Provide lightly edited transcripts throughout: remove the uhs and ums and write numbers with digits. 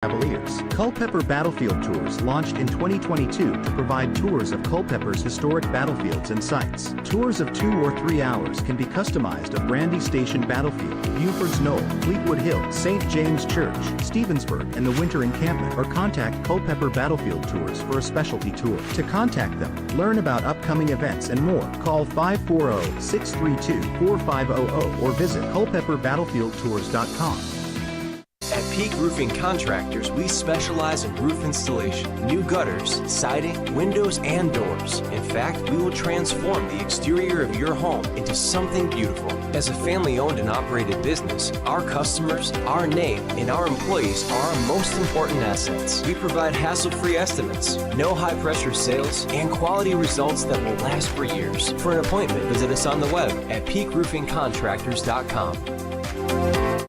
Cavaliers. Culpeper Battlefield Tours launched in 2022 to provide tours of Culpeper's historic battlefields and sites. Tours of 2 or 3 hours can be customized of Brandy Station Battlefield, Buford's Knoll, Fleetwood Hill, St. James Church, Stevensburg, and the Winter Encampment, or contact Culpeper Battlefield Tours for a specialty tour. To contact them, learn about upcoming events and more, call 540-632-4500 or visit culpepperbattlefieldtours.com. At Peak Roofing Contractors, we specialize in roof installation, new gutters, siding, windows, and doors. In fact, we will transform the exterior of your home into something beautiful. As a family-owned and operated business, our customers, our name, and our employees are our most important assets. We provide hassle-free estimates, no high-pressure sales, and quality results that will last for years. For an appointment, visit us on the web at peakroofingcontractors.com.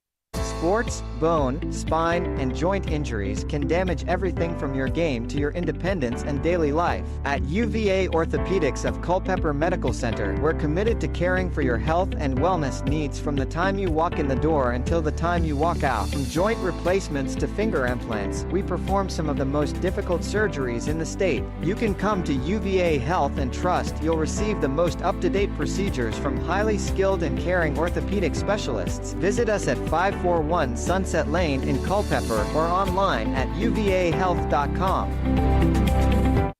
Sports, bone, spine, and joint injuries can damage everything from your game to your independence and daily life. At UVA Orthopedics of Culpeper Medical Center, we're committed to caring for your health and wellness needs from the time you walk in the door until the time you walk out. From joint replacements to finger implants, we perform some of the most difficult surgeries in the state. You can come to UVA Health and trust you'll receive the most up-to-date procedures from highly skilled and caring orthopedic specialists. Visit us at 541 Sunset Lane in Culpeper or online at uvahealth.com.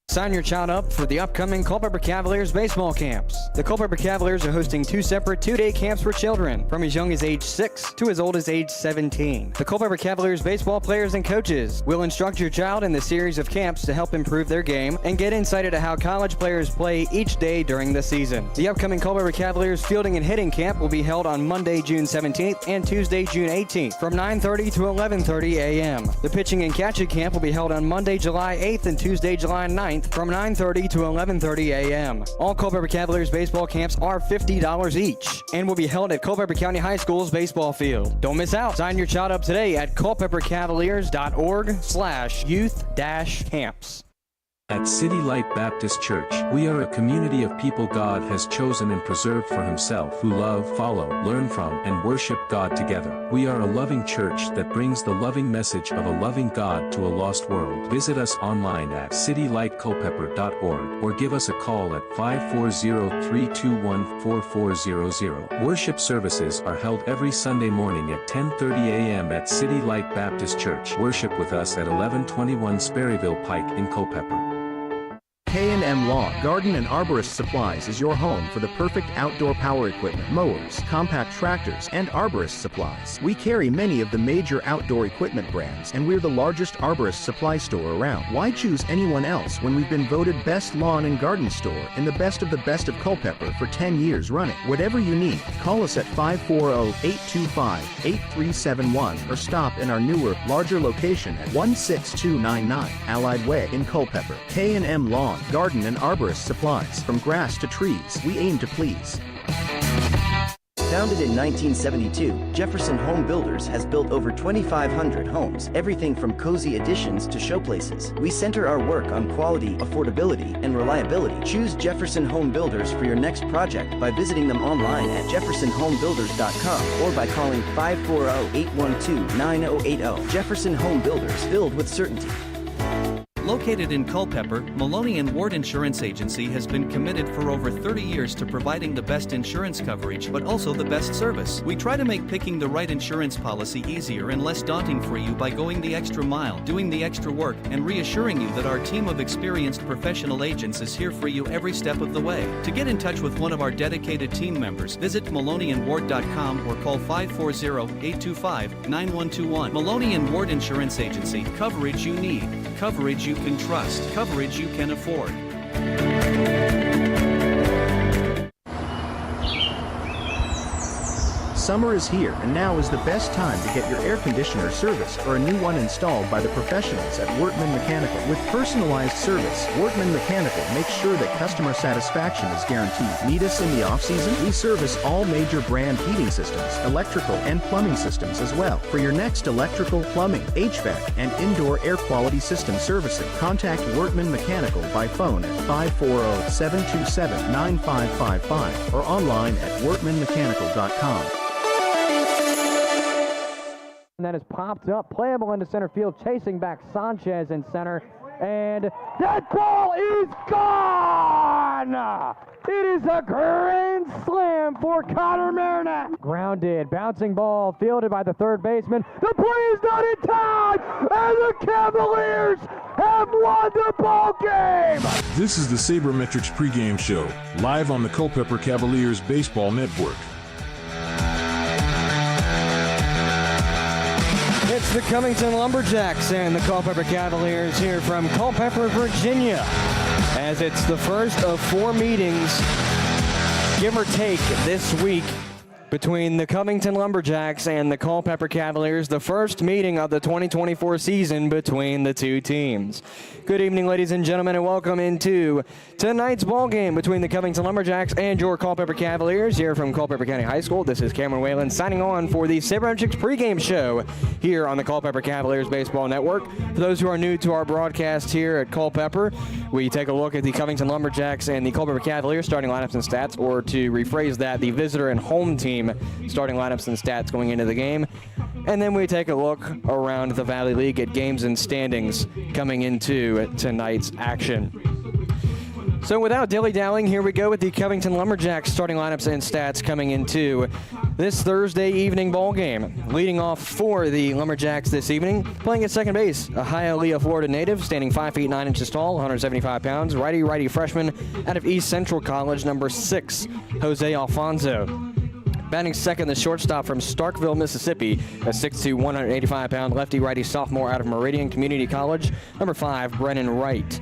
Sign your child up for the upcoming Culpeper Cavaliers baseball camps. The Culpeper Cavaliers are hosting 2 separate 2-day camps for children from as young as age 6 to as old as age 17. The Culpeper Cavaliers baseball players and coaches will instruct your child in the series of camps to help improve their game and get insight into how college players play each day during the season. The upcoming Culpeper Cavaliers fielding and hitting camp will be held on Monday, June 17th and Tuesday, June 18th from 9:30 to 11:30 a.m. The pitching and catching camp will be held on Monday, July 8th and Tuesday, July 9th from 9:30 to 11:30 a.m. All Culpeper Cavaliers baseball camps are $50 each and will be held at Culpeper County High School's baseball field. Don't miss out. Sign your child up today at culpepercavaliers.org/youth-camps. At City Light Baptist Church, we are a community of people God has chosen and preserved for Himself who love, follow, learn from, and worship God together. We are a loving church that brings the loving message of a loving God to a lost world. Visit us online at citylightculpeper.org or give us a call at 540-321-4400. Worship services are held every Sunday morning at 10:30 a.m. at City Light Baptist Church. Worship with us at 1121 Sperryville Pike in Culpeper. K&M Lawn, Garden and Arborist Supplies is your home for the perfect outdoor power equipment, mowers, compact tractors, and arborist supplies. We carry many of the major outdoor equipment brands, and we're the largest arborist supply store around. Why choose anyone else when we've been voted best lawn and garden store in the best of Culpeper for 10 years running? Whatever you need, call us at 540-825-8371 or stop in our newer, larger location at 16299 Allied Way in Culpeper. K&M Lawn, Garden and Arborist Supplies. From grass to trees, we aim to please. Founded in 1972, Jefferson Home Builders has built over 2,500 homes, everything from cozy additions to showplaces. We center our work on quality, affordability, and reliability. Choose Jefferson Home Builders for your next project by visiting them online at jeffersonhomebuilders.com or by calling 540-812-9080. Jefferson Home Builders, filled with certainty. Located in Culpeper, Maloney & Ward Insurance Agency has been committed for over 30 years to providing the best insurance coverage, but also the best service. We try to make picking the right insurance policy easier and less daunting for you by going the extra mile, doing the extra work, and reassuring you that our team of experienced professional agents is here for you every step of the way. To get in touch with one of our dedicated team members, visit maloneyandward.com or call 540-825-9121. Maloney & Ward Insurance Agency. Coverage you need. Coverage you can trust. Coverage you can afford. Summer is here, and now is the best time to get your air conditioner serviced or a new one installed by the professionals at Wortman Mechanical. With personalized service, Wortman Mechanical makes sure that customer satisfaction is guaranteed. Need us in the off-season? We service all major brand heating systems, electrical and plumbing systems as well. For your next electrical, plumbing, HVAC, and indoor air quality system servicing, contact Wortman Mechanical by phone at 540-727-9555 or online at wortmanmechanical.com. And that is popped up, playable into center field, chasing back Sanchez in center, and that ball is gone! It is a grand slam for Connor Marinac. Grounded, bouncing ball, fielded by the third baseman. The play is not in time, and the Cavaliers have won the ball game! This is the Saber Metrics pregame show, live on the Culpeper Cavaliers Baseball Network. It's the Covington Lumberjacks and the Culpeper Cavaliers here from Culpeper, Virginia, as it's the first of 4 meetings, give or take, this week between the Covington Lumberjacks and the Culpeper Cavaliers, the first meeting of the 2024 season between the two teams. Good evening, ladies and gentlemen, and welcome into tonight's ball game between the Covington Lumberjacks and your Culpeper Cavaliers here from Culpeper County High School. This is Cameron Whalen signing on for the Saber Metrics pregame show here on the Culpeper Cavaliers Baseball Network. For those who are new to our broadcast here at Culpeper, we take a look at the Covington Lumberjacks and the Culpeper Cavaliers starting lineups and stats, or to rephrase that, the visitor and home team starting lineups and stats going into the game. And then we take a look around the Valley League at games and standings coming into tonight's action. So without dilly-dallying, here we go with the Covington Lumberjacks starting lineups and stats coming into this Thursday evening ball game. Leading off for the Lumberjacks this evening, playing at second base, a Hialeah, Florida native, standing 5 feet 9 inches tall, 175 pounds, righty freshman out of East Central College, number 6, Jose Alfonso. Batting second, the shortstop from Starkville, Mississippi, a 6'2", 185-pound lefty-righty sophomore out of Meridian Community College, number 5, Brennan Wright.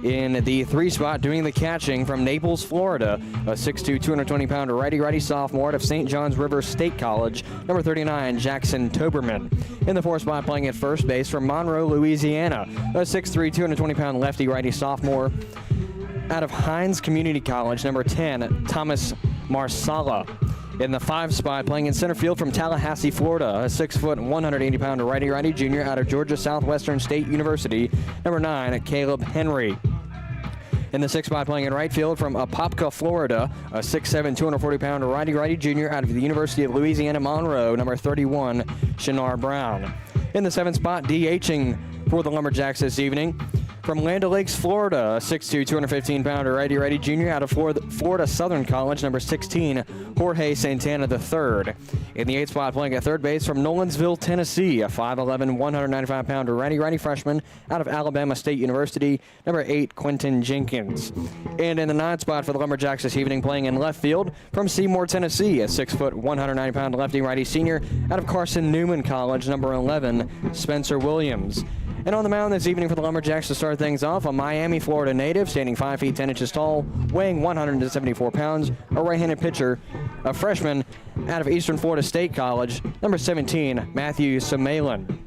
In the 3 spot, doing the catching from Naples, Florida, a 6'2", 220-pound righty-righty sophomore out of St. John's River State College, number 39, Jackson Toberman. In the 4 spot, playing at first base from Monroe, Louisiana, a 6'3", 220-pound lefty-righty sophomore out of Hines Community College, number 10, Thomas Marsala. In the 5 spot, playing in center field from Tallahassee, Florida, a 6', 180-pound righty junior out of Georgia Southwestern State University, number 9, Caleb Henry. In the 6th spot, playing in right field from Apopka, Florida, a 6'7", 240-pound righty junior out of the University of Louisiana Monroe, number 31, Shinar Brown. In the 7th spot, DHing for the Lumberjacks this evening, from Land O'Lakes, Florida, a 6'2", 215-pound righty junior out of Florida Southern College, number 16, Jorge Santana III. In the 8th spot, playing at third base from Nolensville, Tennessee, a 5'11", 195-pound righty freshman out of Alabama State University, number 8, Quentin Jenkins. And in the 9th spot for the Lumberjacks this evening, playing in left field from Seymour, Tennessee, a 6', 190-pound lefty-righty senior out of Carson Newman College, number 11, Spencer Williams. And on the mound this evening for the Lumberjacks to start things off, a Miami, Florida native, standing 5 feet 10 inches tall, weighing 174 pounds, a right-handed pitcher, a freshman out of Eastern Florida State College, number 17, Matthew Sumalin.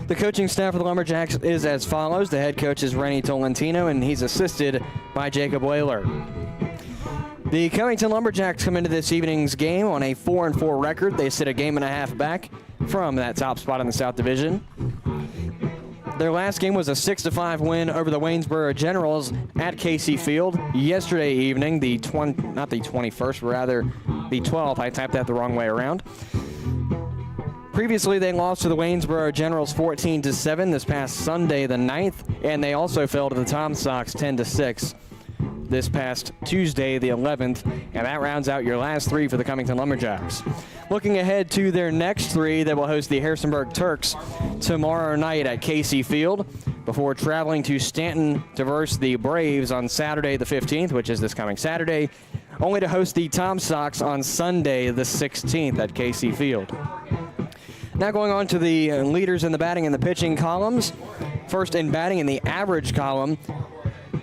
The coaching staff for the Lumberjacks is as follows. The head coach is Rennie Tolentino, and he's assisted by Jacob Whaler. The Covington Lumberjacks come into this evening's game on a 4-4 record. They sit a game and a half back from that top spot in the South Division. Their last game was a 6-5 win over the Waynesboro Generals at Casey Field yesterday evening, the 12th. I typed that the wrong way around. Previously, they lost to the Waynesboro Generals 14-7 this past Sunday, the 9th, and they also fell to the Tom Sox 10-6 this past Tuesday, the 11th, and that rounds out your last 3 for the Covington Lumberjacks. Looking ahead to their next 3, they will host the Harrisonburg Turks tomorrow night at Casey Field before traveling to Stanton to verse the Braves on Saturday the 15th, which is this coming Saturday, only to host the Tom Sox on Sunday the 16th at Casey Field. Now going on to the leaders in the batting and the pitching columns. First in batting in the average column,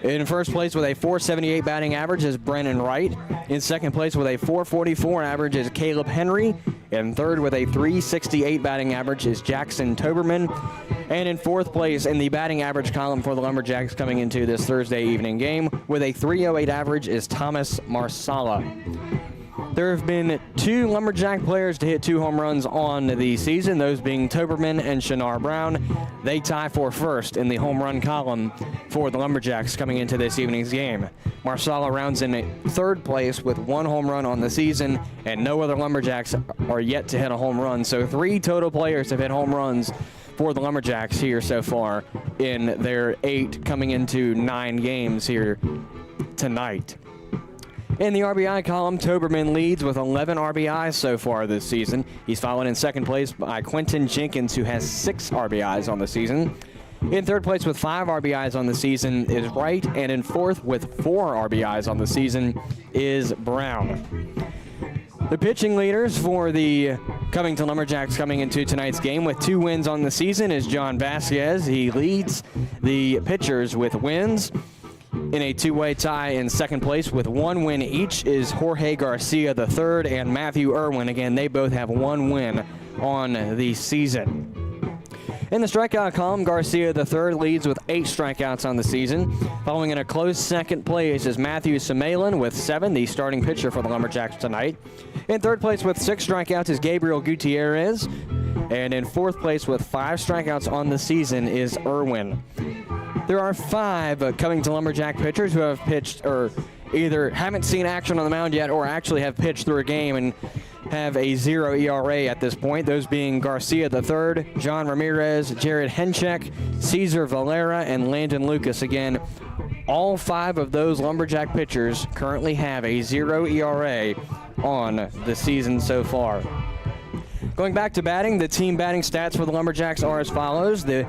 in first place with a .478 batting average is Brennan Wright. In second place with a .444 average is Caleb Henry. In third with a .368 batting average is Jackson Toberman. And in fourth place in the batting average column for the Lumberjacks coming into this Thursday evening game with a .308 average is Thomas Marsala. There have been 2 Lumberjack players to hit 2 home runs on the season, those being Toberman and Shanar Brown. They tie for first in the home run column for the Lumberjacks coming into this evening's game. Marsala rounds in 3rd place with 1 home run on the season, and no other Lumberjacks are yet to hit a home run. So 3 total players have hit home runs for the Lumberjacks here so far in their 8 coming into 9 games here tonight. In the RBI column, Toberman leads with 11 RBIs so far this season. He's followed in 2nd place by Quentin Jenkins, who has 6 RBIs on the season. In 3rd place with 5 RBIs on the season is Wright, and in 4th with 4 RBIs on the season is Brown. The pitching leaders for the Covington Lumberjacks coming into tonight's game with 2 wins on the season is John Vasquez. He leads the pitchers with wins. In a 2-way tie in 2nd place with 1 win each is Jorge Garcia III and Matthew Irwin. Again, they both have 1 win on the season. In the strikeout column, Garcia III leads with 8 strikeouts on the season. Following in a close 2nd place is Matthew Sumailin with 7, the starting pitcher for the Lumberjacks tonight. In 3rd place with 6 strikeouts is Gabriel Gutierrez. And in 4th place with 5 strikeouts on the season is Irwin. There are 5 Covington Lumberjack pitchers who have pitched or either haven't seen action on the mound yet or actually have pitched through a game and have a 0 ERA at this point, those being Garcia III, John Ramirez, Jared Henchek, Cesar Valera, and Landon Lucas. Again, all 5 of those Lumberjack pitchers currently have a 0 ERA on the season so far. Going back to batting, the team batting stats for the Lumberjacks are as follows. The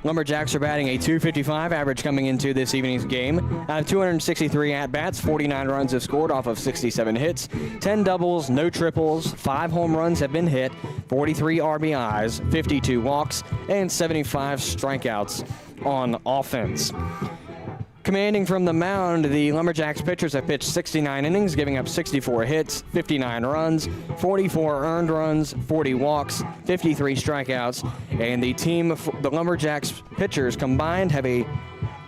Lumberjacks are batting a .255 average coming into this evening's game. Out of 263 at-bats, 49 runs have scored off of 67 hits, 10 doubles, no triples, 5 home runs have been hit, 43 RBIs, 52 walks, and 75 strikeouts on offense. Commanding from the mound, the Lumberjacks pitchers have pitched 69 innings, giving up 64 hits, 59 runs, 44 earned runs, 40 walks, 53 strikeouts, and the Lumberjacks pitchers combined have a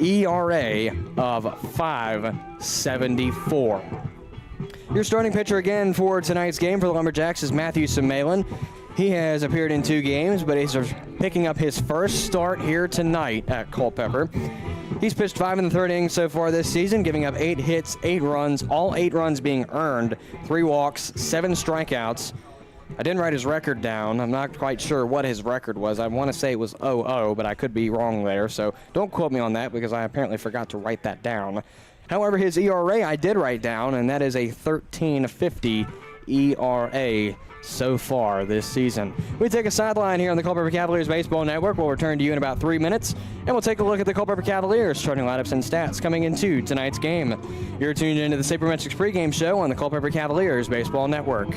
ERA of 5.74. Your starting pitcher again for tonight's game for the Lumberjacks is Matthew Sumailin. He has appeared in 2 games, but he's picking up his first start here tonight at Culpeper. He's pitched 5 in the 3rd inning so far this season, giving up 8 hits, 8 runs, all 8 runs being earned, 3 walks, 7 strikeouts. I didn't write his record down. I'm not quite sure what his record was. I want to say it was 0-0, but I could be wrong there, so don't quote me on that because I apparently forgot to write that down. However, his ERA I did write down, and that is a 13.50 ERA so far this season. We take a sideline here on the Culpeper Cavaliers Baseball Network. We'll return to you in about 3 minutes, and we'll take a look at the Culpeper Cavaliers starting lineups and stats coming into tonight's game. You're tuned into the Saber Metrics pregame show on the Culpeper Cavaliers Baseball Network.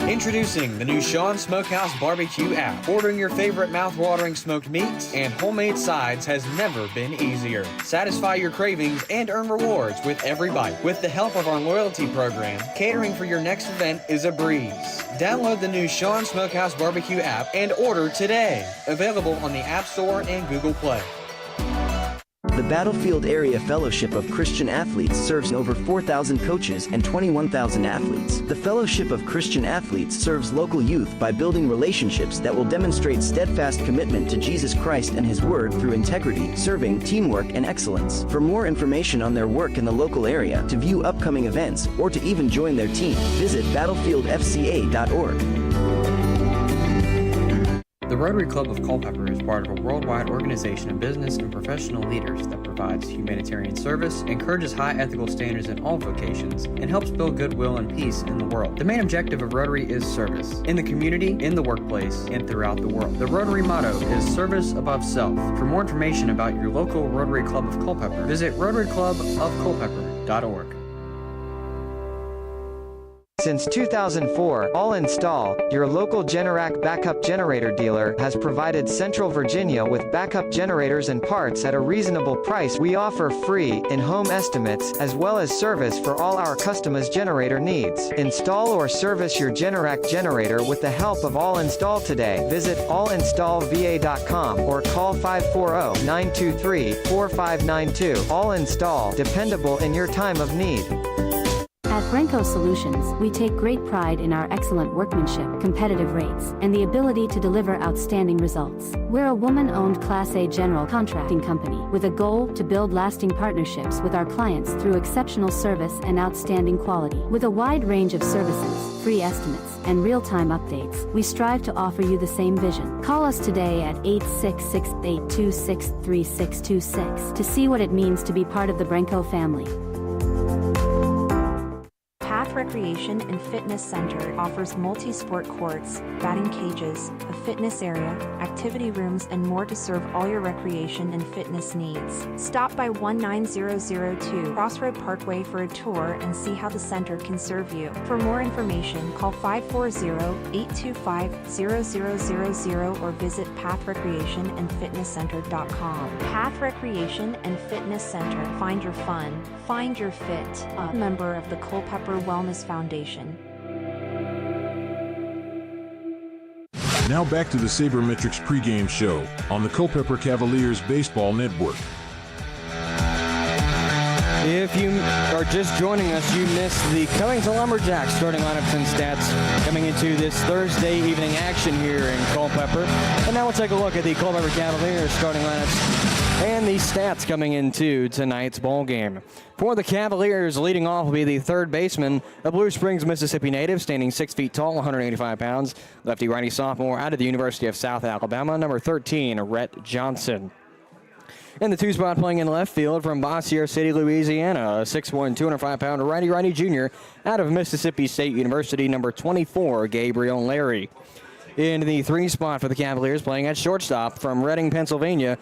Introducing the new Sean Smokehouse Barbecue app. Ordering your favorite mouth-watering smoked meats and homemade sides has never been easier. Satisfy your cravings and earn rewards with every bite. With the help of our loyalty program, catering for your next event is a breeze. Download the new Sean Smokehouse Barbecue app and order today. Available on the App Store and Google Play. The Battlefield Area Fellowship of Christian Athletes serves over 4,000 coaches and 21,000 athletes. The Fellowship of Christian Athletes serves local youth by building relationships that will demonstrate steadfast commitment to Jesus Christ and His Word through integrity, serving, teamwork, and excellence. For more information on their work in the local area, to view upcoming events, or to even join their team, visit battlefieldfca.org. The Rotary Club of Culpeper is part of a worldwide organization of business and professional leaders that provides humanitarian service, encourages high ethical standards in all vocations, and helps build goodwill and peace in the world. The main objective of Rotary is service, in the community, in the workplace, and throughout the world. The Rotary motto is service above self. For more information about your local Rotary Club of Culpeper, visit rotaryclubofculpeper.org. Since 2004, All Install, your local Generac backup generator dealer, has provided Central Virginia with backup generators and parts at a reasonable price. We offer free, in-home estimates, as well as service for all our customers' generator needs. Install or service your Generac generator with the help of All Install today. Visit allinstallva.com or call 540-923-4592. All Install, dependable in your time of need. At Brenco Solutions, we take great pride in our excellent workmanship, competitive rates, and the ability to deliver outstanding results. We're a woman-owned Class A general contracting company with a goal to build lasting partnerships with our clients through exceptional service and outstanding quality. With a wide range of services, free estimates, and real-time updates, we strive to offer you the same vision. Call us today at 866-826-3626 to see what it means to be part of the Brenco family. Path Recreation and Fitness Center offers multi-sport courts, batting cages, a fitness area, activity rooms, and more to serve all your recreation and fitness needs. Stop by 19002 Crossroad Parkway for a tour and see how the center can serve you. For more information, call 540-825-0000 or visit pathrecreationandfitnesscenter.com. Path Recreation and Fitness Center. Find your fun. Find your fit. A member of the Culpeper Wellness Foundation. Now back to the Saber Metrics pregame show on the Culpeper Cavaliers Baseball Network. If you are just joining us, you missed the Covington Lumberjacks starting lineups and stats coming into this Thursday evening action here in Culpeper. And now we'll take a look at the Culpeper Cavaliers starting lineups and the stats coming into tonight's ball game. For the Cavaliers, leading off will be the third baseman, a Blue Springs, Mississippi native, standing 6 feet tall, 185 pounds, lefty-righty sophomore out of the University of South Alabama, number 13, Rhett Johnson. In the 2 spot, playing in left field from Bossier City, Louisiana, a 6'1", 205-pound righty-righty junior out of Mississippi State University, number 24, Gabriel Larry. In the 3 spot for the Cavaliers, playing at shortstop from Reading, Pennsylvania,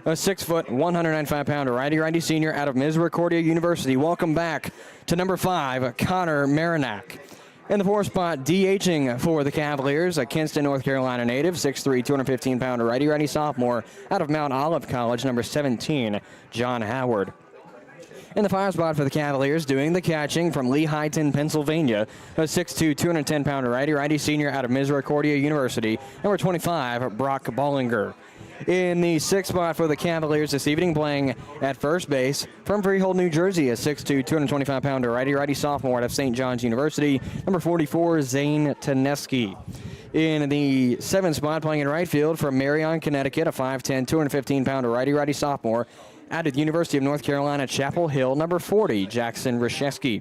a 6', 195-pound righty-righty senior out of Misericordia University. Welcome back to number 5, Connor Marinac. In the 4 spot, DHing for the Cavaliers, a Kinston, North Carolina native, 6'3", 215-pound righty-righty sophomore out of Mount Olive College, number 17, John Howard. In the 5 spot for the Cavaliers, doing the catching from Lehighton, Pennsylvania, a 6'2", 210-pound righty-righty senior out of Misericordia University, number 25, Brock Bollinger. In the 6th spot for the Cavaliers this evening, playing at first base from Freehold, New Jersey, a 6'2", 225-pound righty-righty sophomore out of St. John's University, number 44, Zane Taneski. In the 7th spot, playing in right field from Marion, Connecticut, a 5'10", 215-pound righty-righty sophomore out of the University of North Carolina, Chapel Hill, number 40, Jackson Reshevsky.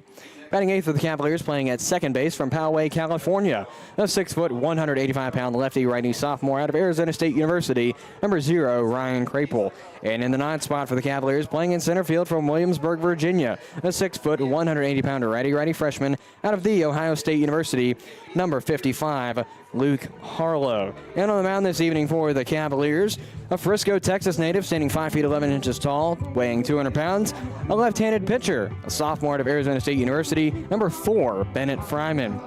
Batting 8th for the Cavaliers, playing at second base from Poway, California, a 6', 185-pound lefty-righty sophomore out of Arizona State University, number 0, Ryan Crapel. And in the 9th spot for the Cavaliers, playing in center field from Williamsburg, Virginia, a 6', 180-pound righty-righty freshman out of The Ohio State University, number 55, Luke Harlow. And on the mound this evening for the Cavaliers, a Frisco, Texas native, standing 5 feet 11 inches tall, weighing 200 pounds, a left-handed pitcher, a sophomore out of Arizona State University, number 4, Bennett Fryman.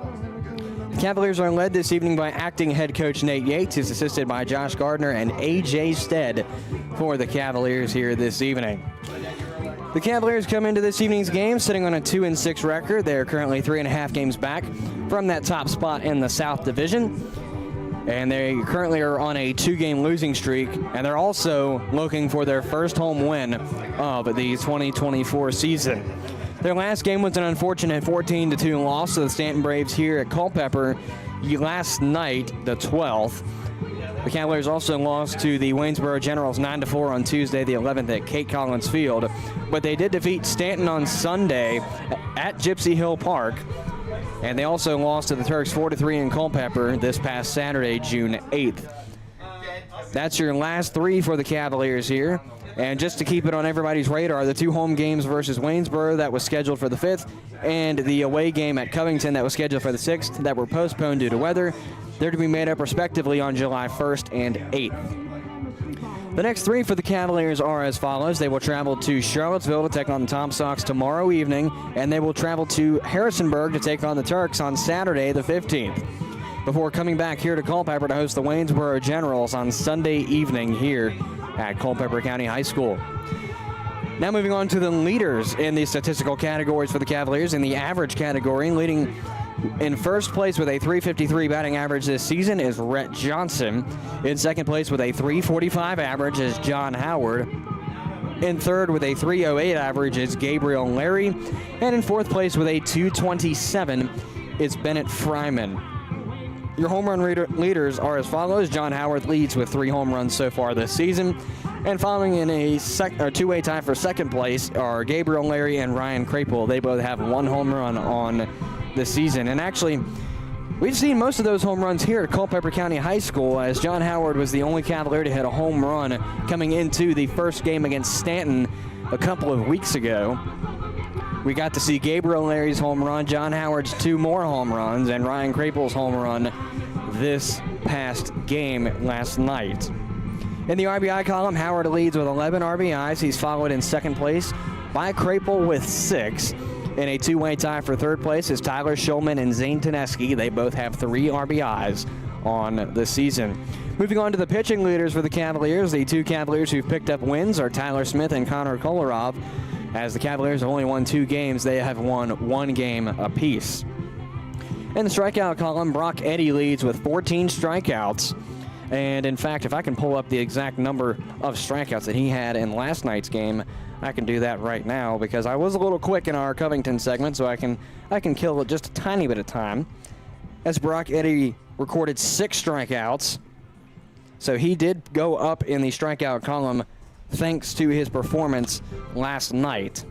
The Cavaliers are led this evening by acting head coach Nate Yates, who's assisted by Josh Gardner and A.J. Stead for the Cavaliers here this evening. The Cavaliers come into this evening's game sitting on a 2-6 record. They're currently 3.5 games back from that top spot in the South Division. And they currently are on a 2-game losing streak, and they're also looking for their first home win of the 2024 season. Their last game was an unfortunate 14-2 loss to the Stanton Braves here at Culpeper last night, the 12th. The Cavaliers also lost to the Waynesboro Generals 9-4 on Tuesday, the 11th at Kate Collins Field. But they did defeat Stanton on Sunday at Gypsy Hill Park. And they also lost to the Turks 4-3 in Culpeper this past Saturday, June 8th. That's your last 3 for the Cavaliers here. And just to keep it on everybody's radar, the 2 home games versus Waynesboro that was scheduled for the 5th and the away game at Covington that was scheduled for the 6th that were postponed due to weather, they're to be made up respectively on July 1st and 8th. The next 3 for the Cavaliers are as follows. They will travel to Charlottesville to take on the Tom Sox tomorrow evening, and they will travel to Harrisonburg to take on the Turks on Saturday the 15th, before coming back here to Culpeper to host the Waynesboro Generals on Sunday evening here at Culpeper County High School. Now moving on to the leaders in the statistical categories for the Cavaliers. In the average category, leading in first place with a .353 batting average this season is Rhett Johnson. In second place with a .345 average is John Howard. In third with a 308 average is Gabriel Larry. And in fourth place with a 227 is Bennett Fryman. Your home run leaders are as follows. John Howard leads with 3 home runs so far this season. And following in a two-way tie for second place are Gabriel Larry and Ryan Crapel. They both have 1 home run on the season. And actually, we've seen most of those home runs here at Culpeper County High School, as John Howard was the only Cavalier to hit a home run coming into the first game against Stanton a couple of weeks ago. We got to see Gabriel Larry's home run, John Howard's 2 more home runs, and Ryan Crapel's home run this past game last night. In the RBI column, Howard leads with 11 RBIs. He's followed in second place by Crapel with 6. In a two-way tie for third place is Tyler Schulman and Zane Tedeschi. They both have 3 RBIs on the season. Moving on to the pitching leaders for the Cavaliers, the 2 Cavaliers who've picked up wins are Tyler Smith and Connor Kolarov. As the Cavaliers have only won 2 games, they have won 1 game apiece. In the strikeout column, Brock Eddy leads with 14 strikeouts. And in fact, if I can pull up the exact number of strikeouts that he had in last night's game, I can do that right now because I was a little quick in our Covington segment, so I can kill just a tiny bit of time. As Brock Eddy recorded 6 strikeouts, so he did go up in the strikeout column thanks to his performance last night.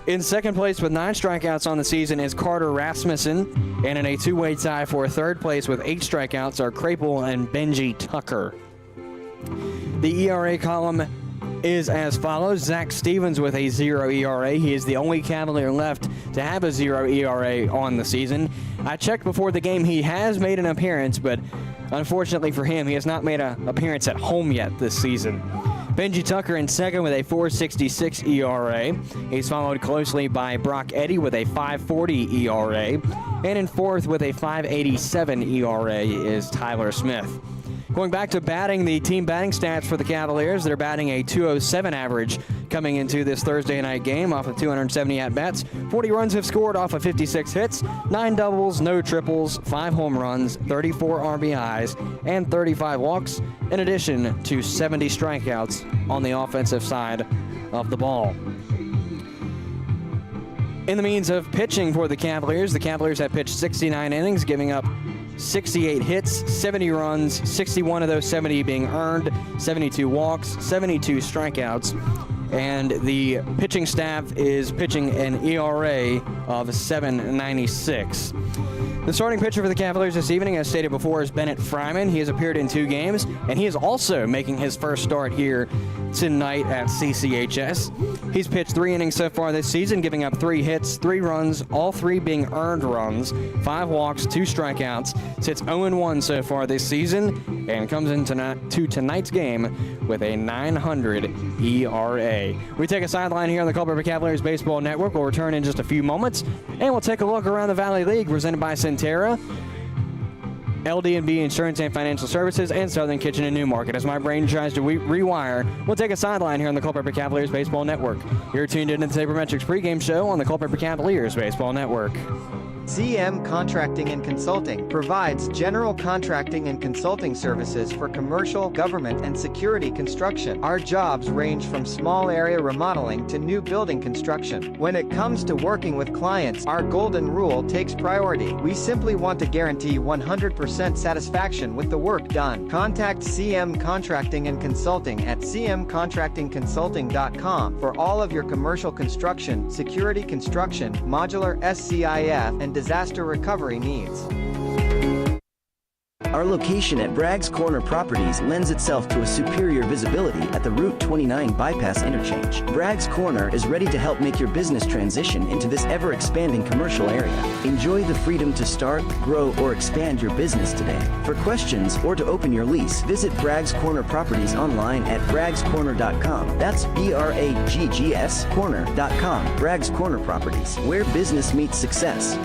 In second place with 9 strikeouts on the season is Carter Rasmussen, and in a two-way tie for third place with 8 strikeouts are Crapel and Benji Tucker. The ERA column is as follows. Zach Stevens with a 0 ERA. He is the only Cavalier left to have a 0 ERA on the season. I checked before the game. He has made an appearance, but unfortunately for him, he has not made an appearance at home yet this season. Benji Tucker in second with a 4.66 ERA. He's followed closely by Brock Eddy with a 5.40 ERA. And in fourth with a 5.87 ERA is Tyler Smith. Going back to batting, the team batting stats for the Cavaliers, they're batting a 207 average coming into this Thursday night game off of 270 at-bats. 40 runs have scored off of 56 hits, 9 doubles, no triples, 5 home runs, 34 RBIs, and 35 walks, in addition to 70 strikeouts on the offensive side of the ball. In the means of pitching for the Cavaliers have pitched 69 innings, giving up 68 hits, 70 runs, 61 of those 70 being earned, 72 walks, 72 strikeouts, and the pitching staff is pitching an ERA of 7.96. The starting pitcher for the Cavaliers this evening, as stated before, is Bennett Fryman. He has appeared in 2 games, and he is also making his first start here tonight at CCHS. He's pitched 3 innings so far this season, giving up 3 hits, 3 runs, all 3 being earned runs, 5 walks, 2 strikeouts, sits 0-1 so far this season, and comes into tonight's game with a 900 ERA. We take a sideline here on the Culpeper Cavaliers Baseball Network. We'll return in just a few moments, and we'll take a look around the Valley League, presented by Centera, LD&B Insurance and Financial Services, and Southern Kitchen and Newmarket. As my brain tries to rewire, we'll take a sideline here on the Culpeper Cavaliers Baseball Network. You're tuned in to the Saber Metrics pregame show on the Culpeper Cavaliers Baseball Network. CM Contracting and Consulting provides general contracting and consulting services for commercial, government, and security construction. Our jobs range from small area remodeling to new building construction. When it comes to working with clients, our golden rule takes priority. We simply want to guarantee 100% satisfaction with the work done. Contact CM Contracting and Consulting at cmcontractingconsulting.com for all of your commercial construction, security construction, modular SCIF, and disaster recovery needs. Our location at Bragg's Corner Properties lends itself to a superior visibility at the Route 29 bypass interchange. Bragg's Corner is ready to help make your business transition into this ever-expanding commercial area. Enjoy the freedom to start, grow, or expand your business today. For questions or to open your lease, visit Bragg's Corner Properties online at braggscorner.com. That's BRAGGS corner.com. Bragg's Corner Properties, where business meets success.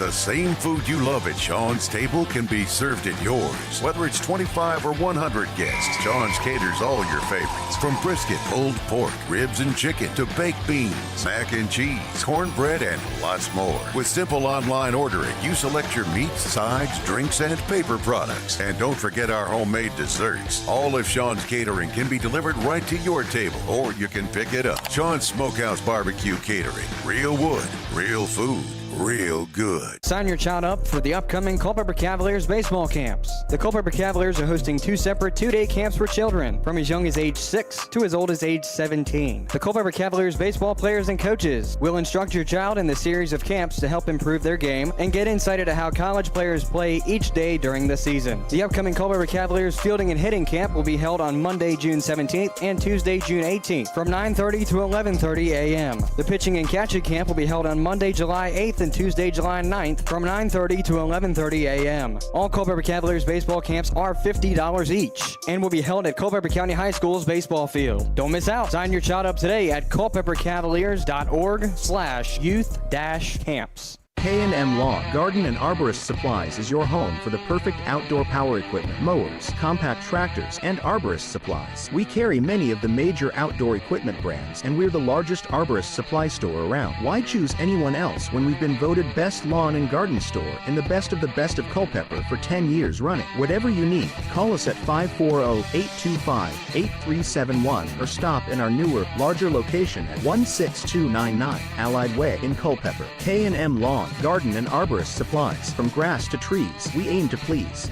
The same food you love at Sean's table can be served at yours. Whether it's 25 or 100 guests, Sean's caters all your favorites. From brisket, pulled pork, ribs and chicken, to baked beans, mac and cheese, cornbread, and lots more. With simple online ordering, you select your meats, sides, drinks, and paper products. And don't forget our homemade desserts. All of Sean's catering can be delivered right to your table, or you can pick it up. Sean's Smokehouse Barbecue Catering. Real wood, real food, real good. Sign your child up for the upcoming Culpeper Cavaliers baseball camps. The Culpeper Cavaliers are hosting 2 separate 2-day camps for children from as young as age 6 to as old as age 17. The Culpeper Cavaliers baseball players and coaches will instruct your child in the series of camps to help improve their game and get insight into how college players play each day during the season. The upcoming Culpeper Cavaliers fielding and hitting camp will be held on Monday, June 17th and Tuesday, June 18th from 9:30 to 11:30 a.m. The pitching and catching camp will be held on Monday, July 8th and Tuesday, July 9th from 9:30 to 11:30 a.m. All Culpeper Cavaliers baseball camps are $50 each and will be held at Culpeper County High School's baseball field. Don't miss out. Sign your child up today at culpepercavaliers.org/youth-camps. K&M Lawn, Garden and Arborist Supplies is your home for the perfect outdoor power equipment, mowers, compact tractors, and arborist supplies. We carry many of the major outdoor equipment brands, and we're the largest arborist supply store around. Why choose anyone else when we've been voted best lawn and garden store in the best of Culpeper for 10 years running? Whatever you need, call us at 540-825-8371 or stop in our newer, larger location at 16299 Allied Way in Culpeper. K&M Lawn, Garden and Arborist Supplies. From grass to trees, we aim to please.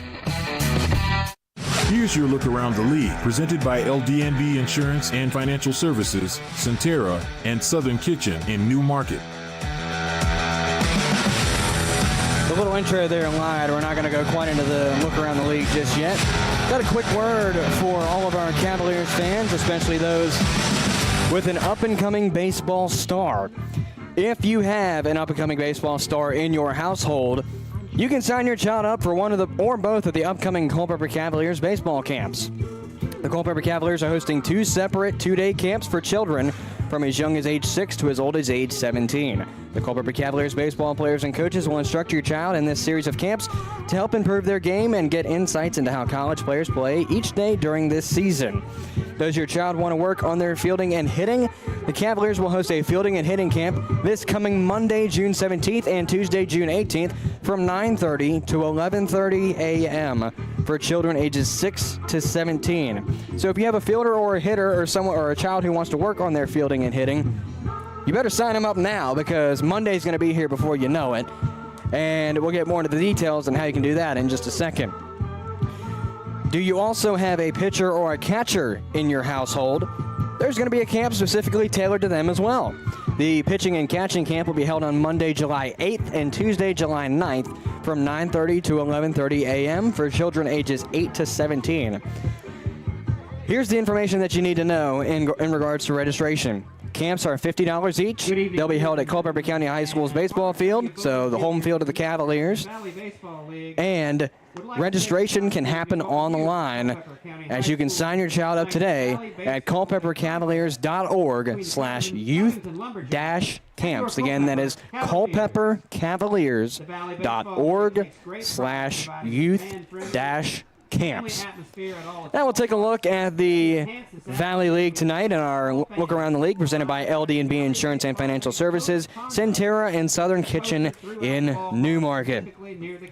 Here's your look around the league, presented by LDNB Insurance and Financial Services, Centera, and Southern Kitchen in New Market. The little intro there lied. We're not going to go quite into the look around the league just yet. Got a quick word for all of our Cavaliers fans, especially those with an up-and-coming baseball star. If you have an up-and-coming baseball star in your household, you can sign your child up for one of the or both of the upcoming Culpeper Cavaliers baseball camps. The Culpeper Cavaliers are hosting 2 separate 2-day camps for children from as young as age 6 to as old as age 17. The Culpeper Cavaliers baseball players and coaches will instruct your child in this series of camps to help improve their game and get insights into how college players play each day during this season. Does your child want to work on their fielding and hitting? The Cavaliers will host a fielding and hitting camp this coming Monday, June 17th and Tuesday, June 18th from 9:30 to 11:30 a.m. for children ages 6 to 17. So if you have a fielder or a hitter or someone or a child who wants to work on their fielding and hitting, you better sign them up now because Monday's going to be here before you know it. And we'll get more into the details on how you can do that in just a second. Do you also have a pitcher or a catcher in your household? There's going to be a camp specifically tailored to them as well. The pitching and catching camp will be held on Monday, July 8th and Tuesday, July 9th from 9:30 to 11:30 a.m. for children ages 8 to 17. Here's the information that you need to know in regards to registration. Camps are $50 each. They'll be held at Culpeper County High School's baseball field, so the home field of the Cavaliers. And registration can happen online, as you can sign your child up today at culpepercavaliers.org/youth-camps. Again, that is culpepercavaliers.org/youth-camps. Now we'll take a look at the Valley League tonight and our look around the league presented by LD&B Insurance and Financial Services, Centera, and Southern Kitchen in New Market.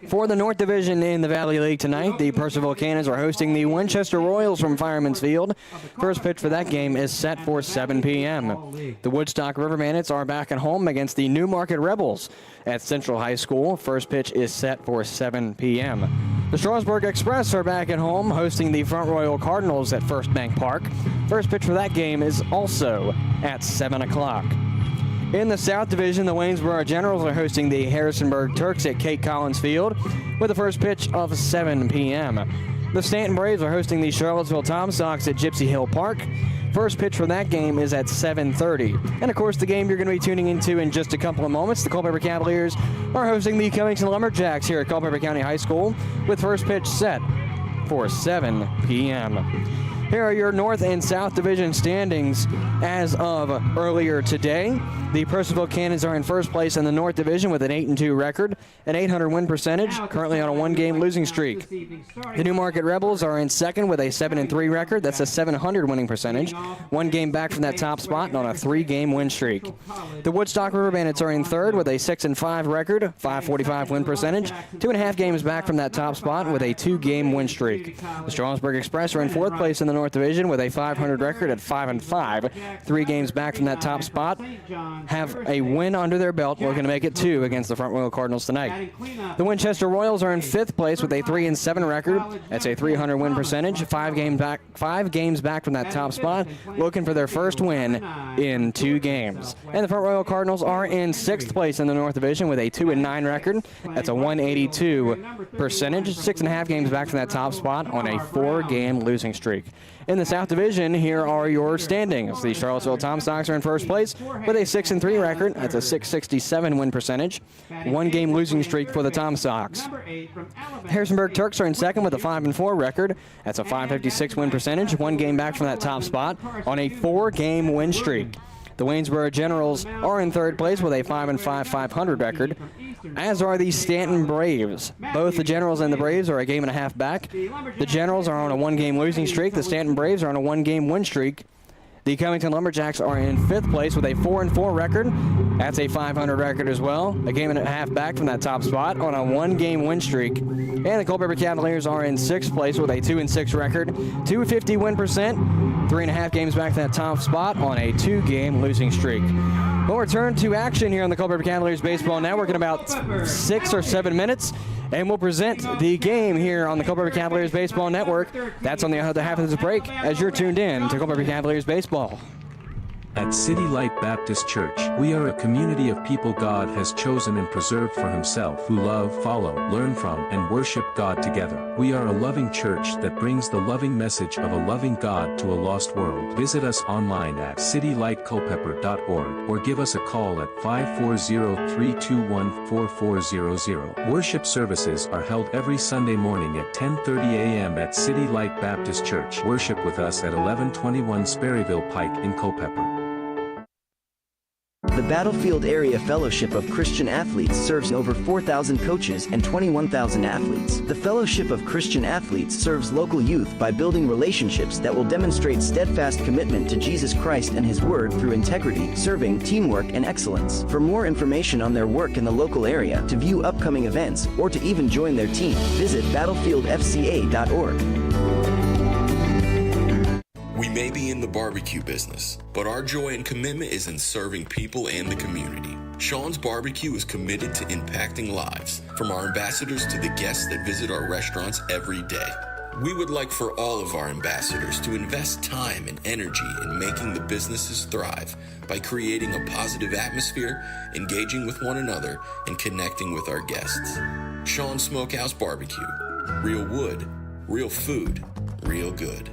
For the North Division in the Valley League tonight, the Purcellville Cannons are hosting the Winchester Royals from Fireman's Field. First pitch for that game is set for 7 p.m. The Woodstock River Bandits are back at home against the New Market Rebels at Central High School. First pitch is set for 7 p.m. The Strasburg Express are back at home hosting the Front Royal Cardinals at First Bank Park. First pitch for that game is also at 7 o'clock. In the South Division, the Waynesboro Generals are hosting the Harrisonburg Turks at Kate Collins Field with a first pitch of 7 p.m. The Stanton Braves are hosting the Charlottesville Tom Sox at Gypsy Hill Park. First pitch for that game is at 7:30. And, of course, the game you're going to be tuning into in just a couple of moments, the Culpeper Cavaliers are hosting the Covington Lumberjacks here at Culpeper County High School with first pitch set for 7 p.m. Here are your North and South Division standings as of earlier today. The Purcellville Cannons are in first place in the North Division with an 8-2 record, an 800 win percentage, currently on a one-game losing streak. The Newmarket Rebels are in second with a 7-3 record. That's a 700 winning percentage, one game back from that top spot and on a 3-game win streak. The Woodstock River Bandits are in third with a 6-5 record, 545 win percentage, 2.5 games back from that top spot with a 2-game win streak. The Strasburg Express are in fourth place in the North Division with a 500 record at 5-5, 3 games back from that top spot. Have a win under their belt, looking to make it 2 against the Front Royal Cardinals tonight. The Winchester Royals are in fifth place with a 3-7 record. That's a 300 win percentage, 5 games back from that top spot, looking for their first win in 2 games. And the Front Royal Cardinals are in sixth place in the North Division with a 2-9 record. That's a 182 percentage, 6.5 games back from that top spot on a 4-game losing streak. In the South Division, here are your standings. The Charlottesville Tom Stocks are in first place with a 6-3 record. That's a 667 win percentage, 1-game losing streak for the Tom Stocks. Harrisonburg Turks are in second with a 5-4 record. That's a 556 win percentage, 1 game back from that top spot on a 4-game win streak. The Waynesboro Generals are in third place with a 5-5 500 record, as are the Stanton Braves. Both the Generals and the Braves are a game and a half back. The Generals are on a 1-game losing streak. The Stanton Braves are on a 1-game win streak. The Covington Lumberjacks are in fifth place with a 4-4 record. That's a 500 record as well. A game and a half back from that top spot on a 1-game win streak. And the Culpeper Cavaliers are in sixth place with a 2-6 record, 250 win percent, 3.5 games back from that top spot on a 2-game losing streak. We'll return to action here on the Culpeper Cavaliers Baseball Network in about 6 or 7 minutes. And we'll present the game here on the Culpeper Cavaliers Baseball Network. That's on the other half of this break as you're tuned in to Culpeper Cavaliers Baseball. At City Light Baptist Church, we are a community of people God has chosen and preserved for himself who love, follow, learn from, and worship God together. We are a loving church that brings the loving message of a loving God to a lost world. Visit us online at citylightculpeper.org or give us a call at 540-321-4400. Worship services are held every Sunday morning at 10:30 a.m. at City Light Baptist Church. Worship with us at 1121 Sperryville Pike in Culpeper. The Battlefield Area Fellowship of Christian Athletes serves over 4,000 coaches and 21,000 athletes. The Fellowship of Christian Athletes serves local youth by building relationships that will demonstrate steadfast commitment to Jesus Christ and His Word through integrity, serving, teamwork, and excellence. For more information on their work in the local area, to view upcoming events, or to even join their team, visit battlefieldfca.org. We may be in the barbecue business, but our joy and commitment is in serving people and the community. Sean's Barbecue is committed to impacting lives, from our ambassadors to the guests that visit our restaurants every day. We would like for all of our ambassadors to invest time and energy in making the businesses thrive by creating a positive atmosphere, engaging with one another, and connecting with our guests. Sean's Smokehouse Barbecue. Real wood, real food, real good.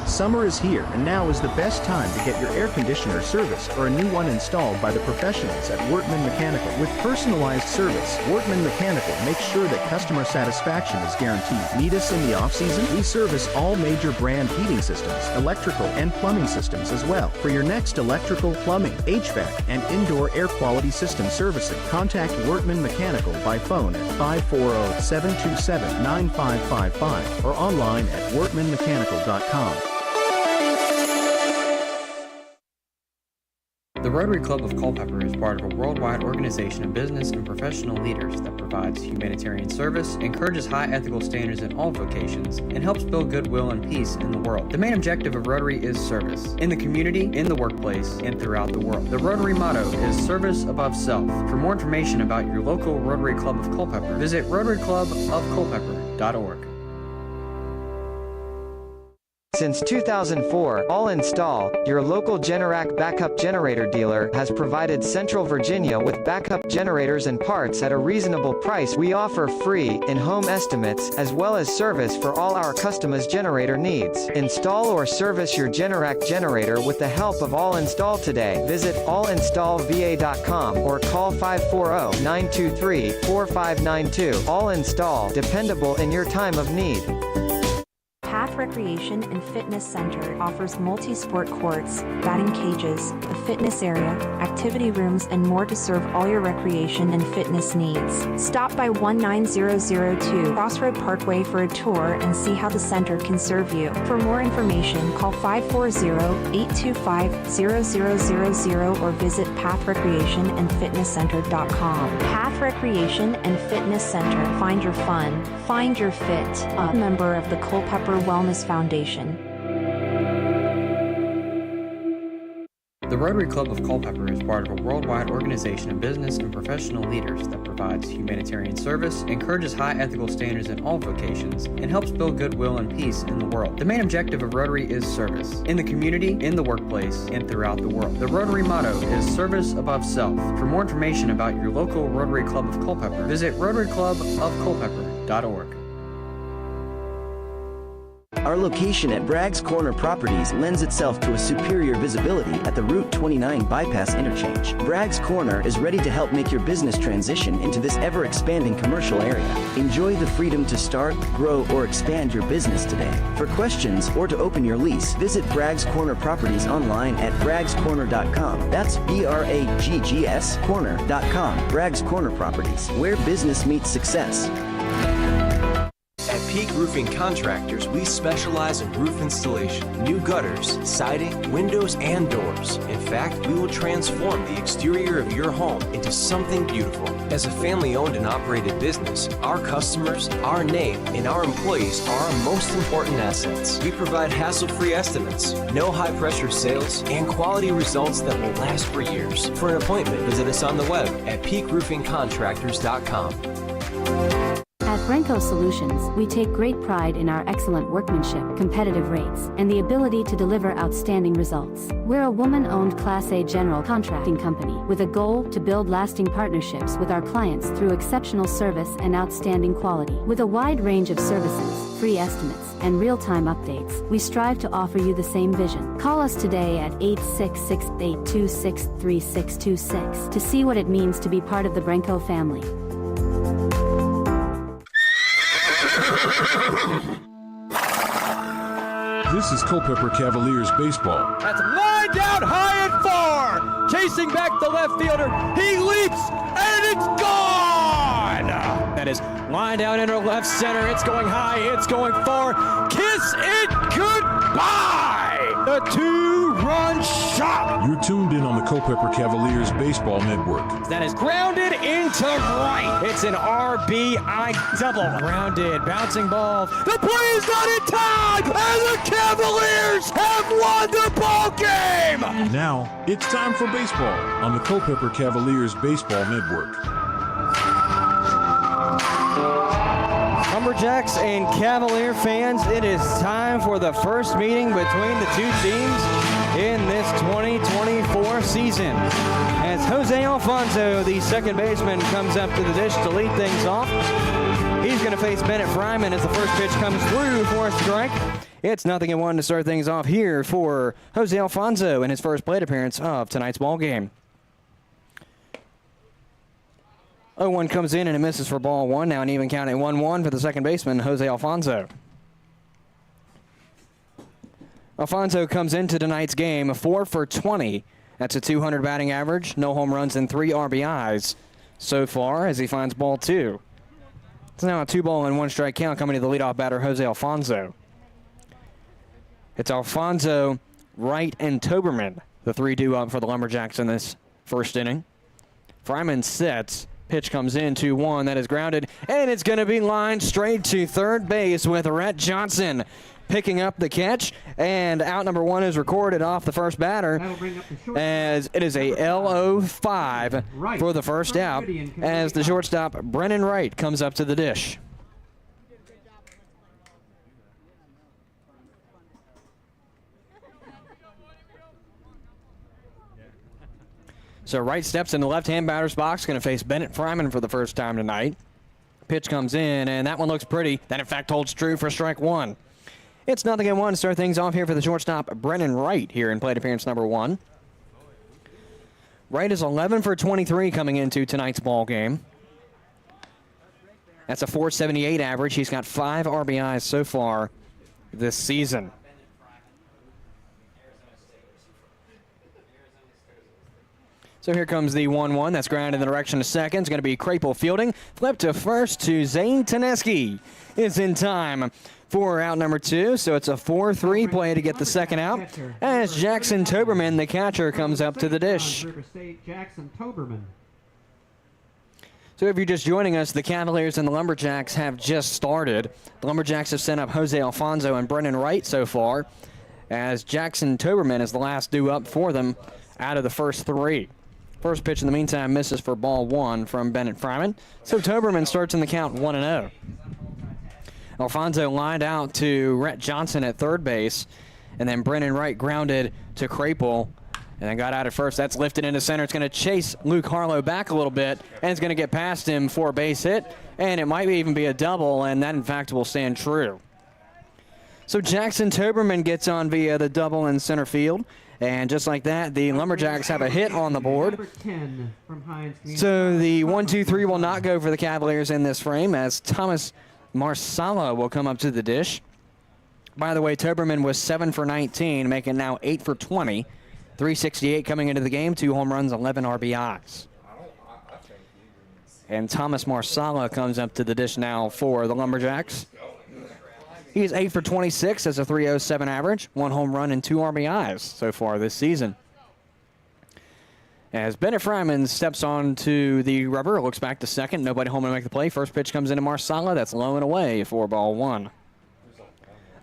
Summer is here, and now is the best time to get your air conditioner serviced or a new one installed by the professionals at Wortman Mechanical. With personalized service, Wortman Mechanical makes sure that customer satisfaction is guaranteed. Need us in the off-season? We service all major brand heating systems, electrical and plumbing systems as well. For your next electrical, plumbing, HVAC, and indoor air quality system servicing, contact Wortman Mechanical by phone at 540-727-9555 or online at wortmanmechanical.com. The Rotary Club of Culpeper is part of a worldwide organization of business and professional leaders that provides humanitarian service, encourages high ethical standards in all vocations, and helps build goodwill and peace in the world. The main objective of Rotary is service, in the community, in the workplace, and throughout the world. The Rotary motto is service above self. For more information about your local Rotary Club of Culpeper, visit rotaryclubofculpeper.org. Since 2004, All Install, your local Generac backup generator dealer, has provided Central Virginia with backup generators and parts at a reasonable price. We offer free, in-home estimates, as well as service for all our customers' generator needs. Install or service your Generac generator with the help of All Install today. Visit allinstallva.com or call 540-923-4592. All Install, dependable in your time of need. Path Recreation and Fitness Center offers multi-sport courts, batting cages, a fitness area, activity rooms, and more to serve all your recreation and fitness needs. Stop by 19002 Crossroad Parkway for a tour and see how the center can serve you. For more information, call 540-825-0000 or visit pathrecreationandfitnesscenter.com. Path Recreation and Fitness Center. Find your fun. Find your fit. A member of the Culpeper Wellness Foundation. The Rotary Club of Culpeper is part of a worldwide organization of business and professional leaders that provides humanitarian service, encourages high ethical standards in all vocations, and helps build goodwill and peace in the world. The main objective of Rotary is service, in the community, in the workplace, and throughout the world. The Rotary motto is service above self. For more information about your local Rotary Club of Culpeper, visit rotaryclubofculpeper.org. Our location at Bragg's Corner Properties lends itself to a superior visibility at the Route 29 bypass interchange. Bragg's Corner is ready to help make your business transition into this ever-expanding commercial area. Enjoy the freedom to start, grow, or expand your business today. For questions or to open your lease, visit Bragg's Corner Properties online at braggscorner.com. That's BRAGGS corner.com. Bragg's Corner Properties, where business meets success. At Peak Roofing Contractors, we specialize in roof installation, new gutters, siding, windows, and doors. In fact, we will transform the exterior of your home into something beautiful. As a family-owned and operated business, our customers, our name, and our employees are our most important assets. We provide hassle-free estimates, no high-pressure sales, and quality results that will last for years. For an appointment, visit us on the web at peakroofingcontractors.com. At Brenco Solutions, we take great pride in our excellent workmanship, competitive rates, and the ability to deliver outstanding results. We're a woman-owned Class A general contracting company with a goal to build lasting partnerships with our clients through exceptional service and outstanding quality. With a wide range of services, free estimates, and real-time updates, we strive to offer you the same vision. Call us today at 866-826-3626 to see what it means to be part of the Brenco family. This is Culpeper Cavaliers baseball. That's lined down high and far. Chasing back the left fielder. He leaps, and it's gone. That is lined out into left center. It's going high. It's going far. Kiss it goodbye. The two-run shot. You're tuned in on the Culpeper Cavaliers Baseball Network. That is grounded into right. It's an RBI double. Grounded, bouncing ball. The play is not in time, and the Cavaliers have won the ball game. Now, it's time for baseball on the Culpeper Cavaliers Baseball Network. Lumberjacks and Cavalier fans, it is time for the first meeting between the two teams in this 2024 season. As Jose Alfonso, the second baseman, comes up to the dish to lead things off. He's going to face Bennett Fryman as the first pitch comes through for a strike. It's 0-1 to start things off here for Jose Alfonso in his first plate appearance of tonight's ball game. 0-1 comes in and it misses for ball one. Now an even count at 1-1 for the second baseman, Jose Alfonso. Alfonso comes into tonight's game 4 for 20. That's a 200 batting average, no home runs and 3 RBIs so far as he finds ball two. It's now a 2-ball and 1-strike count coming to the leadoff batter, Jose Alfonso. It's Alfonso, Wright, and Toberman, the 3-2 up for the Lumberjacks in this first inning. Fryman sets. Pitch comes in 2-1. That is grounded, and it's going to be lined straight to third base with Rhett Johnson picking up the catch. And out number one is recorded off the first batter as it is a LO5 for the first out as the shortstop Brennan Wright comes up to the dish. So Wright steps in the left-hand batter's box, going to face Bennett Fryman for the first time tonight. Pitch comes in, and that one looks pretty. That, in fact, holds true for strike one. It's 0-1 to start things off here for the shortstop, Brennan Wright, here in plate appearance number 1. Wright is 11 for 23 coming into tonight's ball game. That's a .478 average. He's got 5 RBIs so far this season. So here comes the 1-1. That's grounded in the direction of second. It's going to be Crapel fielding. Flip to first to Zane Teneski. Is in time for out number 2. So it's a 4-3 play to get the second out. As Jackson Toberman, the catcher, comes up to the dish. Jackson Toberman. So if you're just joining us, the Cavaliers and the Lumberjacks have just started. The Lumberjacks have sent up Jose Alfonso and Brennan Wright so far, as Jackson Toberman is the last due up for them out of the first 3. First pitch in the meantime misses for ball 1 from Bennett Fryman. So Toberman starts in the count 1-0. Alfonso lined out to Rhett Johnson at third base, and then Brennan Wright grounded to Crapel, and then got out at first. That's lifted into center. It's going to chase Luke Harlow back a little bit, and it's going to get past him for a base hit, and it might even be a double, and that in fact will stand true. So Jackson Toberman gets on via the double in center field. And just like that, the Lumberjacks have a hit on the board. So the 1-2-3 will not go for the Cavaliers in this frame, as Thomas Marsala will come up to the dish. By the way, Toberman was 7 for 19, making now 8 for 20. 368 coming into the game, 2 home runs, 11 RBIs. And Thomas Marsala comes up to the dish now for the Lumberjacks. He's 8 for 26 as a .307 average, 1 home run and 2 RBIs so far this season. As Bennett Fryman steps onto the rubber, looks back to second, nobody home to make the play. First pitch comes into Marsala, that's low and away for ball 1.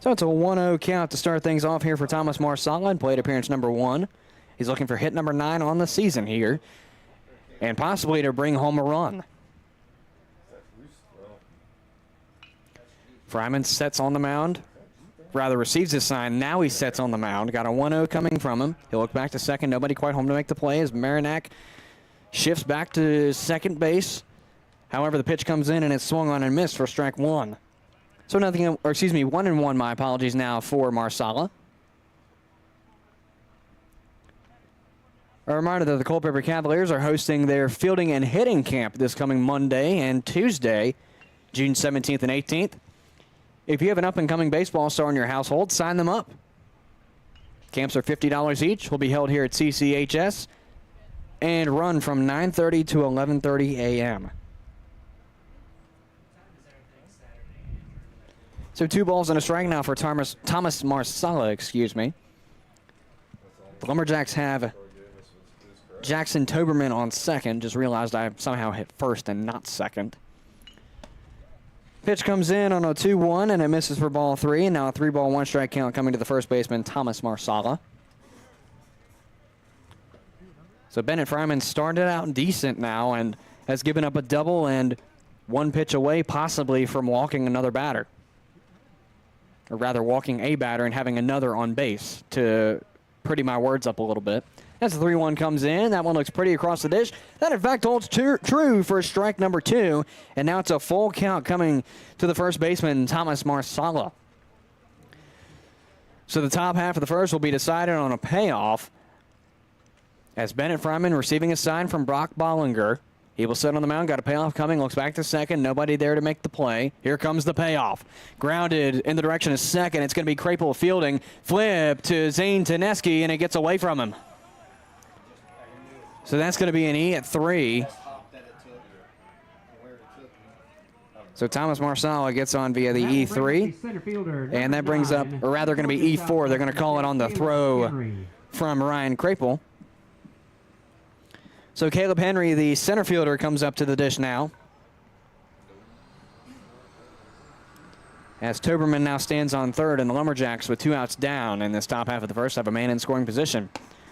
So it's a 1-0 count to start things off here for Thomas Marsala in plate appearance number 1. He's looking for hit number 9 on the season here, and possibly to bring home a run. Fryman sets on the mound, rather receives his sign. Now he sets on the mound. Got a 1-0 coming from him. He'll look back to second. Nobody quite home to make the play as Marinac shifts back to second base. However, the pitch comes in and it's swung on and missed for strike 1. So 1-1, my apologies now for Marsala. A reminder that the Culpeper Cavaliers are hosting their fielding and hitting camp this coming Monday and Tuesday, June 17th and 18th. If you have an up-and-coming baseball star in your household, sign them up. Camps are $50 each. Will be held here at CCHS and run from 9:30 to 11:30 a.m. So 2 balls and a strike now for Thomas Marsala, The Lumberjacks have Jackson Toberman on second. Just realized I somehow hit first and not second. Pitch comes in on a 2-1, and it misses for ball 3. And now a 3-ball, 1-strike count coming to the first baseman, Thomas Marsala. So Bennett Fryman started out decent now and has given up a double and 1 pitch away possibly from walking another batter. Or rather, walking a batter and having another on base, to pretty my words up a little bit. As the 3-1 comes in, that one looks pretty across the dish. That, in fact, holds true for strike number 2. And now it's a full count coming to the first baseman, Thomas Marsala. So the top half of the first will be decided on a payoff, as Bennett Fryman receiving a sign from Brock Bollinger. He will sit on the mound, got a payoff coming, looks back to second, nobody there to make the play. Here comes the payoff. Grounded in the direction of second. It's going to be Crapel fielding. Flip to Zane Teneski, and it gets away from him. So that's going to be an E at 3. So Thomas Marsala gets on via the E3. And that brings up, or rather going to be E4. They're going to call it on the throw from Ryan Crapel. So Caleb Henry, the center fielder, comes up to the dish now. As Toberman now stands on third, and the Lumberjacks with 2 outs down in this top half of the first have a man in scoring position.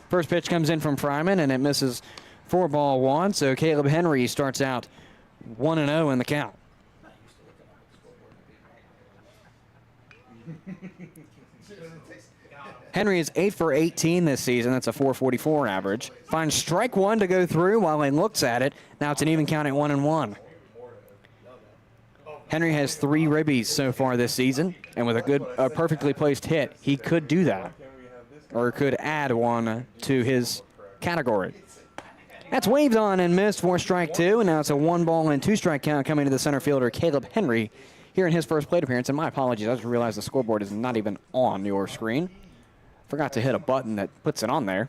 First pitch comes in from Fryman, and it misses for ball 1. So Caleb Henry starts out 1-0 in the count. Henry is 8 for 18 this season. That's a .444 average. Finds strike one to go through while he looks at it. Now it's an even count at 1-1. Henry has 3 ribbies so far this season, and with a perfectly placed hit, he could do that, or could add one to his category. That's waved on and missed for strike 2, and now it's a 1-2 count coming to the center fielder, Caleb Henry, here in his first plate appearance. And my apologies, I just realized the scoreboard is not even on your screen. Forgot to hit a button that puts it on there.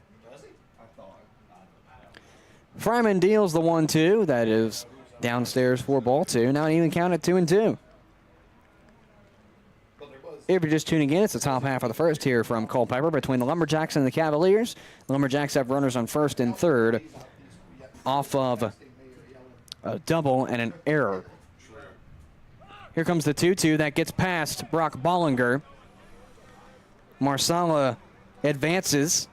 Fryman deals the 1-2. That is downstairs for ball 2. Now an even count at 2-2. If you're just tuning in, it's the top half of the first here from Culpeper between the Lumberjacks and the Cavaliers. The Lumberjacks have runners on first and third off of a double and an error. Here comes the 2-2 that gets past Brock Bollinger. Marsala advances.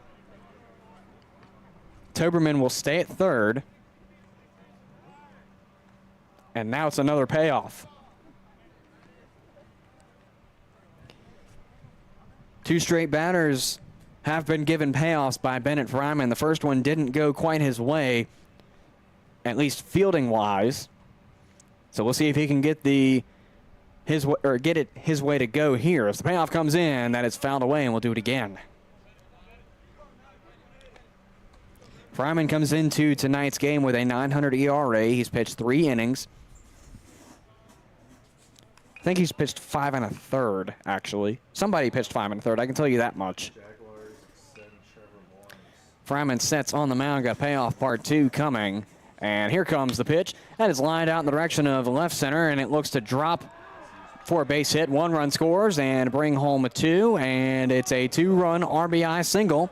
Toberman will stay at third. And now it's another payoff. 2 straight batters have been given payoffs by Bennett Fryman. The first one didn't go quite his way, at least fielding-wise. So we'll see if he can get his way to go here. As the payoff comes in, that is fouled away, and we'll do it again. Fryman comes into tonight's game with a .900 ERA. He's pitched 3 innings. I think he's pitched 5 1/3, actually. Somebody pitched 5 1/3, I can tell you that much. Fryman sets on the mound, got payoff part 2 coming. And here comes the pitch. That is lined out in the direction of left center, and it looks to drop for a base hit. 1 run scores and bring home a 2, and it's a 2-run RBI single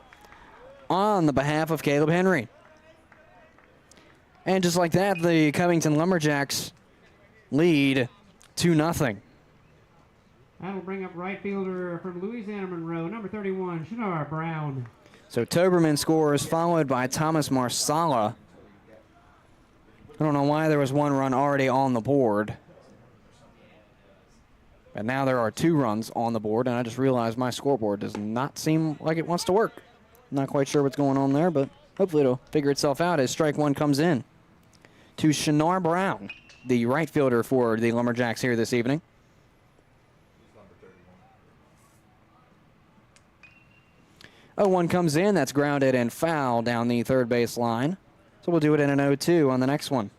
on the behalf of Caleb Henry. And just like that, the Covington Lumberjacks lead 2-0. That'll bring up right fielder from Louisiana Monroe, number 31, Shinar Brown. So Toberman scores, followed by Thomas Marsala. I don't know why there was 1 run already on the board. And now there are 2 runs on the board, and I just realized my scoreboard does not seem like it wants to work. Not quite sure what's going on there, but hopefully it'll figure itself out as strike 1 comes in to Shinar Brown, the right fielder for the Lumberjacks here this evening. Oh, 1 comes in. That's grounded and foul down the third base line. So we'll do it in an 0-2 on the next one.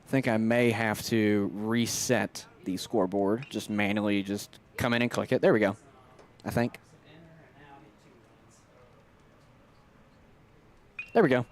I think I may have to reset the scoreboard. Just manually just come in and click it. There we go, I think. There we go.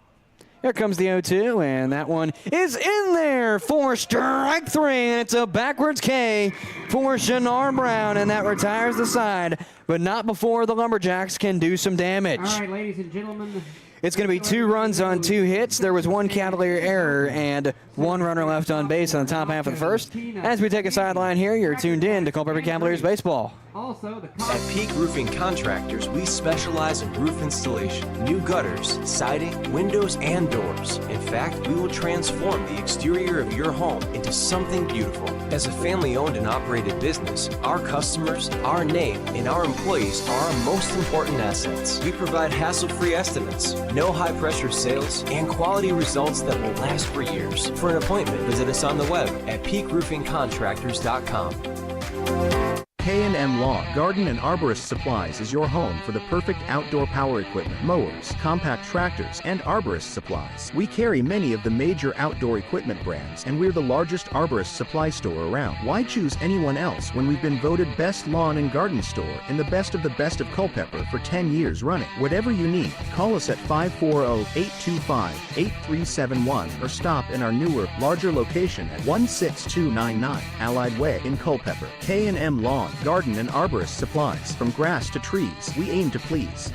Here comes the 0-2, and that one is in there for strike 3, and it's a backwards K for Shinar Brown, and that retires the side, but not before the Lumberjacks can do some damage. All right, ladies and gentlemen. It's going to be 2 runs on 2 hits. There was 1 Cavalier error and 1 runner left on base on the top half of the first. As we take a sideline here, you're tuned in to Culpeper Cavaliers baseball. At Peak Roofing Contractors, we specialize in roof installation, new gutters, siding, windows, and doors. In fact, we will transform the exterior of your home into something beautiful. As a family-owned and operated business, our customers, our name, and our employees are our most important assets. We provide hassle-free estimates, no high-pressure sales, and quality results that will last for years. For an appointment, visit us on the web at peakroofingcontractors.com. K&M Lawn, Garden and Arborist Supplies is your home for the perfect outdoor power equipment, mowers, compact tractors, and arborist supplies. We carry many of the major outdoor equipment brands, and we're the largest arborist supply store around. Why choose anyone else when we've been voted best lawn and garden store in the best of Culpeper for 10 years running? Whatever you need, call us at 540-825-8371 or stop in our newer, larger location at 16299 Allied Way in Culpeper. K&M Lawn, Garden and Arborist Supplies. From grass to trees, we aim to please.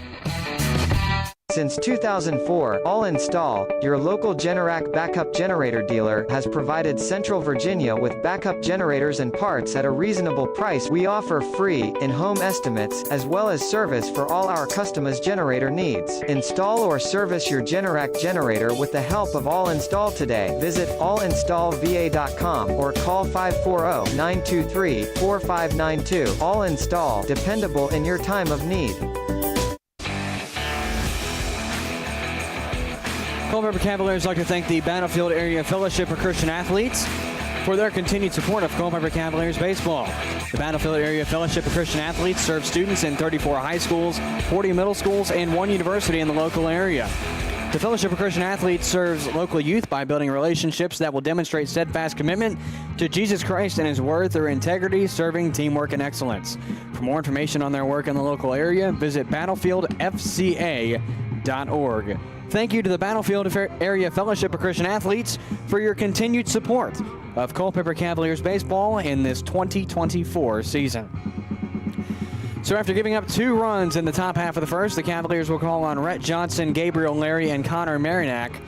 Since 2004, All Install, your local Generac backup generator dealer, has provided Central Virginia with backup generators and parts at a reasonable price. We offer free, in-home estimates, as well as service for all our customers' generator needs. Install or service your Generac generator with the help of All Install today. Visit allinstallva.com or call 540-923-4592. All Install, dependable in your time of need. Culpeper Cavaliers like to thank the Battlefield Area Fellowship of Christian Athletes for their continued support of Culpeper Cavaliers baseball. The Battlefield Area Fellowship of Christian Athletes serves students in 34 high schools, 40 middle schools, and 1 university in the local area. The Fellowship of Christian Athletes serves local youth by building relationships that will demonstrate steadfast commitment to Jesus Christ and His Word through integrity, serving, teamwork, and excellence. For more information on their work in the local area, visit battlefieldfca.org. Thank you to the Battlefield Area Fellowship of Christian Athletes for your continued support of Culpeper Cavaliers baseball in this 2024 season. So after giving up 2 runs in the top half of the first, the Cavaliers will call on Rhett Johnson, Gabriel Larry, and Connor Marinac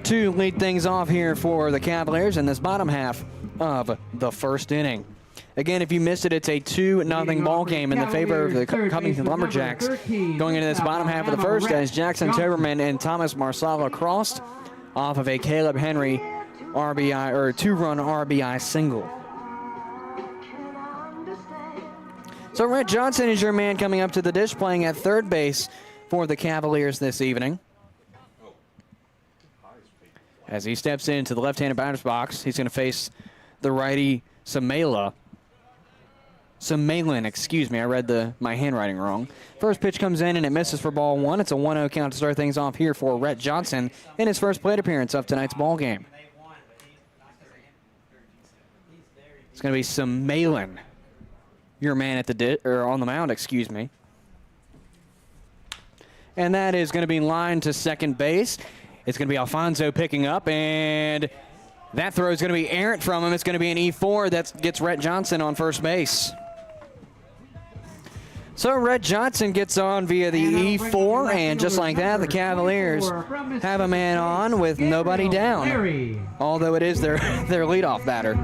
to lead things off here for the Cavaliers in this bottom half of the first inning. Again, if you missed it, it's a 2-0 ball game in the favor of the Covington Lumberjacks going into this bottom half of the first as Jackson Toberman and Thomas Marsala crossed off of a Caleb Henry RBI or 2-run RBI single. So Rhett Johnson is your man coming up to the dish, playing at third base for the Cavaliers this evening. As he steps into the left-handed batter's box, he's going to face the righty Samalin, excuse me, I read my handwriting wrong. First pitch comes in and it misses for ball 1. It's a 1-0 count to start things off here for Rhett Johnson in his first plate appearance of tonight's ball game. It's going to be Samalin, your man at on the mound, excuse me. And that is going to be lined to second base. It's going to be Alfonso picking up, and that throw is going to be errant from him. It's going to be an E4 that gets Rhett Johnson on first base. So Rhett Johnson gets on via the E4, and just like that, the Cavaliers have a man on with nobody down, although it is their leadoff batter.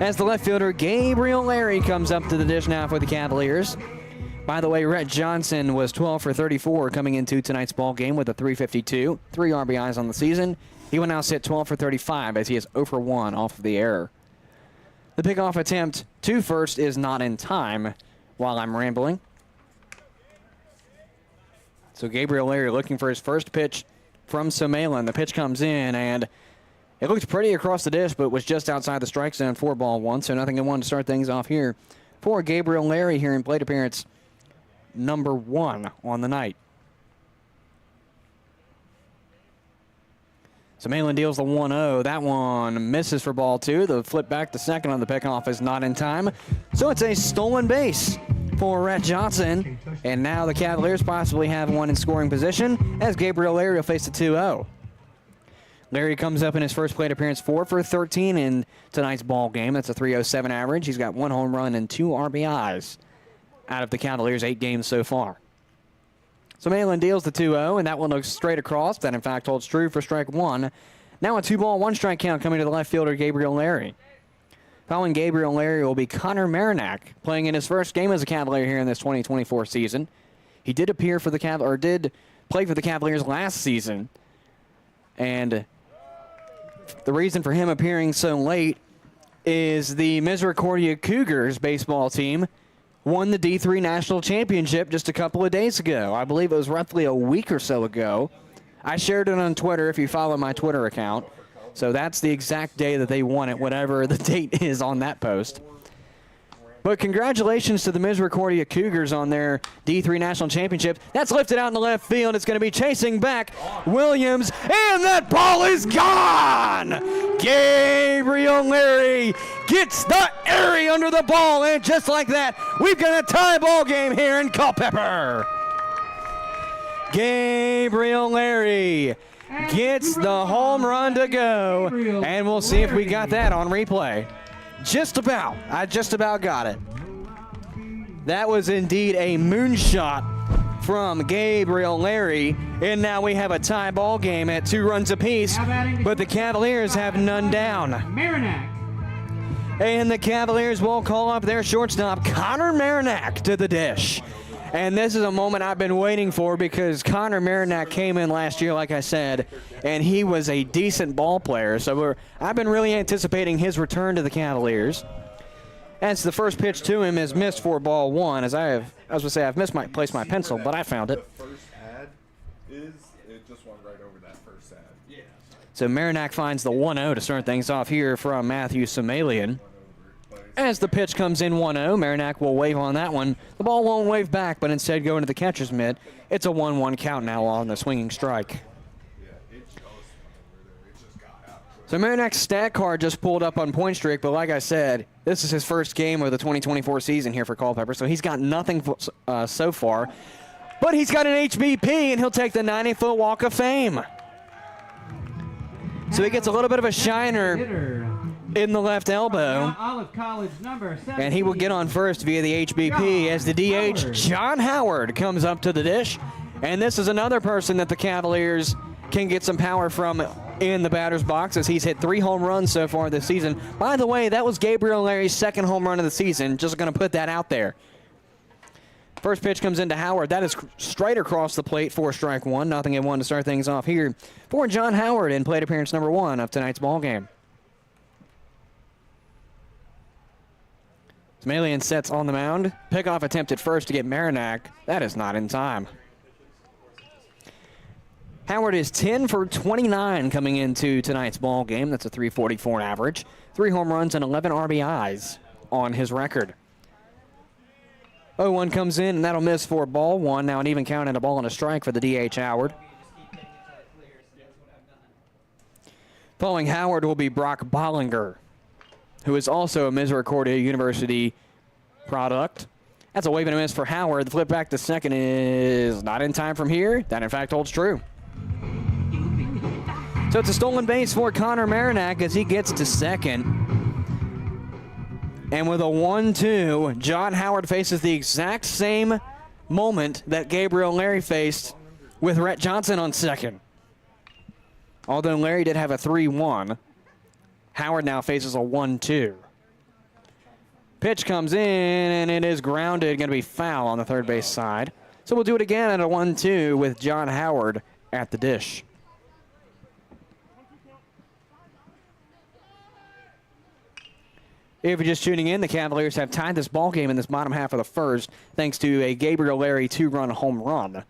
As the left fielder, Gabriel Larry, comes up to the dish now for the Cavaliers. By the way, Rhett Johnson was 12 for 34 coming into tonight's ball game with a .352, 3 RBIs on the season. He will now sit 12 for 35 as he is 0 for 1 off of the error. The pickoff attempt to first is not in time while I'm rambling. So Gabriel Larry looking for his first pitch from Samalin. The pitch comes in, and it looked pretty across the dish, but was just outside the strike zone for ball 1, so nothing in 1 to start things off here for Gabriel Larry here in plate appearance number 1 on the night. Samalin deals the 1-0. That one misses for ball 2. The flip back to second on the pickoff is not in time. So it's a stolen base for Rhett Johnson. And now the Cavaliers possibly have one in scoring position as Gabriel Larry will face the 2-0. Larry comes up in his first plate appearance 4 for 13 in tonight's ball game. That's a .307 average. He's got 1 home run and 2 RBIs out of the Cavaliers' 8 games so far. So Malin deals the 2-0, and that one looks straight across. That, in fact, holds true for strike 1. Now a 2-ball, 1-strike count coming to the left fielder, Gabriel Larry. Following Gabriel Larry will be Connor Marinac, playing in his first game as a Cavalier here in this 2024 season. He did appear for the did play for the Cavaliers last season, and the reason for him appearing so late is the Misericordia Cougars baseball team won the D3 National Championship just a couple of days ago. I believe it was roughly a week or so ago. I shared it on Twitter if you follow my Twitter account. So that's the exact day that they won it, whatever the date is on that post. But congratulations to the Misericordia Cougars on their D3 National Championship. That's lifted out in the left field. It's going to be chasing back Williams, and that ball is gone! Gabriel Larry gets the Airy under the ball, and just like that, we've got a tie ball game here in Culpeper. Gabriel Larry gets the home run to go, and we'll see if we got that on replay. Just about. I just about got it. That was indeed a moonshot from Gabriel Larry, and now we have a tie ball game at 2 runs apiece, but the Cavaliers have none down. Marinac. And the Cavaliers will call up their shortstop, Connor Marinac, to the dish. And this is a moment I've been waiting for because Connor Marinac came in last year, like I said, and he was a decent ball player. So I've been really anticipating his return to the Cavaliers. As the first pitch to him is missed for ball 1, as I was going to say, I've placed my pencil, but I found it. It just went right over that first ad. So Marinac finds the 1-0 to start things off here from Matthew Semalian. As the pitch comes in 1-0, Marinac will wave on that one. The ball won't wave back, but instead go into the catcher's mitt. It's a 1-1 count now on the swinging strike. So Marinac's stat card just pulled up on point streak, but like I said, this is his first game of the 2024 season here for Culpeper, so he's got nothing so far. But he's got an HBP, and he'll take the 90-foot Walk of Fame. So he gets a little bit of a shiner in the left elbow, Olive College number 17. and he will get on first via the HBP as the DH, John Howard, comes up to the dish. And this is another person that the Cavaliers can get some power from in the batter's box, as he's hit 3 home runs so far this season. By the way, that was Gabriel Larry's second home run of the season. Just going to put that out there. First pitch comes into Howard. That is straight across the plate for strike 1. 0-1 to start things off here for John Howard in plate appearance number 1 of tonight's ball game. Semalian sets on the mound. Pickoff attempted first to get Marinac. That is not in time. Howard is 10 for 29 coming into tonight's ball game. That's a .344 average. 3 home runs and 11 RBIs on his record. 0-1 comes in, and that'll miss for ball 1. Now an even count and a ball and a strike for the DH Howard. Following Howard will be Brock Bollinger, who is also a Misericordia University product. That's a wave and a miss for Howard. The flip back to second is not in time from here. That, in fact, holds true. So it's a stolen base for Connor Marinac as he gets to second. And with a 1-2, John Howard faces the exact same moment that Gabriel Larry faced with Rhett Johnson on second. Although Larry did have a 3-1, Howard now faces a 1-2. Pitch comes in, and it is grounded, going to be foul on the third base side. So we'll do it again at a 1-2 with John Howard at the dish. If you're just tuning in, the Cavaliers have tied this ball game in this bottom half of the first thanks to a Gabriel Larry 2-run home run.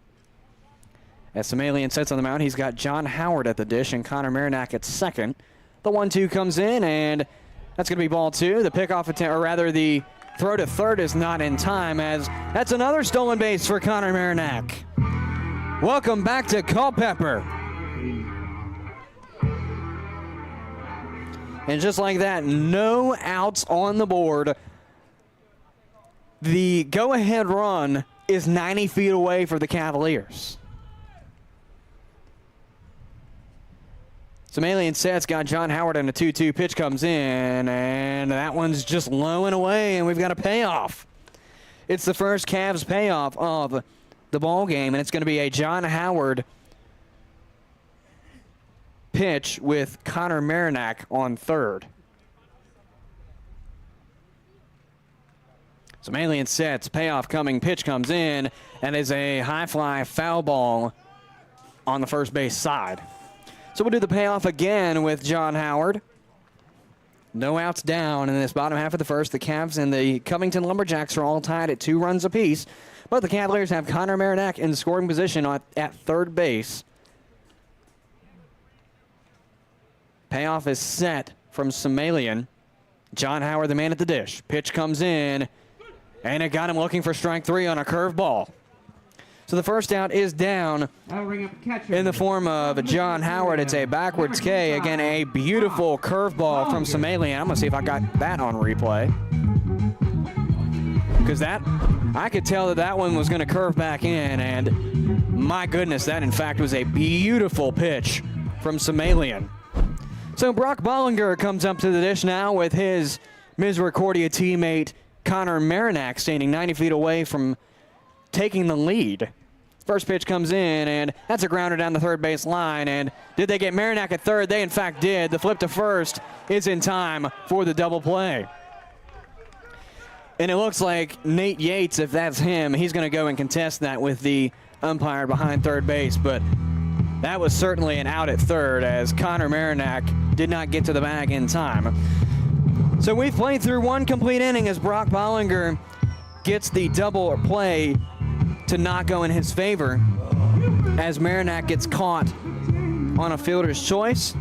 As Semalian sits on the mound, he's got John Howard at the dish and Connor Marinac at second. The 1-2 comes in, and that's going to be ball 2. The pickoff attempt, or rather the throw to third, is not in time, as that's another stolen base for Connor Marinac. Welcome back to Culpeper. And just like that, no outs on the board. The go-ahead run is 90 feet away for the Cavaliers. Semalian sets, got John Howard, and a 2-2 pitch comes in, and that one's just low and away, and we've got a payoff. It's the first Cavs payoff of the ball game, and it's going to be a John Howard pitch with Connor Marinac on third. Semalian sets, payoff coming, pitch comes in, and is a high fly foul ball on the first base side. So we'll do the payoff again with John Howard. No outs down in this bottom half of the first. The Cavs and the Covington Lumberjacks are all tied at 2 runs apiece, but the Cavaliers have Connor Marinac in scoring position at third base. Payoff is set from Semalian. John Howard, the man at the dish. Pitch comes in, and it got him looking for strike 3 on a curveball. So the first out is down in the form of John Howard. It's a backwards K. Again, a beautiful curveball from Semalian. I'm going to see if I got that on replay. Because that, I could tell that one was going to curve back in, and my goodness, that in fact was a beautiful pitch from Semalian. So Brock Bollinger comes up to the dish now with his Misericordia teammate Connor Marinac standing 90 feet away from taking the lead. First pitch comes in, and that's a grounder down the third base line. And did they get Marinac at third? They, in fact, did. The flip to first is in time for the double play. And it looks like Nate Yates, if that's him, he's going to go and contest that with the umpire behind third base. But that was certainly an out at third, as Connor Marinac did not get to the bag in time. So we've played through one complete inning as Brock Bollinger gets the double play to not go in his favor, as Marinac gets caught on a fielder's choice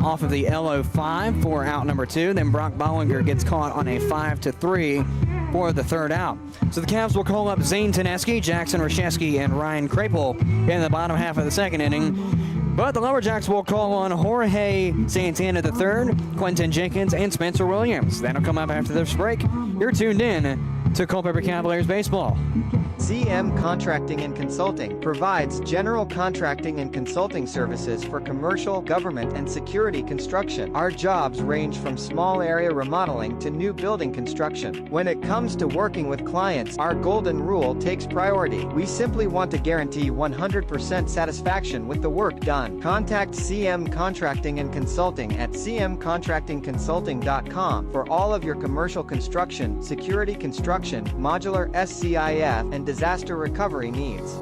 off of the LO5 for out number 2. Then Brock Bollinger gets caught on a 5-3 for the third out. So the Cavs will call up Zane Tedeschi, Jackson Rashevsky, and Ryan Krapel in the bottom half of the second inning. But the Lumberjacks will call on Jorge Santana III, Quentin Jenkins, and Spencer Williams. That'll come up after this break. You're tuned in to Culpeper Cavaliers baseball. CM Contracting and Consulting provides general contracting and consulting services for commercial, government, and security construction. Our jobs range from small area remodeling to new building construction. When it comes to working with clients, our golden rule takes priority. We simply want to guarantee 100% satisfaction with the work done. Contact CM Contracting and Consulting at cmcontractingconsulting.com for all of your commercial construction, security construction, modular SCIF, and disaster recovery needs.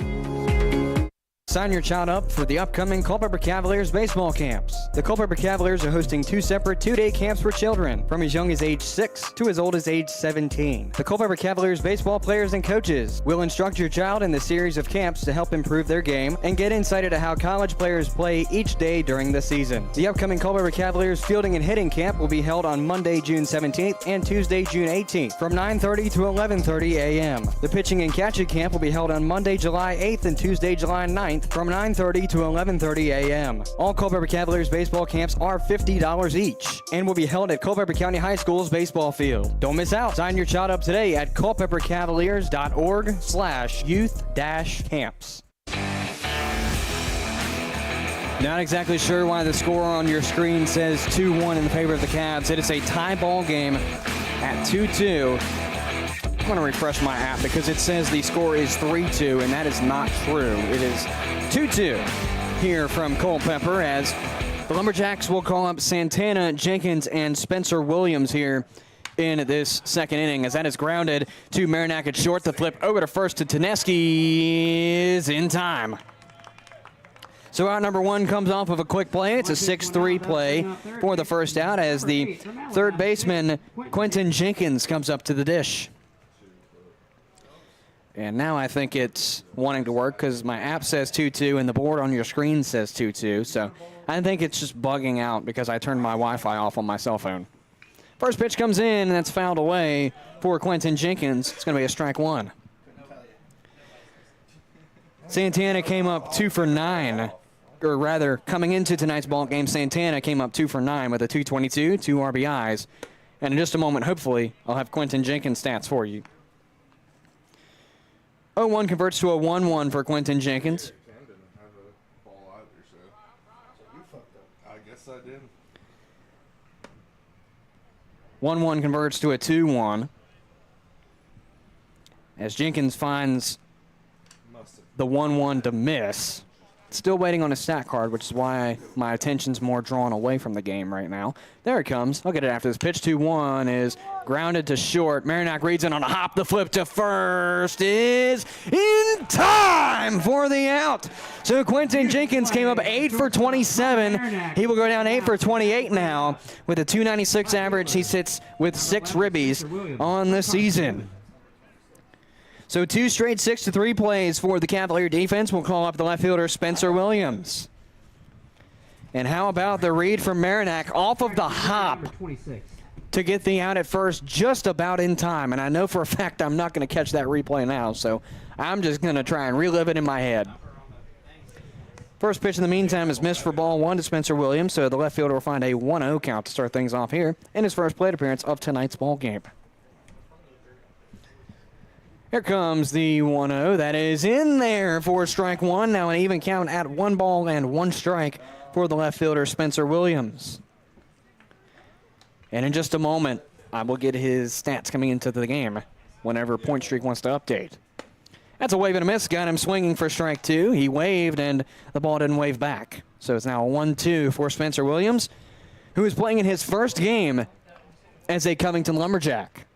Sign your child up for the upcoming Culpeper Cavaliers baseball camps. The Culpeper Cavaliers are hosting 2 separate 2-day camps for children from as young as age 6 to as old as age 17. The Culpeper Cavaliers baseball players and coaches will instruct your child in the series of camps to help improve their game and get insight into how college players play each day during the season. The upcoming Culpeper Cavaliers fielding and hitting camp will be held on Monday, June 17th and Tuesday, June 18th from 9:30 to 11:30 a.m. The pitching and catching camp will be held on Monday, July 8th and Tuesday, July 9th from 9:30 to 11:30 a.m. All Culpeper Cavaliers baseball camps are $50 each and will be held at Culpeper County High School's baseball field. Don't miss out. Sign your child up today at culpepercavaliers.org/youth-camps. Not exactly sure why the score on your screen says 2-1 in favor of the Cavs. It is a tie ball game at 2-2. I'm going to refresh my app because it says the score is 3-2, and that is not true. It is 2-2 here from Culpeper, as the Lumberjacks will call up Santana, Jenkins, and Spencer Williams here in this second inning, as that is grounded to Marinac at short. The flip over to first to Tedeschi is in time. So out number 1 comes off of a quick play. It's a 6-3 play for the first out, as the third baseman, Quentin Jenkins, comes up to the dish. And now I think it's wanting to work because my app says 2-2 and the board on your screen says 2-2. So I think it's just bugging out because I turned my Wi-Fi off on my cell phone. First pitch comes in, and that's fouled away for Quentin Jenkins. It's going to be a strike 1. Santana came up 2 for 9. Or rather, coming into tonight's ball game, Santana came up 2 for 9 with a 222, 2 RBIs. And in just a moment, hopefully, I'll have Quentin Jenkins stats for you. 0-1 converts to a 1-1 for Quentin Jenkins. I guess I did. 1-1 converts to a 2-1. As Jenkins finds the 1-1 to miss. Still waiting on a stat card, which is why my attention's more drawn away from the game right now. There it comes. I'll get it after this. Pitch 2-1 is grounded to short. Marinac reads it on a hop. The flip to first is in time for the out. So Quentin Jenkins came up 8 for 27. He will go down 8 for 28 now. With a 296 average, he sits with 6 ribbies on the season. So 2 straight 6-3 plays for the Cavalier defense. We'll call up the left fielder, Spencer Williams. And how about the read from Marinac off of the hop to get the out at first just about in time. And I know for a fact I'm not going to catch that replay now, so I'm just going to try and relive it in my head. First pitch in the meantime is missed for ball 1 to Spencer Williams, so the left fielder will find a 1-0 count to start things off here in his first plate appearance of tonight's ball game. Here comes the 1-0. That is in there for strike 1. Now an even count at 1 ball and 1 strike for the left fielder, Spencer Williams. And in just a moment, I will get his stats coming into the game whenever Point Streak wants to update. That's a wave and a miss. Got him swinging for strike 2. He waved, and the ball didn't wave back. So it's now a 1-2 for Spencer Williams, who is playing in his first game as a Covington Lumberjack.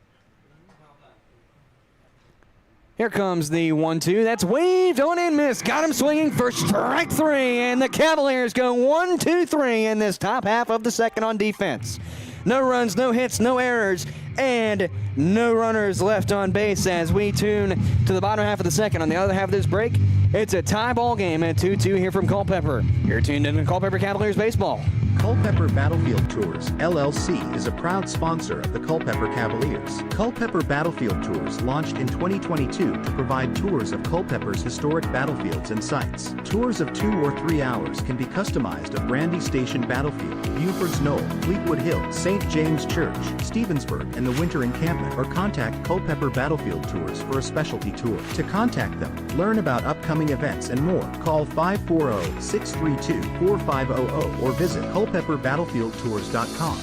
Here comes the 1-2. That's waved on and missed. Got him swinging for strike 3, and the Cavaliers go 1-2-3 in this top half of the second on defense. No runs, no hits, no errors, and no runners left on base as we tune to the bottom half of the second. On the other half of this break, it's a tie ball game at 2-2 here from Culpeper. You're tuned in to Culpeper Cavaliers baseball. Culpeper Battlefield Tours, LLC is a proud sponsor of the Culpeper Cavaliers. Culpeper Battlefield Tours launched in 2022 to provide tours of Culpeper's historic battlefields and sites. Tours of 2 or 3 hours can be customized of Brandy Station Battlefield, Buford's Knoll, Fleetwood Hill, St. James Church, Stevensburg, and the Winter Encampment, or contact Culpeper Battlefield Tours for a specialty tour. To contact them, learn about upcoming events and more, call 540-632-4500 or visit culpeperbattlefieldtours.com.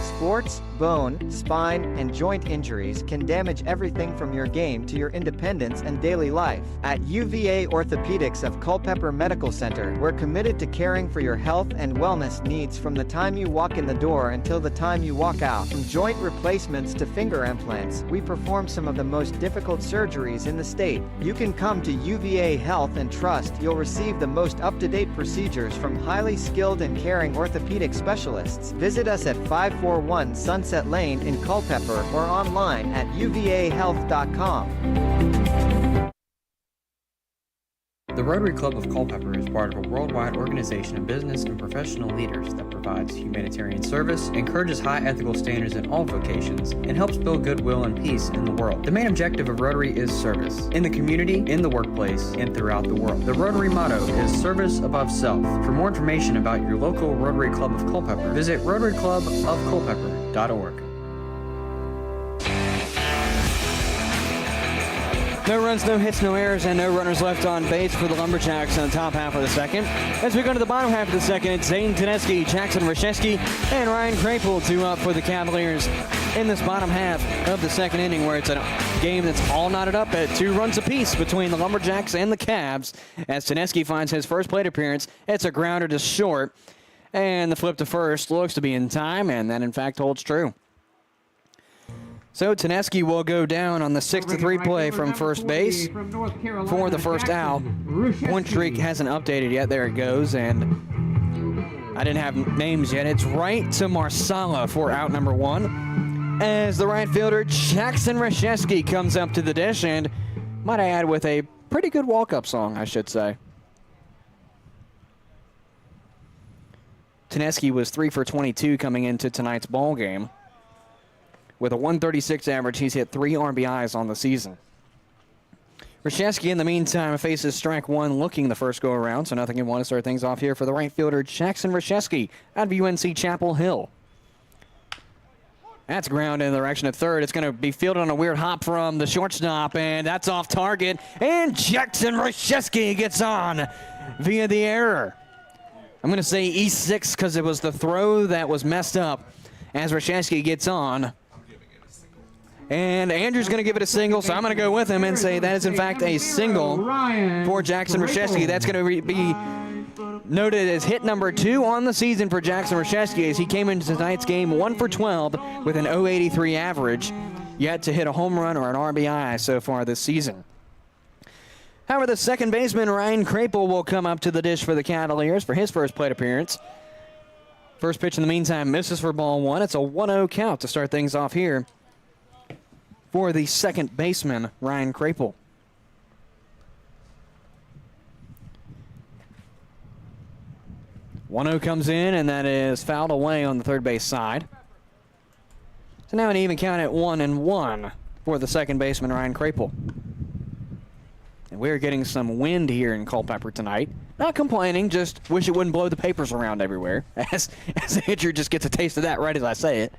Sports, bone, spine, and joint injuries can damage everything from your game to your independence and daily life. At UVA Orthopedics of Culpeper Medical Center, we're committed to caring for your health and wellness needs from the time you walk in the door until the time you walk out. From joint replacements to finger implants, we perform some of the most difficult surgeries in the state. You can come to UVA Health and trust you'll receive the most up-to-date procedures from highly skilled and caring orthopedic specialists. Visit us at 541 Sunset Lane in Culpeper or online at uvahealth.com. The Rotary Club of Culpeper is part of a worldwide organization of business and professional leaders that provides humanitarian service, encourages high ethical standards in all vocations, and helps build goodwill and peace in the world. The main objective of Rotary is service, in the community, in the workplace, and throughout the world. The Rotary motto is service above self. For more information about your local Rotary Club of Culpeper, visit rotaryclubofculpeper.org. No runs, no hits, no errors, and no runners left on base for the Lumberjacks in the top half of the second. As we go to the bottom half of the second, it's Zane Tedeschi, Jackson Reshesky, and Ryan Krapel to up for the Cavaliers in this bottom half of the second inning, where it's a game that's all knotted up at 2 runs apiece between the Lumberjacks and the Cavs. As Tedeschi finds his first plate appearance, it's a grounder to short, and the flip to first looks to be in time, and that in fact holds true. So Tedeschi will go down on the 6-3 play from first base for the first out. Point streak hasn't updated yet. There it goes, and I didn't have names yet. It's right to Marsala for out number 1, as the right fielder Jackson Reshesky comes up to the dish, and might I add with a pretty good walk-up song, I should say. Tedeschi was 3 for 22 coming into tonight's ball game. With a 136 average, he's hit 3 RBIs on the season. Reshesky, in the meantime, faces strike 1 looking the first go-around, so nothing in 1 to start things off here for the right fielder, Jackson Reshesky, out of UNC Chapel Hill. That's ground in the direction of third. It's going to be fielded on a weird hop from the shortstop, and that's off target, and Jackson Reshesky gets on via the error. I'm going to say E6 because it was the throw that was messed up as Reshesky gets on. And Andrew's going to give it a single, so I'm going to go with him and say that is, in fact, a single for Jackson Reshesky. That's going to be noted as hit number 2 on the season for Jackson Reshesky, as he came into tonight's game 1 for 12 with an .083 average, yet to hit a home run or an RBI so far this season. However, the second baseman, Ryan Krapel, will come up to the dish for the Cavaliers for his first plate appearance. First pitch in the meantime misses for ball 1. It's a 1-0 count to start things off here for the second baseman, Ryan Krapel. One 0 comes in, and that is fouled away on the third base side. So now an even count at 1-1 for the second baseman, Ryan Krapel. And we're getting some wind here in Culpeper tonight. Not complaining, just wish it wouldn't blow the papers around everywhere, as the hitcher just gets a taste of that right as I say it.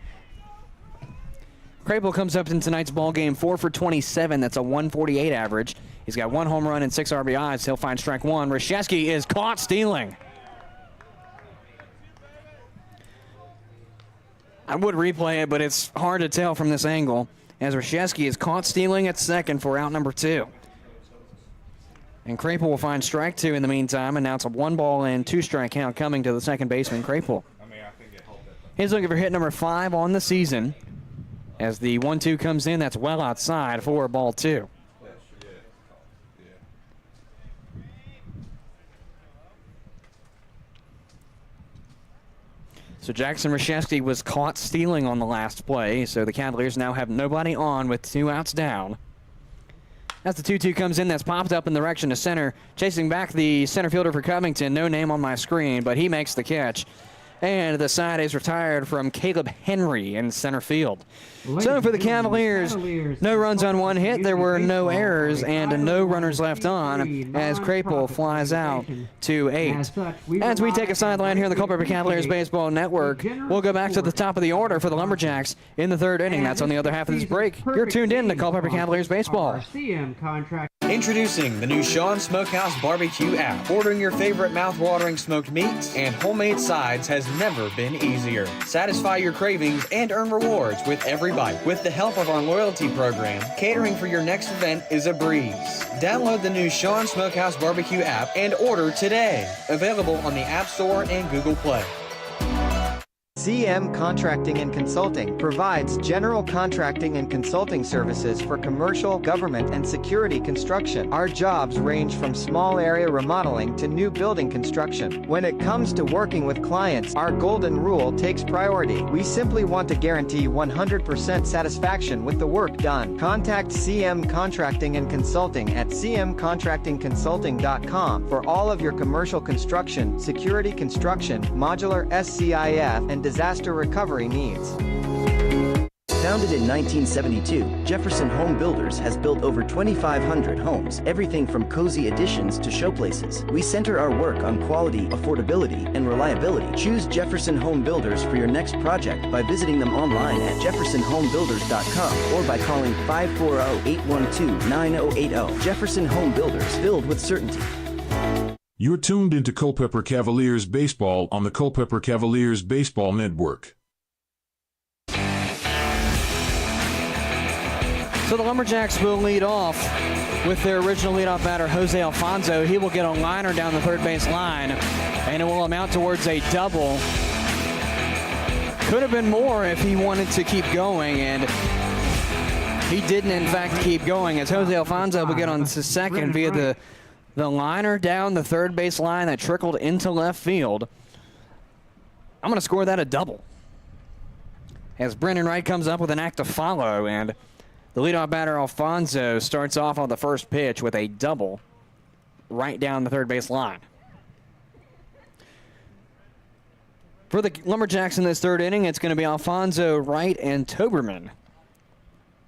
Krapel comes up in tonight's ball game 4 for 27. That's a 148 average. He's got 1 home run and 6 RBIs. He'll find strike 1. Reshesky is caught stealing. I would replay it, but it's hard to tell from this angle, as Reshesky is caught stealing at second for out number 2. And Crapel will find strike two in the meantime, and now it's a 1 ball and 2 strike count coming to the second baseman, Crapel. He's looking for hit number 5 on the season. As the 1-2 comes in, that's well outside for ball 2. So Jackson Rashevsky was caught stealing on the last play, so the Cavaliers now have nobody on with 2 outs down. As the 2-2 comes in, that's popped up in the direction of center. Chasing back the center fielder for Covington. No name on my screen, but he makes the catch. And the side is retired from Caleb Henry in center field. So for the Cavaliers, no runs on 1 hit. There were no errors and no runners left on as Crapel flies out to 8. As we take a sideline here on the Culpeper Cavaliers Baseball Network, we'll go back to the top of the order for the Lumberjacks in the 3rd inning. That's on the other half of this break. You're tuned in to Culpeper Cavaliers Baseball. Introducing the new Sean Smokehouse Barbecue app. Ordering your favorite mouth-watering smoked meats and homemade sides has never been easier. Satisfy your cravings and earn rewards with every bite. With the help of our loyalty program, catering for your next event is a breeze. Download the new Sean Smokehouse Barbecue app and order today. Available on the App Store and Google Play. CM Contracting and Consulting provides general contracting and consulting services for commercial, government, and security construction. Our jobs range from small area remodeling to new building construction. When it comes to working with clients, our golden rule takes priority. We simply want to guarantee 100% satisfaction with the work done. Contact CM Contracting and Consulting at cmcontractingconsulting.com for all of your commercial construction, security construction, modular SCIF, and disaster recovery needs. Founded in 1972, Jefferson Home Builders has built over 2,500 homes, everything from cozy additions to showplaces. We center our work on quality, affordability, and reliability. Choose Jefferson Home Builders for your next project by visiting them online at jeffersonhomebuilders.com or by calling 540-812-9080. Jefferson Home Builders, build with certainty. You're tuned into Culpeper Cavaliers Baseball on the Culpeper Cavaliers Baseball Network. So the Lumberjacks will lead off with their original leadoff batter, Jose Alfonso. He will get a liner down the 3rd base line, and it will amount towards a double. Could have been more if he wanted to keep going, and he didn't, in fact, keep going, as Jose Alfonso will get on to second via the liner down the 3rd base line that trickled into left field. I'm going to score that a double. As Brendan Wright comes up with an act to follow, and the leadoff batter, Alfonso, starts off on the first pitch with a double right down the 3rd base line. For the Lumberjacks in this 3rd inning, it's going to be Alfonso, Wright, and Toberman.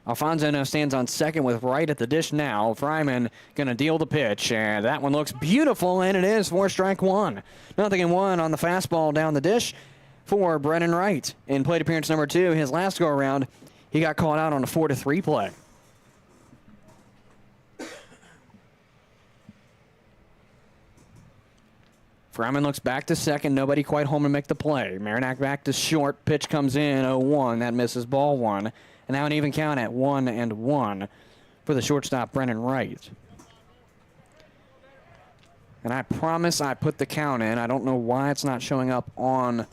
Alfonso now stands on second with Wright at the dish now. Fryman going to deal the pitch, and that one looks beautiful, and it is for strike 1. 0-1 on the fastball down the dish for Brennan Wright. In plate appearance number 2, his last go-around, he got called out on a 4-3 play. Fryman looks back to second. Nobody quite home to make the play. Marinac back to short. Pitch comes in 0-1. That misses ball 1. And now an even count at 1-1 for the shortstop, Brennan Wright. And I promise I put the count in. I don't know why it's not showing up on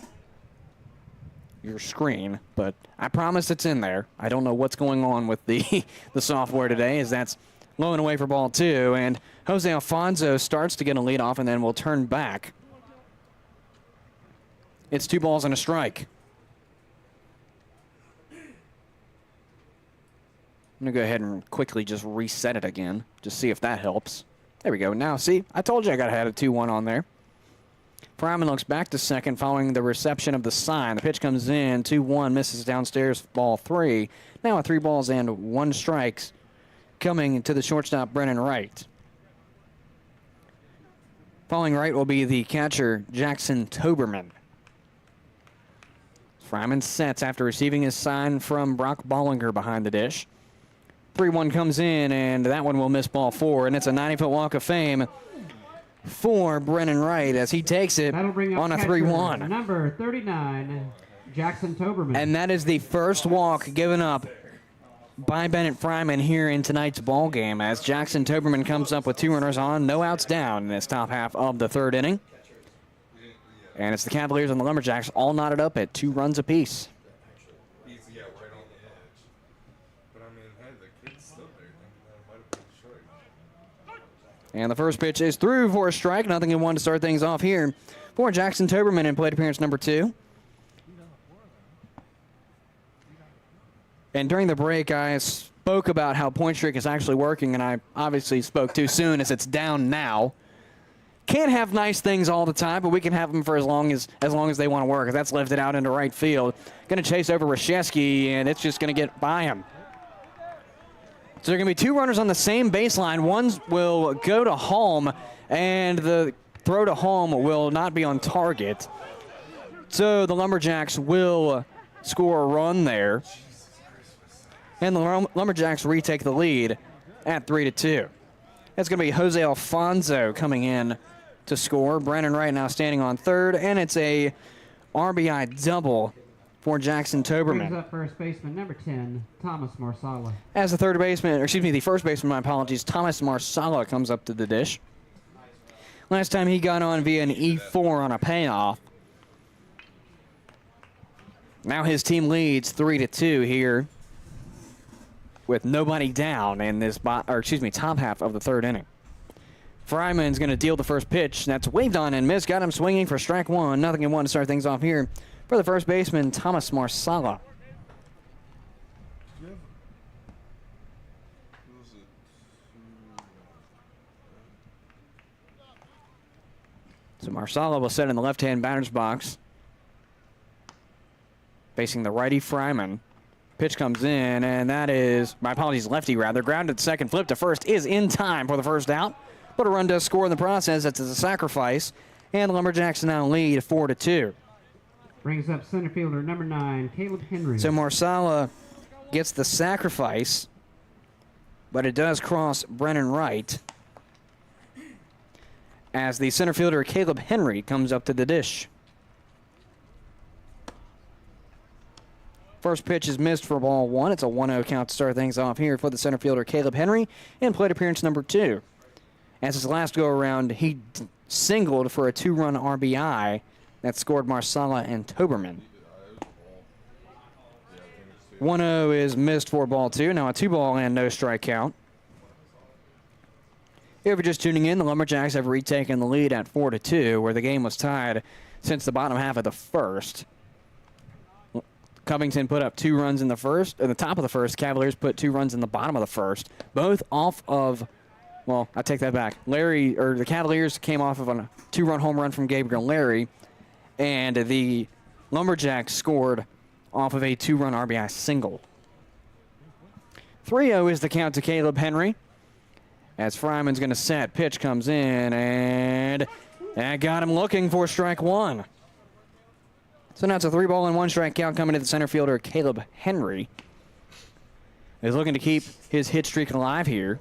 your screen, but I promise it's in there. I don't know what's going on with the software today, as that's low and away for ball 2. And Jose Alfonso starts to get a lead off and then will turn back. It's 2 balls and a strike. I'm going to go ahead and quickly just reset it again, just see if that helps. There we go. Now, see, I told you I got to have a 2-1 on there. Fryman looks back to second following the reception of the sign. The pitch comes in, 2-1, misses downstairs, ball 3. Now a 3 balls and 1 strikes coming to the shortstop, Brennan Wright. Following Wright will be the catcher, Jackson Toberman. Fryman sets after receiving his sign from Brock Bollinger behind the dish. 3-1 comes in, and that one will miss ball 4, and it's a 90-foot walk of fame for Brennan Wright as he takes it on a 3-1. Number 39, Jackson Toberman. And that is the first walk given up by Bennett Fryman here in tonight's ball game as Jackson Toberman comes up with 2 runners on, no outs down in this top half of the 3rd inning. And it's the Cavaliers and the Lumberjacks all knotted up at 2 runs apiece. And the first pitch is through for a strike. Nothing in 1 to start things off here for Jackson Toberman in plate appearance number 2. And during the break, I spoke about how point streak is actually working, and I obviously spoke too soon as it's down now. Can't have nice things all the time, but we can have them for as long as they want to work. That's lifted out into right field. Going to chase over Rashevsky, and it's just going to get by him. So there are going to be 2 runners on the same baseline. One will go to home, and the throw to home will not be on target. So the Lumberjacks will score a run there. And the Lumberjacks retake the lead at 3-2. That's going to be Jose Alfonso coming in to score. Brandon Wright now standing on third, and it's a RBI double for Jackson Toberman. Brings up first baseman number 10, Thomas Marsala. As the the first baseman, my apologies, Thomas Marsala comes up to the dish. Last time he got on via an E4 on a payoff. Now his team leads 3-2 here with nobody down in this top half of the 3rd inning. Fryman's going to deal the first pitch. That's waved on and missed. Got him swinging for strike 1. Nothing in 1 to start things off here for the first baseman, Thomas Marsala. So Marsala will set in the left-hand batter's box, facing the righty Fryman. Pitch comes in, and that is, my apologies, lefty rather. Grounded to second, flip to first is in time for the first out. But a run does score in the process. That's a sacrifice. And the Lumberjacks now lead 4-2. Brings up center fielder number 9, Caleb Henry. So Marsala gets the sacrifice, but it does cross Brennan Wright as the center fielder Caleb Henry comes up to the dish. First pitch is missed for ball 1. It's a 1-0 count to start things off here for the center fielder Caleb Henry in plate appearance number 2. As his last go-around, he singled for a 2-run RBI that scored Marsala and Toberman. 1-0 is missed for ball 2. Now a 2-ball and no strike count. If you're just tuning in, the Lumberjacks have retaken the lead at 4-2, where the game was tied since the bottom half of the first. Covington put up 2 runs in the first. At the top of the first, Cavaliers put 2 runs in the bottom of the first, both off of, well, I take that back. The Cavaliers came off of a 2-run home run from Gabriel Larry, and the Lumberjacks scored off of a 2-run RBI single. 3-0 is the count to Caleb Henry. As Fryman's going to set, pitch comes in, and that got him looking for strike 1. So now it's a 3-ball and 1 strike count coming to the center fielder, Caleb Henry. He's looking to keep his hit streak alive here.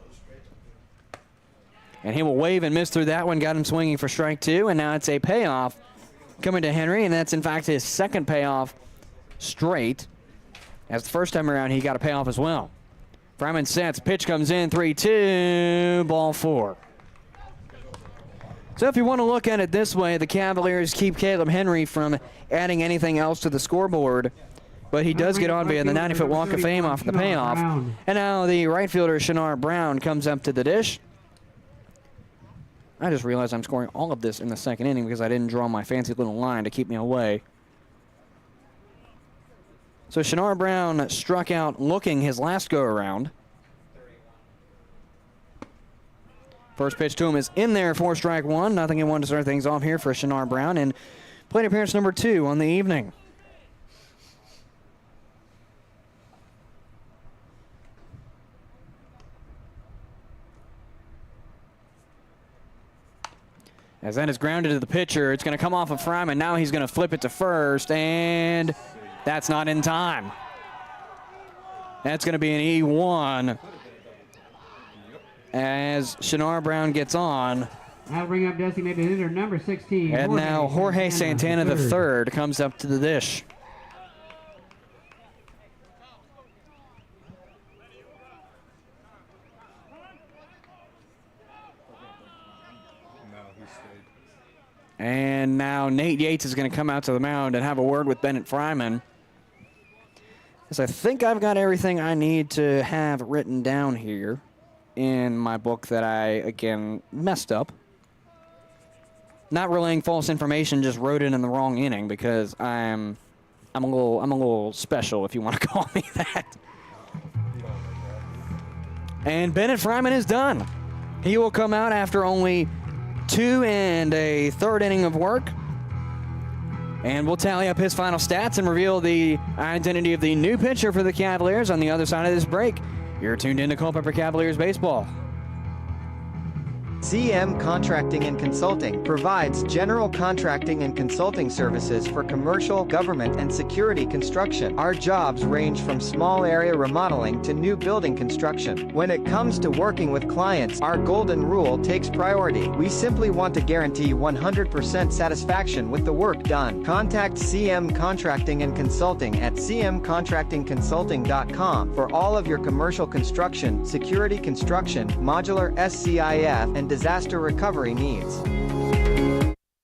And he will wave and miss through that one, got him swinging for strike 2, and now it's a payoff coming to Henry, and that's in fact his second payoff straight. As the first time around, he got a payoff as well. Fryman sets, pitch comes in, 3-2, ball 4. So if you want to look at it this way, the Cavaliers keep Caleb Henry from adding anything else to the scoreboard, but he does get on via the 90-foot walk of fame off the payoff. And now the right fielder, Shinar Brown, comes up to the dish. I just realized I'm scoring all of this in the second inning because I didn't draw my fancy little line to keep me away. So Shinar Brown struck out looking his last go-around. First pitch to him is in there for strike 1. Nothing in 1 to start things off here for Shinar Brown in plate appearance number 2 on the evening. As that is grounded to the pitcher, it's going to come off of Fryman. Now he's going to flip it to first, and that's not in time. That's going to be an E1 as Shinar Brown gets on. That'll bring up designated hitter number 16. And now Jorge Santana III comes up to the dish. And now Nate Yates is going to come out to the mound and have a word with Bennett Fryman. Because I think I've got everything I need to have written down here in my book that I, again, messed up. Not relaying false information, just wrote it in the wrong inning because I'm a little special, if you want to call me that. And Bennett Fryman is done. He will come out after only 2 1/3 inning of work. And we'll tally up his final stats and reveal the identity of the new pitcher for the Cavaliers on the other side of this break. You're tuned into Culpeper Cavaliers Baseball. CM Contracting and Consulting provides general contracting and consulting services for commercial, government, and security construction. Our jobs range from small area remodeling to new building construction. When it comes to working with clients, our golden rule takes priority. We simply want to guarantee 100% satisfaction with the work done. Contact CM Contracting and Consulting at cmcontractingconsulting.com for all of your commercial construction, security construction, modular SCIF, and disaster recovery needs.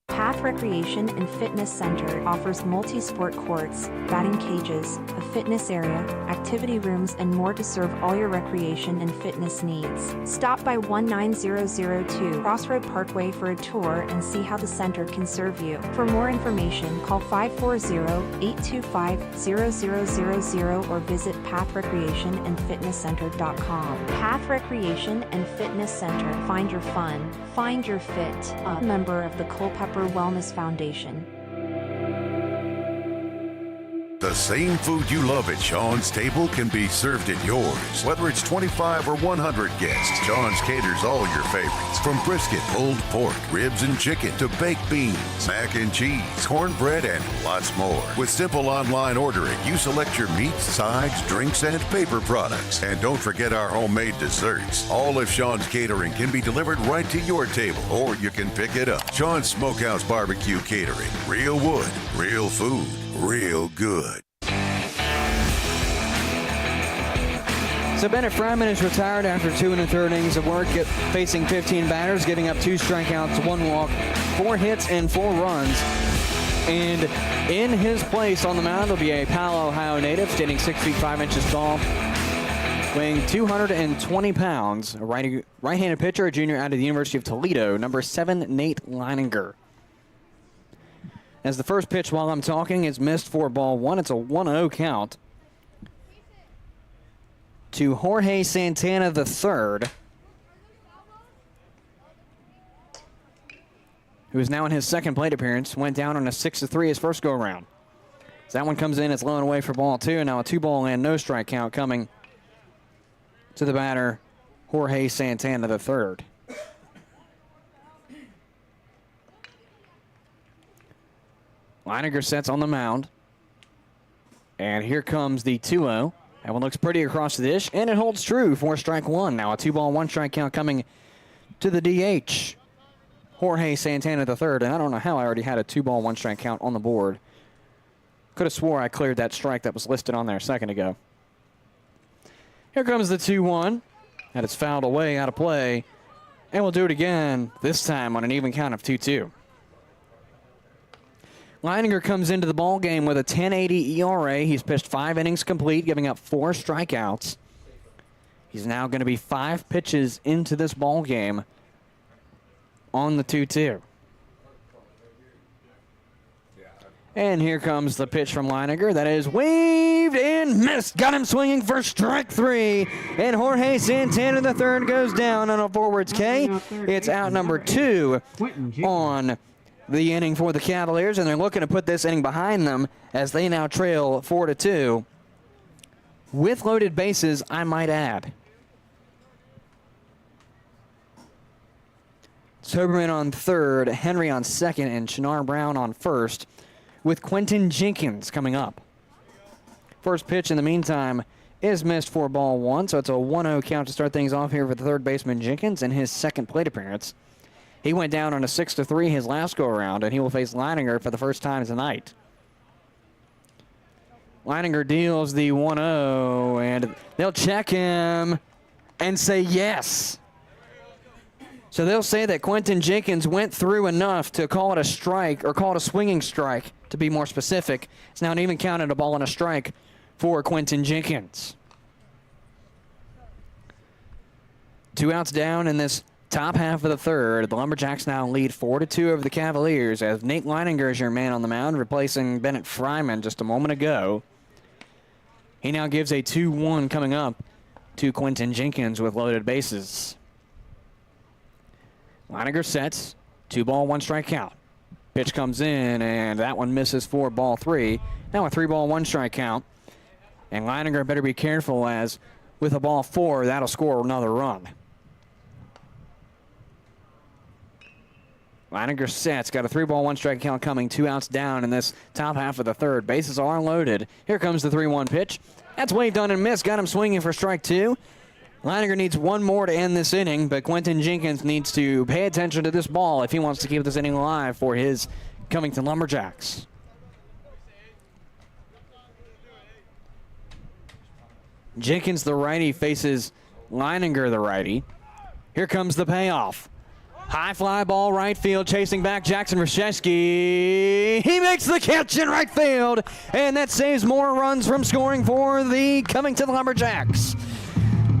Path Recreation and Fitness Center offers multi-sport courts, batting cages, a fitness area, activity rooms, and more to serve all your recreation and fitness needs. Stop by 19002 Crossroad Parkway for a tour and see how the center can serve you. For more information, call 540-825-0000 or visit pathrecreationandfitnesscenter.com. Path Recreation and Fitness Center. Find your fun. Find your fit. A member of the Culpeper Wellness Foundation. The same food you love at Sean's table can be served at yours. Whether it's 25 or 100 guests, Sean's caters all your favorites. From brisket, pulled pork, ribs and chicken, to baked beans, mac and cheese, cornbread, and lots more. With simple online ordering, you select your meats, sides, drinks, and paper products. And don't forget our homemade desserts. All of Sean's catering can be delivered right to your table, or you can pick it up. Sean's Smokehouse Barbecue Catering. Real wood, real food, real good. So Bennett Fryman is retired after 2 1/3 innings of work, facing 15 batters, giving up 2 strikeouts, 1 walk, 4 hits, and 4 runs. And in his place on the mound will be a Palo, Ohio native, standing 6 feet 5 inches tall, weighing 220 pounds, a right-handed pitcher, a junior out of the University of Toledo, number 7, Nate Leininger. As the first pitch while I'm talking is missed for ball 1. It's a 1-0 count to Jorge Santana III, who is now in his second plate appearance. Went down on a 6-3 his first go-around. So that one comes in, it's low and away for ball 2. Now a 2-ball and no strike count coming to the batter, Jorge Santana III. Leininger sets on the mound. And here comes the 2-0. That one looks pretty across the dish, and it holds true for strike 1. Now a 2-ball, 1 strike count coming to the DH, Jorge Santana III. And I don't know how I already had a 2-ball, 1 strike count on the board. Could have swore I cleared that strike that was listed on there a second ago. Here comes the 2-1. That is fouled away, out of play. And we'll do it again, this time on an even count of 2-2. Leininger comes into the ball game with a 10.80 ERA. He's pitched 5 innings complete, giving up 4 strikeouts. He's now going to be 5 pitches into this ball game on the 2-2. And here comes the pitch from Leininger. That is waved and missed. Got him swinging for strike 3. And Jorge Santana III goes down on a forwards K. It's out number 2 on the inning for the Cavaliers, and they're looking to put this inning behind them as they now trail 4-2 with loaded bases, I might add. Soberman on third, Henry on second, and Shinar Brown on first, with Quentin Jenkins coming up. First pitch in the meantime is missed for ball 1, so it's a 1-0 count to start things off here for the third baseman Jenkins in his second plate appearance. He went down on a 6-3 his last go-around, and he will face Leininger for the first time tonight. Leininger deals the 1-0, and they'll check him and say yes. So they'll say that Quentin Jenkins went through enough to call it a strike, or call it a swinging strike, to be more specific. It's now an even counted a ball and a strike for Quentin Jenkins. 2 outs down in this top half of the third. The Lumberjacks now lead 4-2 over the Cavaliers as Nate Leininger is your man on the mound, replacing Bennett Fryman just a moment ago. He now gives a 2-1 coming up to Quentin Jenkins with loaded bases. Leininger sets, 2-ball, 1-strike count. Pitch comes in, and that one misses for ball 3. Now a 3-ball, 1-strike count. And Leininger better be careful, as with a ball 4, that'll score another run. Leininger sets, got a 3-ball, 1-strike count coming, 2 outs down in this top half of the third. Bases are loaded. Here comes the 3-1 pitch. That's waved on and missed, got him swinging for strike 2. Leininger needs one more to end this inning, but Quentin Jenkins needs to pay attention to this ball if he wants to keep this inning alive for his Covington Lumberjacks. Jenkins, the righty, faces Leininger, the righty. Here comes the payoff. High fly ball right field, chasing back Jackson Reshevsky. He makes the catch in right field, and that saves more runs from scoring for the Covington Lumberjacks.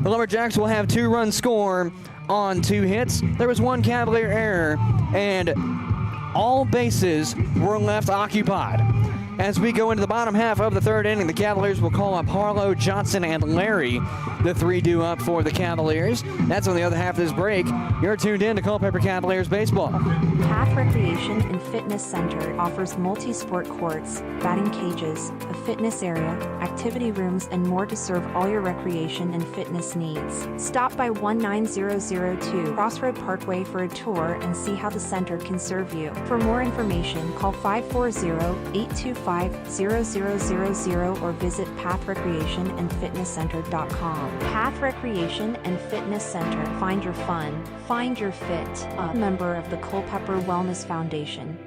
The Lumberjacks will have 2 runs score on 2 hits. There was 1 Cavalier error, and all bases were left occupied. As we go into the bottom half of the third inning, the Cavaliers will call up Harlow, Johnson, and Larry. The 3 due up for the Cavaliers. That's on the other half of this break. You're tuned in to Culpeper Cavaliers Baseball. Path Recreation and Fitness Center offers multi-sport courts, batting cages, a fitness area, activity rooms, and more to serve all your recreation and fitness needs. Stop by 19002 Crossroad Parkway for a tour and see how the center can serve you. For more information, call 540-825-0000 or visit pathrecreationandfitnesscenter.com. Path Recreation and Fitness Center. Find your fun. Find your fit. A member of the Culpeper Wellness Foundation.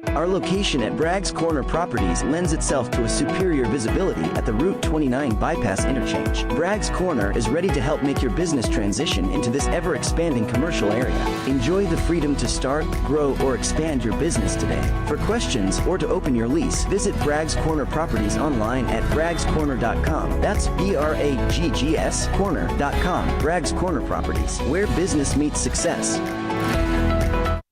Our location at Bragg's Corner Properties lends itself to a superior visibility at the Route 29 bypass interchange. Bragg's Corner is ready to help make your business transition into this ever-expanding commercial area. Enjoy the freedom to start, grow, or expand your business today. For questions or to open your lease, visit Bragg's Corner Properties online at braggscorner.com. That's BRAGGS corner.com. Bragg's Corner Properties, where business meets success.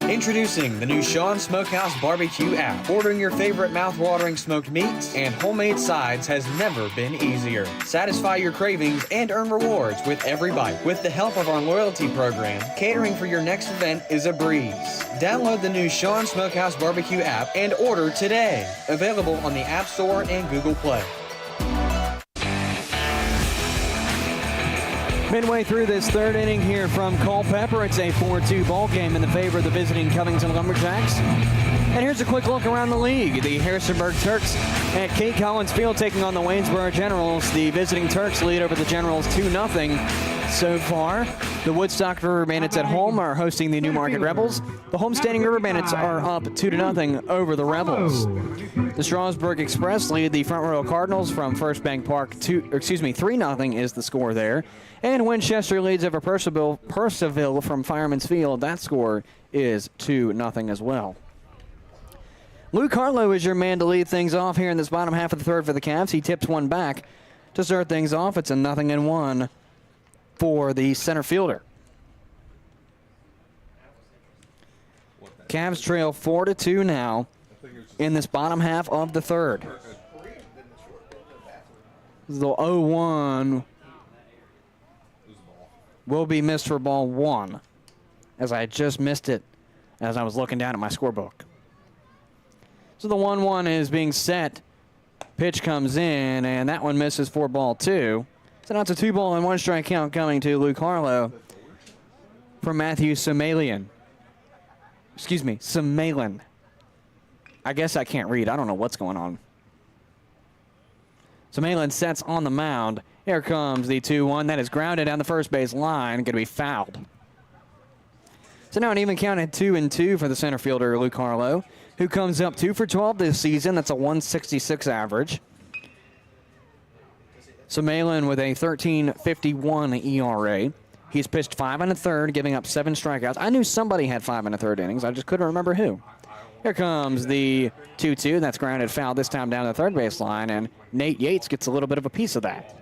Introducing the new Sean Smokehouse Barbecue app. Ordering your favorite mouth-watering smoked meats and homemade sides has never been easier. Satisfy your cravings and earn rewards with every bite. With the help of our loyalty program, catering for your next event is a breeze. Download the new Sean Smokehouse Barbecue app and order today. Available on the App Store and Google Play. Midway through this third inning here from Culpeper, it's a 4-2 ball game in the favor of the visiting Covington Lumberjacks. And here's a quick look around the league. The Harrisonburg Turks at Kate Collins Field taking on the Waynesboro Generals. The visiting Turks lead over the Generals 2-0 so far. The Woodstock River Bandits at home are hosting the Newmarket Rebels. The homestanding River Bandits are up 2-0 over the Rebels. The Strasburg Express lead the Front Royal Cardinals from First Bank Park 3-0 is the score there. And Winchester leads over Purcellville from Fireman's Field. That score is 2-0 as well. Luke Harlow is your man to lead things off here in this bottom half of the third for the Cavs. He tips one back to start things off. It's a 0-1 for the center fielder. Cavs trail 4-2 now in this bottom half of the third. The 0-1 will be missed for ball 1, as I just missed it as I was looking down at my scorebook. So the 1-1 is being set. Pitch comes in, and that one misses for ball 2. So now it's a 2-ball and 1-strike count coming to Luke Harlow from Matthew Samalian. Samalin. I guess I can't read. I don't know what's going on. Samalin sets on the mound. Here comes the 2-1. That is grounded down the first base line. Going to be fouled. So now an even count at 2-2 for the center fielder, Luke Harlow, who comes up 2 for 12 this season. That's a 166 average. Samalin with a 13.51 ERA. He's pitched 5 1/3, giving up 7 strikeouts. I knew somebody had 5 1/3 innings. I just couldn't remember who. Here comes the 2-2. That's grounded foul this time down the third base line, and Nate Yates gets a little bit of a piece of that.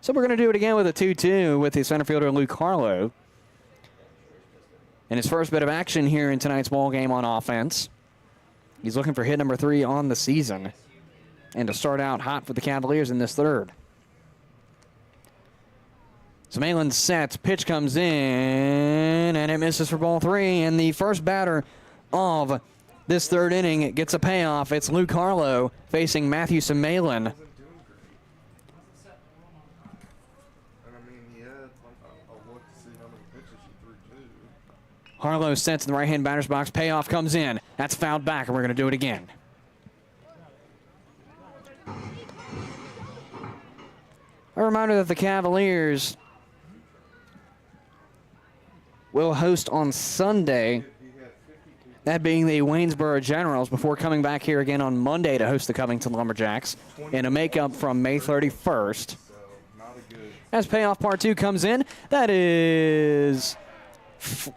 So we're going to do it again with a 2-2 with the center fielder Luke Harlow. In his first bit of action here in tonight's ball game on offense. He's looking for hit number 3 on the season. And to start out hot for the Cavaliers in this third. So Malin sets, pitch comes in, and it misses for ball 3. And the first batter of this third inning gets a payoff. It's Luke Harlow facing Matthew Malin. Harlow sets in the right-hand batter's box. Payoff comes in. That's fouled back, and we're going to do it again. A reminder that the Cavaliers will host on Sunday, that being the Waynesboro Generals, before coming back here again on Monday to host the Covington Lumberjacks in a makeup from May 31st. As payoff part 2 comes in, that is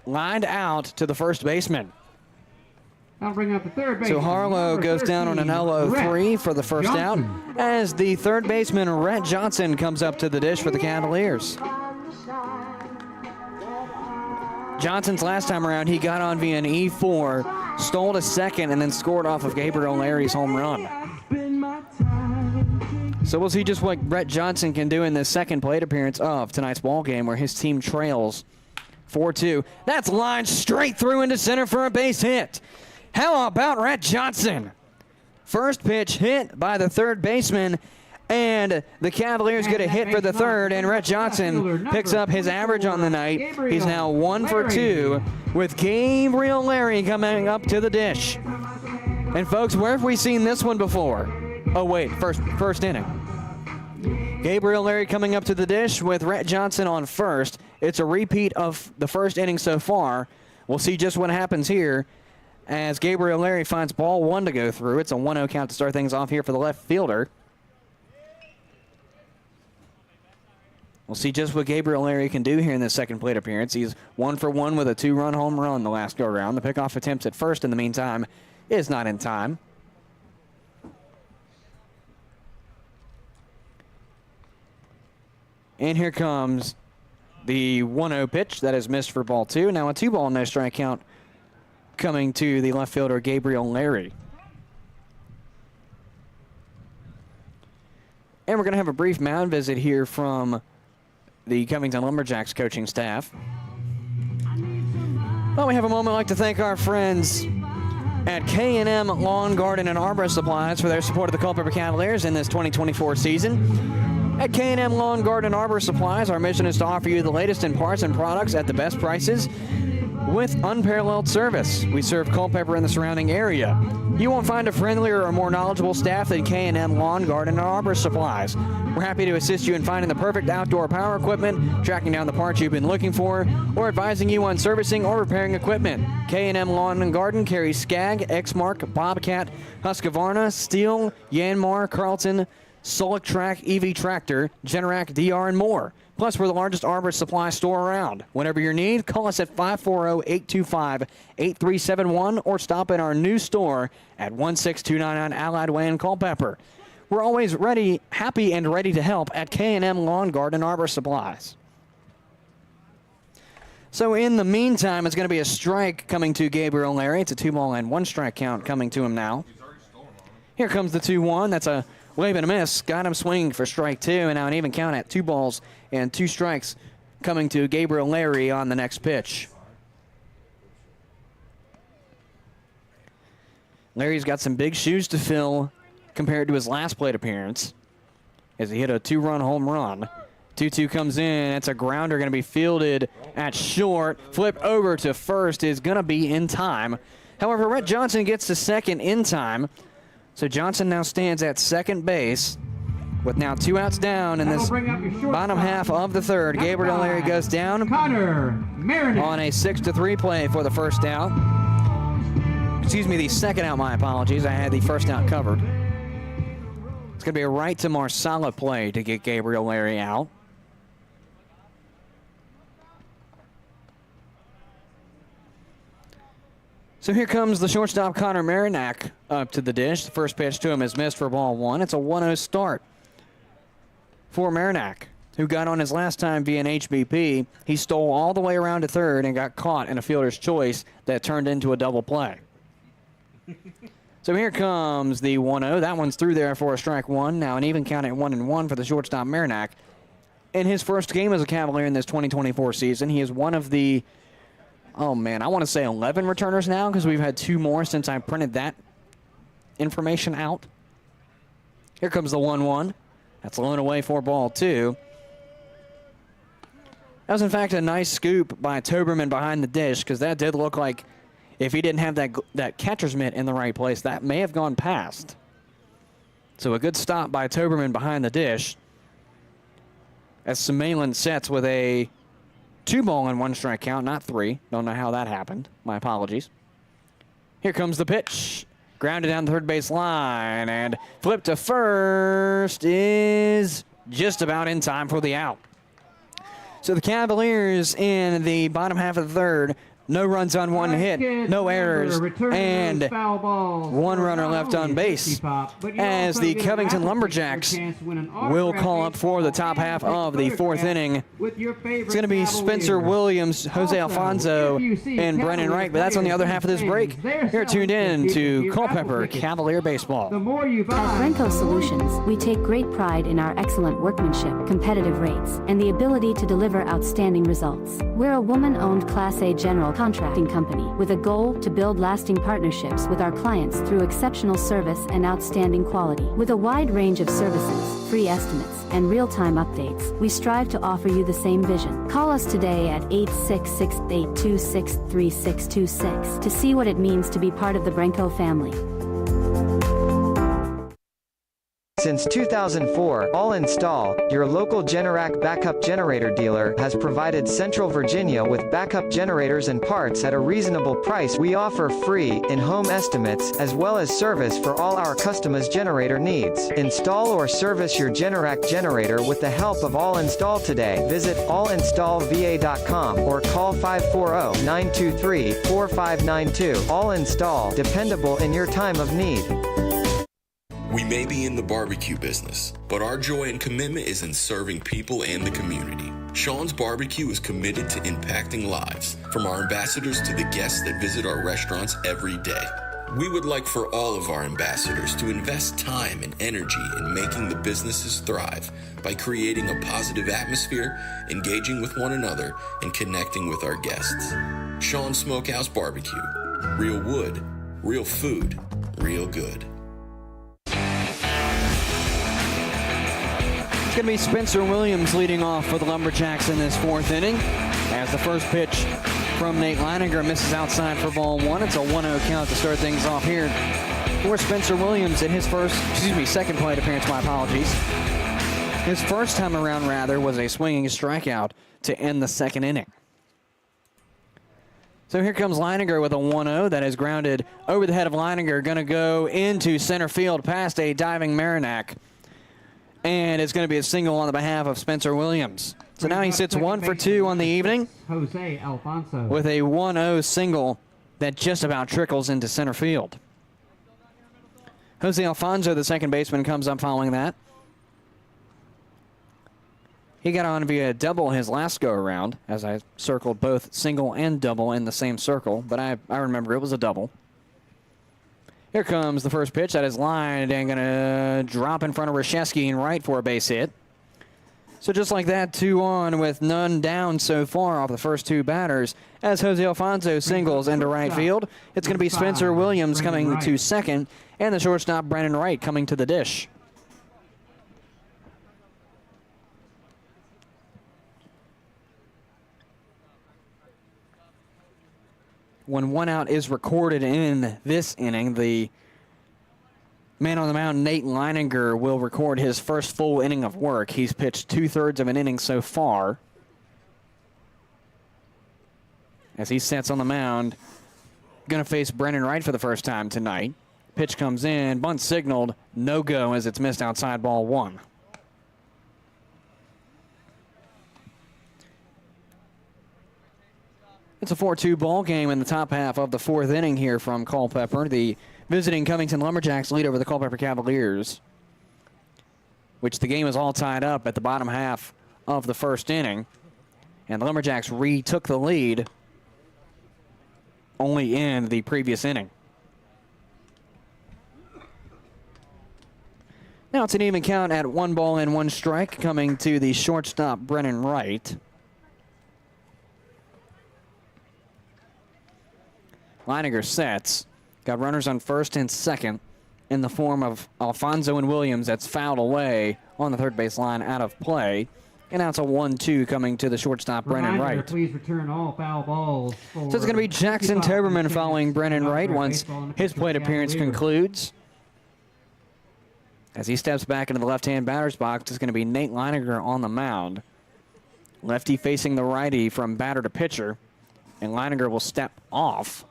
lined out to the first baseman. I'll bring up the third baseman. So Harlow goes down on an LO3 for the first out, as the third baseman, Rhett Johnson, comes up to the dish for the Cavaliers. Johnson's last time around, he got on via an E4, stole to second, and then scored off of Gabriel Larry's home run. So we'll see just what Rhett Johnson can do in the second plate appearance of tonight's ball game, where his team trails 4-2. That's lined straight through into center for a base hit. How about Rhett Johnson? First pitch hit by the third baseman, and the Cavaliers get a hit for the third, and Rhett Johnson picks up his average on the night. He's now 1 for 2 with Gabriel Larry coming up to the dish. And folks, where have we seen this one before? Oh wait, first inning. Gabriel Larry coming up to the dish with Rhett Johnson on first. It's a repeat of the first inning so far. We'll see just what happens here as Gabriel Larry finds ball 1 to go through. It's a 1-0 count to start things off here for the left fielder. We'll see just what Gabriel Larry can do here in this second plate appearance. He's 1 for 1 with a 2-run home run the last go-around. The pickoff attempts at first in the meantime is not in time. And here comes the 1-0 pitch that is missed for ball 2. Now a 2-ball, no strike count coming to the left fielder, Gabriel Larry. And we're going to have a brief mound visit here from the Covington Lumberjacks coaching staff. Well, we have a moment I'd like to thank our friends at K&M Lawn, Garden, and Arbor Supplies for their support of the Culpeper Cavaliers in this 2024 season. At K&M Lawn, Garden, and Arbor Supplies, our mission is to offer you the latest in parts and products at the best prices with unparalleled service. We serve Culpeper and the surrounding area. You won't find a friendlier or more knowledgeable staff than K&M Lawn, Garden, and Arbor Supplies. We're happy to assist you in finding the perfect outdoor power equipment, tracking down the parts you've been looking for, or advising you on servicing or repairing equipment. K&M Lawn and Garden carries Skag, Exmark, Bobcat, Husqvarna, Steel, Yanmar, Carlton, Solictrac, EV Tractor, Generac, DR, and more. Plus, we're the largest arbor supply store around. Whatever your need, call us at 540-825-8371 or stop in our new store at 16299 Allied Way in Culpeper. We're always ready, happy, and ready to help at K&M Lawn, Garden, Arbor Supplies. So in the meantime, it's going to be a strike coming to Gabriel Larry. It's a 2-ball and 1 strike count coming to him now. Here comes the 2-1. That's a wave and a miss. Got him swinging for strike 2, and now an even count at 2 balls and 2 strikes coming to Gabriel Larry on the next pitch. Larry's got some big shoes to fill compared to his last plate appearance as he hit a 2-run home run. 2-2 comes in. It's a grounder going to be fielded at short. Flip over to first is going to be in time. However, Rhett Johnson gets to second in time. So Johnson now stands at second base with now 2 outs down in this bottom half of the third. Gabriel Larry goes down on a 6-3 play for the first out. Excuse me, the second out, my apologies. I had the first out covered. It's going to be a right to Marsala play to get Gabriel Larry out. So here comes the shortstop, Connor Marinack, up to the dish. The first pitch to him is missed for ball one. It's a 1-0 start for Marinack, who got on his last time via an HBP. He stole all the way around to third and got caught in a fielder's choice that turned into a double play. So here comes the 1-0. That one's through there for a strike one. Now an even count at 1-1 for the shortstop, Marinack. In his first game as a Cavalier in this 2024 season, he is one of the, I want to say 11 returners now, because we've had 2 more since I printed that information out. Here comes the 1-1. That's low and away for ball two. That was, in fact, a nice scoop by Toberman behind the dish, because that did look like if he didn't have that catcher's mitt in the right place, that may have gone past. So a good stop by Toberman behind the dish, as Sumailin sets with a 2-1 strike count, not 3. Don't know how that happened. My apologies. Here comes the pitch. Grounded down the third base line, and flip to first is just about in time for the out. So the Cavaliers in the bottom half of the third, no runs on one hit, no errors, and 1 runner left on base, as the Covington Lumberjacks will call up for the top half of the fourth inning. It's going to be Spencer Williams, Jose Alfonso, and Brennan Wright, but that's on the other half of this break. You're tuned in to Culpeper Cavalier Baseball. At Brenco Solutions, we take great pride in our excellent workmanship, competitive rates, and the ability to deliver outstanding results. We're a woman-owned Class A general contracting company with a goal to build lasting partnerships with our clients through exceptional service and outstanding quality. With a wide range of services, free estimates, and real-time updates, we strive to offer you the same vision. Call us today at 866-826-3626 to see what it means to be part of the Brenco family. Since 2004, All Install, your local Generac backup generator dealer, has provided Central Virginia with backup generators and parts at a reasonable price. We offer free, in-home estimates, as well as service for all our customers' generator needs. Install or service your Generac generator with the help of All Install today. Visit allinstallva.com or call 540-923-4592. All Install, dependable in your time of need. We may be in the barbecue business, but our joy and commitment is in serving people and the community. Sean's Barbecue is committed to impacting lives, from our ambassadors to the guests that visit our restaurants every day. We would like for all of our ambassadors to invest time and energy in making the businesses thrive by creating a positive atmosphere, engaging with one another, and connecting with our guests. Sean's Smokehouse Barbecue. Real wood, real food, real good. It's going to be Spencer Williams leading off for the Lumberjacks in this fourth inning, as the first pitch from Nate Leininger misses outside for ball one. It's a 1-0 count to start things off here for Spencer Williams in his second plate appearance, my apologies. His first time around, was a swinging strikeout to end the second inning. So here comes Leininger with a 1-0 that is grounded over the head of Leininger, going to go into center field past a diving Marinack. And it's going to be a single on the behalf of Spencer Williams. So now he sits 1 for 2 on the evening Jose Alfonso with a 1-0 single that just about trickles into center field. Jose Alfonso, the second baseman, comes up following that. He got on via double his last go-around, as I circled both single and double in the same circle, but I remember it was a double. Here comes the first pitch. That is lined and going to drop in front of Reshevsky and right for a base hit. So just like that, 2 on with none down so far off the first 2 batters. As Jose Alfonso singles into right field, it's going to be Spencer Williams coming to second, and the shortstop Brennan Wright coming to the dish. When 1 out is recorded in this inning, the man on the mound, Nate Leininger, will record his first full inning of work. He's pitched 2/3 of an inning so far. As he sets on the mound, going to face Brennan Wright for the first time tonight. Pitch comes in, bunt signaled, no go as it's missed outside ball one. It's a 4-2 ball game in the top half of the fourth inning here from Culpeper. The visiting Covington Lumberjacks lead over the Culpeper Cavaliers, which the game is all tied up at the bottom half of the first inning. And the Lumberjacks retook the lead only in the previous inning. Now it's an even count at 1 ball and 1 strike coming to the shortstop, Brennan Wright. Leininger sets. Got runners on first and second in the form of Alfonso and Williams. That's fouled away on the third base line, out of play. And now it's a 1-2 coming to the shortstop, Brennan Wright. Please return all foul balls. So it's going to be Jackson Toberman following Brennan Wright once his plate appearance concludes. As he steps back into the left-hand batter's box, it's going to be Nate Leininger on the mound. Lefty facing the righty from batter to pitcher. And Leininger will step off.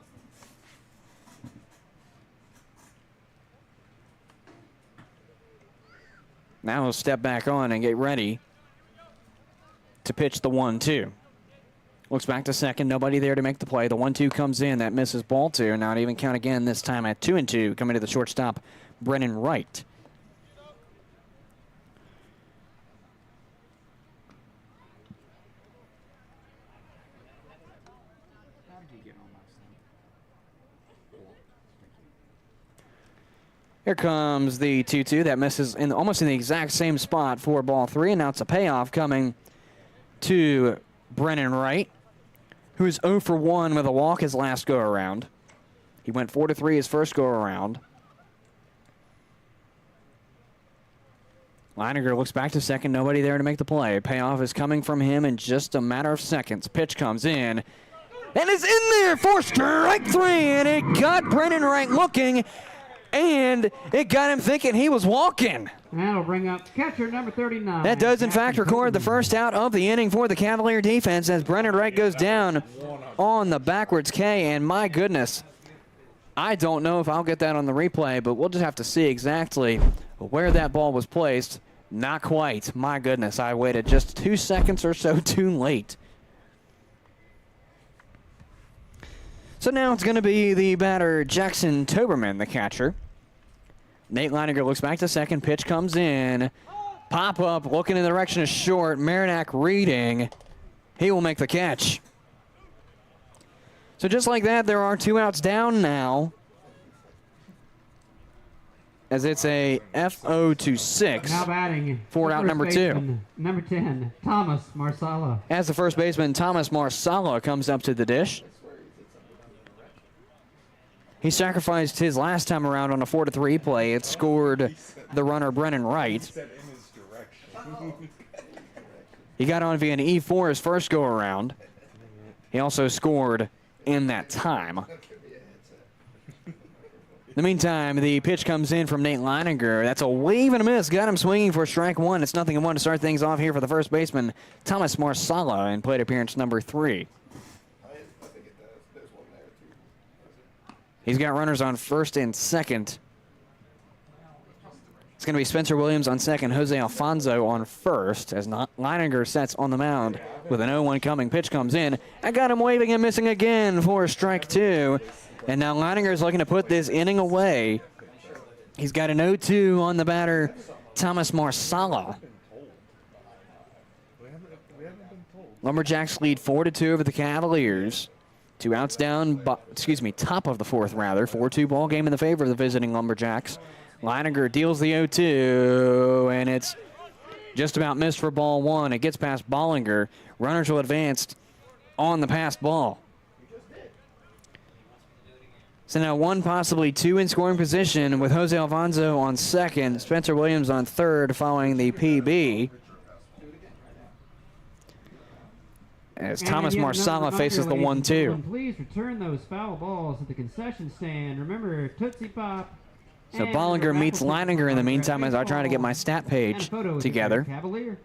Now he'll step back on and get ready to pitch the 1-2. Looks back to second, nobody there to make the play. The 1-2 comes in, that misses ball 2. Now an even count again, this time at 2-2, coming to the shortstop, Brennan Wright. Here comes the 2-2. That misses in almost in the exact same spot for ball 3. And now it's a payoff coming to Brennan Wright, who's 0 for 1 with a walk his last go-around. He went 4-3 his first go-around. Leininger looks back to second. Nobody there to make the play. Payoff is coming from him in just a matter of seconds. Pitch comes in. And it's in there for strike 3. And it got Brennan Wright looking. And it got him thinking he was walking. That'll bring up catcher number 39. That does, in fact, record the first out of the inning for the Cavalier defense as Brennan Wright goes down on the backwards K. And my goodness, I don't know if I'll get that on the replay, but we'll just have to see exactly where that ball was placed. Not quite. My goodness, I waited just 2 seconds or so too late. So now it's going to be the batter, Jackson Toberman, the catcher. Nate Leininger looks back to second. Pitch comes in. Pop up, looking in the direction of short. Marinac reading. He will make the catch. So just like that, there are 2 outs down now, as it's a FO to 6 now batting for out number 2. Number 10, Thomas Marsala. As the first baseman, Thomas Marsala comes up to the dish. He sacrificed his last time around on a 4-3 play. It scored the runner Brennan Wright. He got on via an E4 his first go-around. He also scored in that time. In the meantime, the pitch comes in from Nate Leininger. That's a wave and a miss. Got him swinging for strike 1. It's 0-1 to start things off here for the first baseman, Thomas Marsala, in plate appearance number 3. He's got runners on first and second. It's going to be Spencer Williams on second, Jose Alfonso on first, as Leininger sets on the mound with an 0-1 coming. Pitch comes in. I got him waving and missing again for strike 2. And now Leininger is looking to put this inning away. He's got an 0-2 on the batter, Thomas Marsala. Lumberjacks lead 4-2 over the Cavaliers. 2 outs down, top of the fourth rather. 4-2 ball game in the favor of the visiting Lumberjacks. Leininger deals the 0-2, and it's just about missed for ball 1. It gets past Bollinger. Runners will advance on the passed ball. So now 1, possibly 2 in scoring position with Jose Alfonso on second, Spencer Williams on third following the PB. As Thomas Marsala faces the 1-2. Please return those foul balls at the concession stand. Remember, Tootsie Pop. So Bollinger meets Leininger in the meantime as I try to get my stat page together. Cavalier.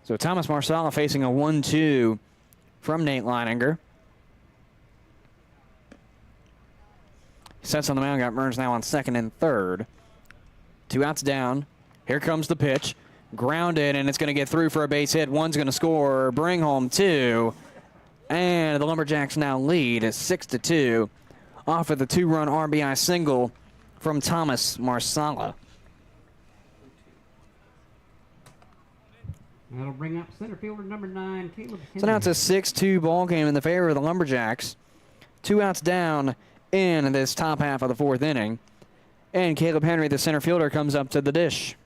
So Thomas Marsala facing a 1-2 from Nate Leininger. Sets on the mound, got Burns now on second and third. 2 outs down. Here comes the pitch. Grounded, and it's going to get through for a base hit. One's going to score, bring home 2. And the Lumberjacks now lead at 6-2 off of the 2-run RBI single from Thomas Marsala. That'll bring up center fielder number 9, Caleb Henry. So now it's a 6-2 ball game in the favor of the Lumberjacks. 2 outs down in this top half of the 4th inning. And Caleb Henry, the center fielder, comes up to the dish.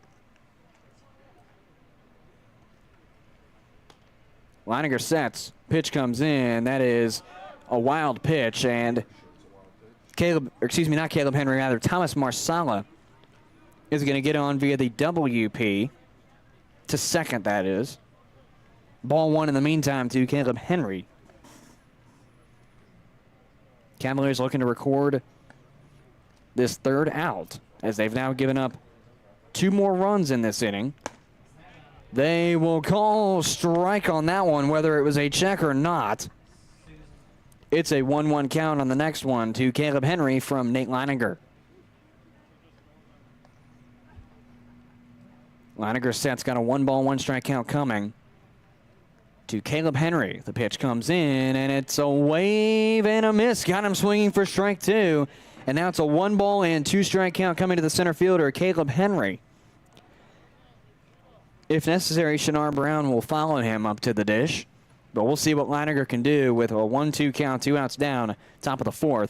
Leininger sets. Pitch comes in. That is a wild pitch. And Thomas Marsala is going to get on via the WP to second, that is. Ball 1 in the meantime to Caleb Henry. Cavaliers looking to record this 3rd out as they've now given up 2 more runs in this inning. They will call strike on that one, whether it was a check or not. It's a 1-1 count on the next one to Caleb Henry from Nate Leininger. Leininger sets, got a 1-ball, 1-strike count coming to Caleb Henry. The pitch comes in, and it's a wave and a miss. Got him swinging for strike 2. And now it's a 1-ball and 2-strike count coming to the center fielder, Caleb Henry. If necessary, Shinar Brown will follow him up to the dish. But we'll see what Leininger can do with a 1-2 count, 2 outs down, top of the 4th.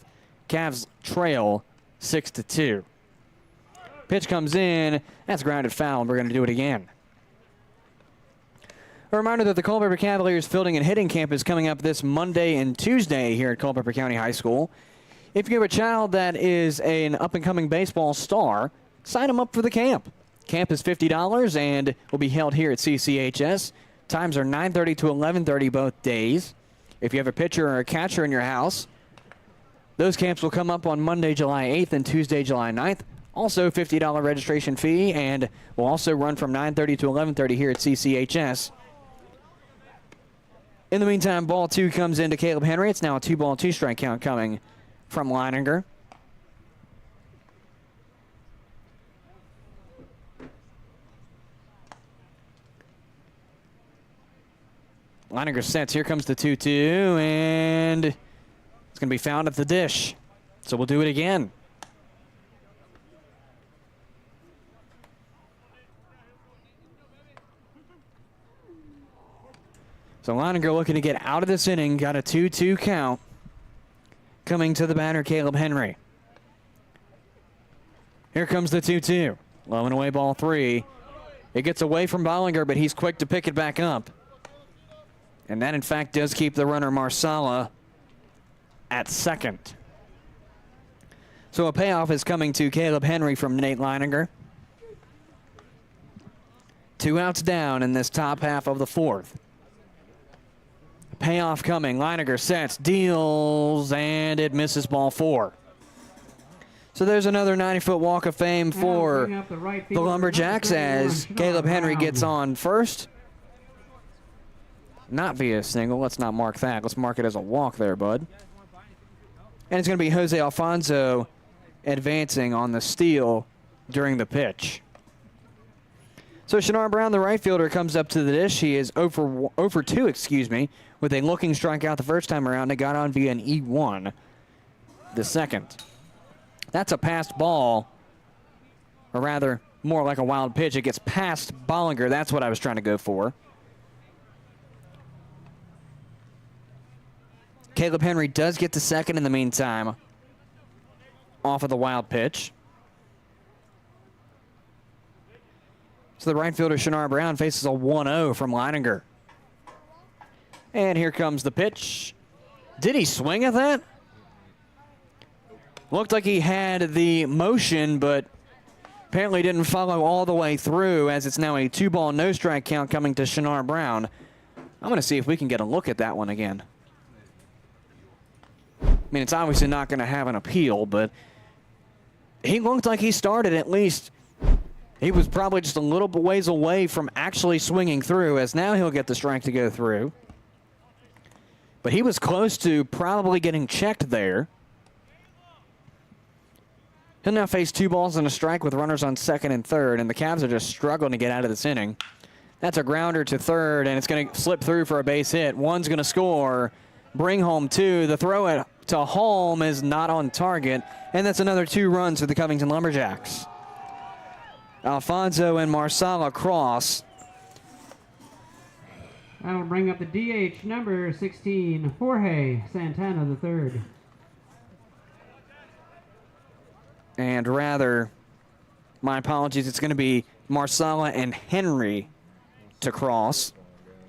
Cavs trail 6-2. Pitch comes in. That's grounded foul, and we're going to do it again. A reminder that the Culpeper Cavaliers fielding and hitting camp is coming up this Monday and Tuesday here at Culpeper County High School. If you have a child that is an up-and-coming baseball star, sign them up for the camp. Camp is $50 and will be held here at CCHS. Times are 9:30 to 11:30 both days. If you have a pitcher or a catcher in your house, those camps will come up on Monday, July 8th and Tuesday, July 9th. Also, $50 registration fee, and will also run from 9:30 to 11:30 here at CCHS. In the meantime, ball 2 comes into Caleb Henry. It's now a 2-ball, 2-strike count coming from Leininger. Leininger sets. Here comes the 2-2, and it's going to be found at the dish. So we'll do it again. So Leininger looking to get out of this inning. Got a 2-2 count. Coming to the batter, Caleb Henry. Here comes the 2-2. Low and away, ball 3. It gets away from Bollinger, but he's quick to pick it back up. And that, in fact, does keep the runner Marsala at second. So a payoff is coming to Caleb Henry from Nate Leininger. 2 outs down in this top half of the 4th. Payoff coming. Leininger sets, deals, and it misses ball 4. So there's another 90-foot walk of fame for the Lumberjacks as Caleb Henry gets on first. Not via single. Let's not mark that. Let's mark it as a walk there, bud. And it's going to be Jose Alfonso advancing on the steal during the pitch. So Shinar Brown, the right fielder, comes up to the dish. He is 0 for 2, with a looking strikeout the first time around. It got on via an E1 the second. That's a passed ball, or rather, more like a wild pitch. It gets past Bollinger. That's what I was trying to go for. Caleb Henry does get to second in the meantime off of the wild pitch. So the right fielder, Shinar Brown, faces a 1-0 from Leininger. And here comes the pitch. Did he swing at that? Looked like he had the motion, but apparently didn't follow all the way through, as it's now a 2-ball, no-strike count coming to Shinar Brown. I'm going to see if we can get a look at that one again. I mean, it's obviously not going to have an appeal, but he looked like he started at least. He was probably just a little ways away from actually swinging through, as now he'll get the strike to go through. But he was close to probably getting checked there. He'll now face 2 balls and a strike with runners on second and third, and the Cavs are just struggling to get out of this inning. That's a grounder to third, and it's going to slip through for a base hit. One's going to score, bring home 2. The throw to home is not on target, and that's another 2 runs for the Covington Lumberjacks. Alfonso and Marsala cross. That'll bring up the DH, number 16, Jorge Santana III. And rather, my apologies, it's going to be Marsala and Henry to cross.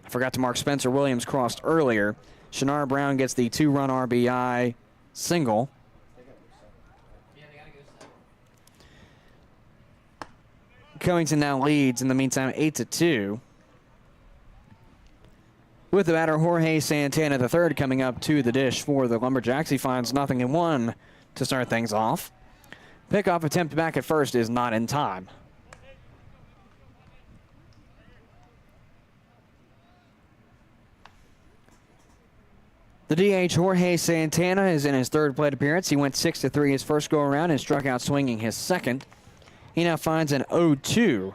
I forgot to mark Spencer Williams crossed earlier. Shannara Brown gets the 2-run RBI single. Covington now leads in the meantime 8-2. With the batter Jorge Santana III coming up to the dish for the Lumberjacks. He finds nothing in 1 to start things off. Pickoff attempt back at first is not in time. The DH Jorge Santana is in his 3rd plate appearance. He went 6-3 his first go around and struck out swinging his second. He now finds an 0-2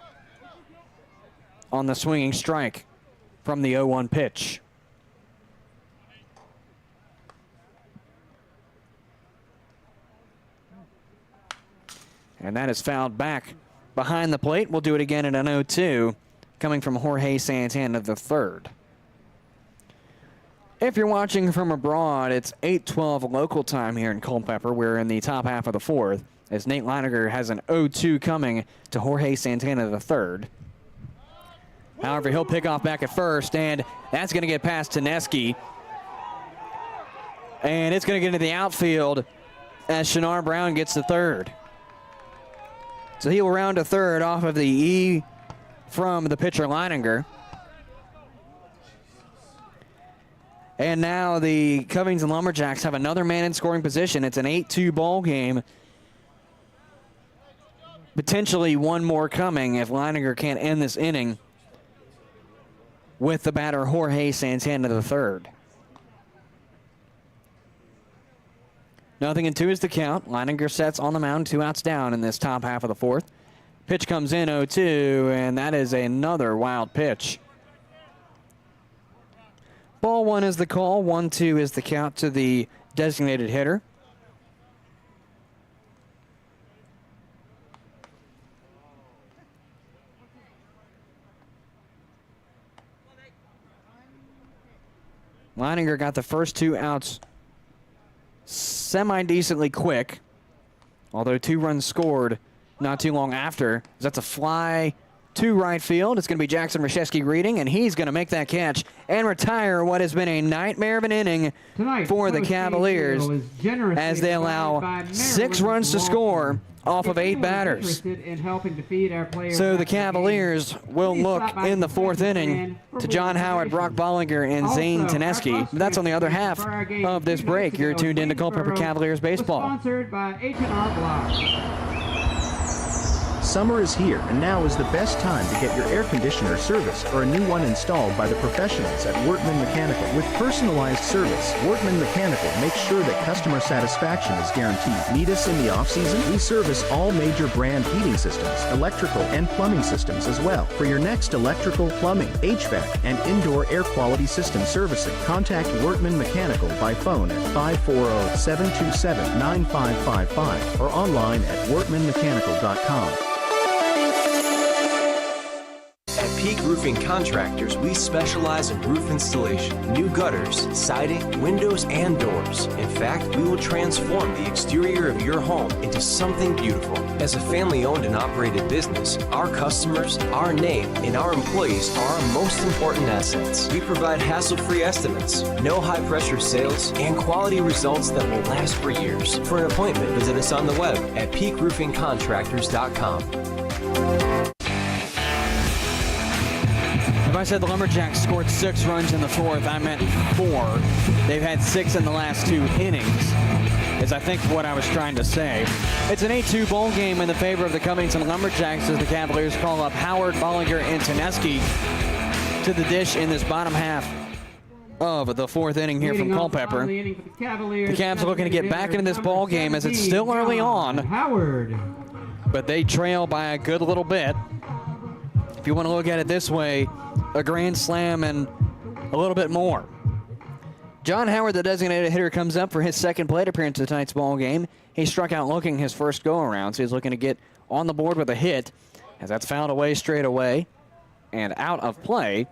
on the swinging strike from the 0-1 pitch. And that is fouled back behind the plate. We'll do it again at an 0-2 coming from Jorge Santana III. If you're watching from abroad, it's 8:12 local time here in Culpeper. We're in the top half of the 4th as Nate Leininger has an 0-2 coming to Jorge Santana III. However, he'll pick off back at first, and that's going to get past Teneski. And it's going to get into the outfield as Shannara Brown gets to third. So he will round to third off of the E from the pitcher Leininger. And now the Covington Lumberjacks have another man in scoring position. It's an 8-2 ball game. Potentially one more coming if Leininger can't end this inning with the batter Jorge Santana III. 0-2 is the count. Leininger sets on the mound, 2 outs down in this top half of the 4th. Pitch comes in 0-2, and that is another wild pitch. Ball 1 is the call. 1-2 is the count to the designated hitter. Leininger got the first 2 outs semi-decently quick, although 2 runs scored not too long after. That's a fly to right field. It's going to be Jackson Rashevsky greeting, and he's going to make that catch and retire what has been a nightmare of an inning for the Cavaliers as they allow 6 runs to score off of 8 batters. So the Cavaliers will look in the 4th inning to John Howard, Brock Bollinger, and Zane Teneski. That's on the other half of this break. You're tuned into Culpeper Cavaliers baseball. Sponsored by H&R Block. Summer is here, and now is the best time to get your air conditioner serviced or a new one installed by the professionals at Workman Mechanical. With personalized service, Workman Mechanical makes sure that customer satisfaction is guaranteed. Need us in the off-season? We service all major brand heating systems, electrical and plumbing systems as well. For your next electrical, plumbing, HVAC, and indoor air quality system servicing, contact Workman Mechanical by phone at 540-727-9555 or online at workmanmechanical.com. At Peak Roofing Contractors, we specialize in roof installation, new gutters, siding, windows, and doors. In fact, we will transform the exterior of your home into something beautiful. As a family-owned and operated business, our customers, our name, and our employees are our most important assets. We provide hassle-free estimates, no high-pressure sales, and quality results that will last for years. For an appointment, visit us on the web at peakroofingcontractors.com. If I said the Lumberjacks scored 6 runs in the 4th, I meant 4. They've had 6 in the last 2 innings, is I think what I was trying to say. It's an 8-2 ball game in the favor of the Covington Lumberjacks as the Cavaliers call up Howard, Bollinger, and Teneski to the dish in this bottom half of the fourth inning here from Culpeper. The Cavs are looking to get back into this ball game as it's still early on. Howard. But they trail by a good little bit. If you want to look at it this way, a grand slam and a little bit more. John Howard, the designated hitter, comes up for his second plate appearance of tonight's ball game. He struck out looking his first go-around, so he's looking to get on the board with a hit, as that's fouled away straight away and out of play.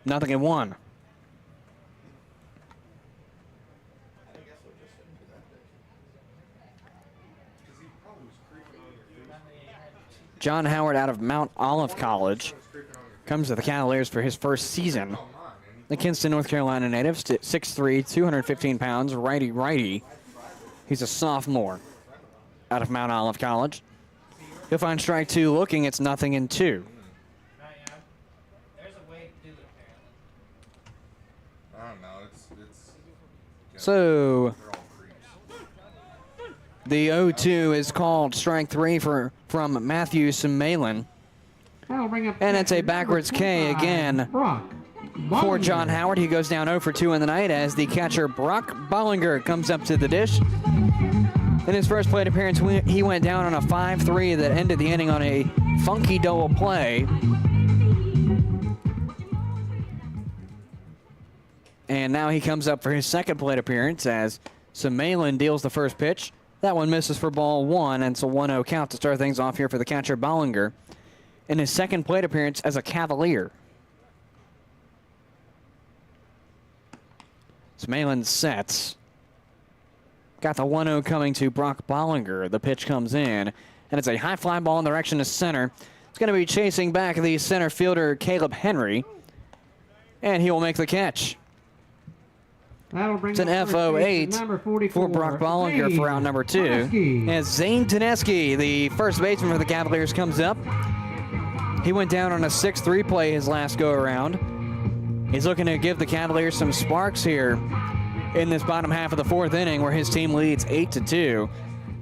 0-1. John Howard out of Mount Olive College comes to the Cavaliers for his first season. The Kinston, North Carolina native, 6'3", 215 pounds, righty-righty. He's a sophomore out of Mount Olive College. He'll find strike two looking. It's 0-2. So the 0-2 is called strike three from Matthew Sumalin. And it's a backwards K again for John Howard. He goes down 0 for 2 in the night as the catcher Brock Bollinger comes up to the dish. In his first plate appearance, he went down on a 5-3 that ended the inning on a funky double play. And now he comes up for his second plate appearance as Sumalin deals the first pitch. That one misses for ball one, and it's a 1-0 count to start things off here for the catcher Bollinger in his second plate appearance as a Cavalier. Sumalin sets. Got the 1-0 coming to Brock Bollinger. The pitch comes in, and it's a high fly ball in the direction of center. It's going to be chasing back the center fielder Caleb Henry, and he will make the catch. It's an FO8 for Brock Bollinger for out number 2. As Zane Teneski, the first baseman for the Cavaliers, comes up. He went down on a 6-3 play his last go-around. He's looking to give the Cavaliers some sparks here in this bottom half of the fourth inning where his team leads 8-2.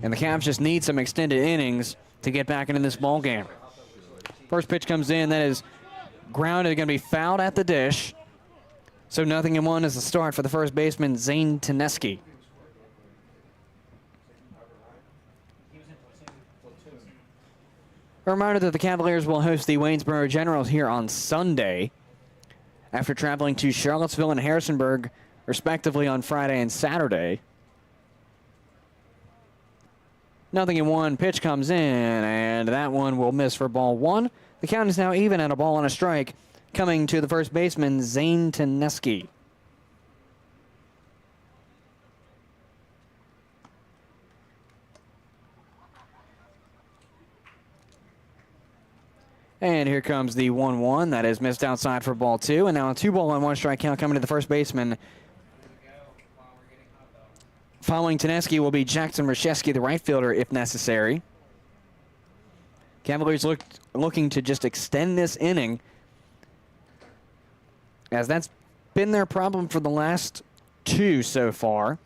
And the Cavs just need some extended innings to get back into this ball game. First pitch comes in. That is grounded, going to be fouled at the dish. So 0-1 is the start for the first baseman, Zane Teneski. A reminder that the Cavaliers will host the Waynesboro Generals here on Sunday after traveling to Charlottesville and Harrisonburg, respectively, on Friday and Saturday. 0-1, pitch comes in, and that one will miss for ball one. The count is now even at a ball and a strike, coming to the first baseman, Zane Teneski. And here comes the 1-1. That is missed outside for ball two. And now a 2-1 strike count coming to the first baseman. Following Teneski will be Jackson Reshevsky, the right fielder, if necessary. Cavaliers looking to just extend this inning, as that's been their problem for the last two so far.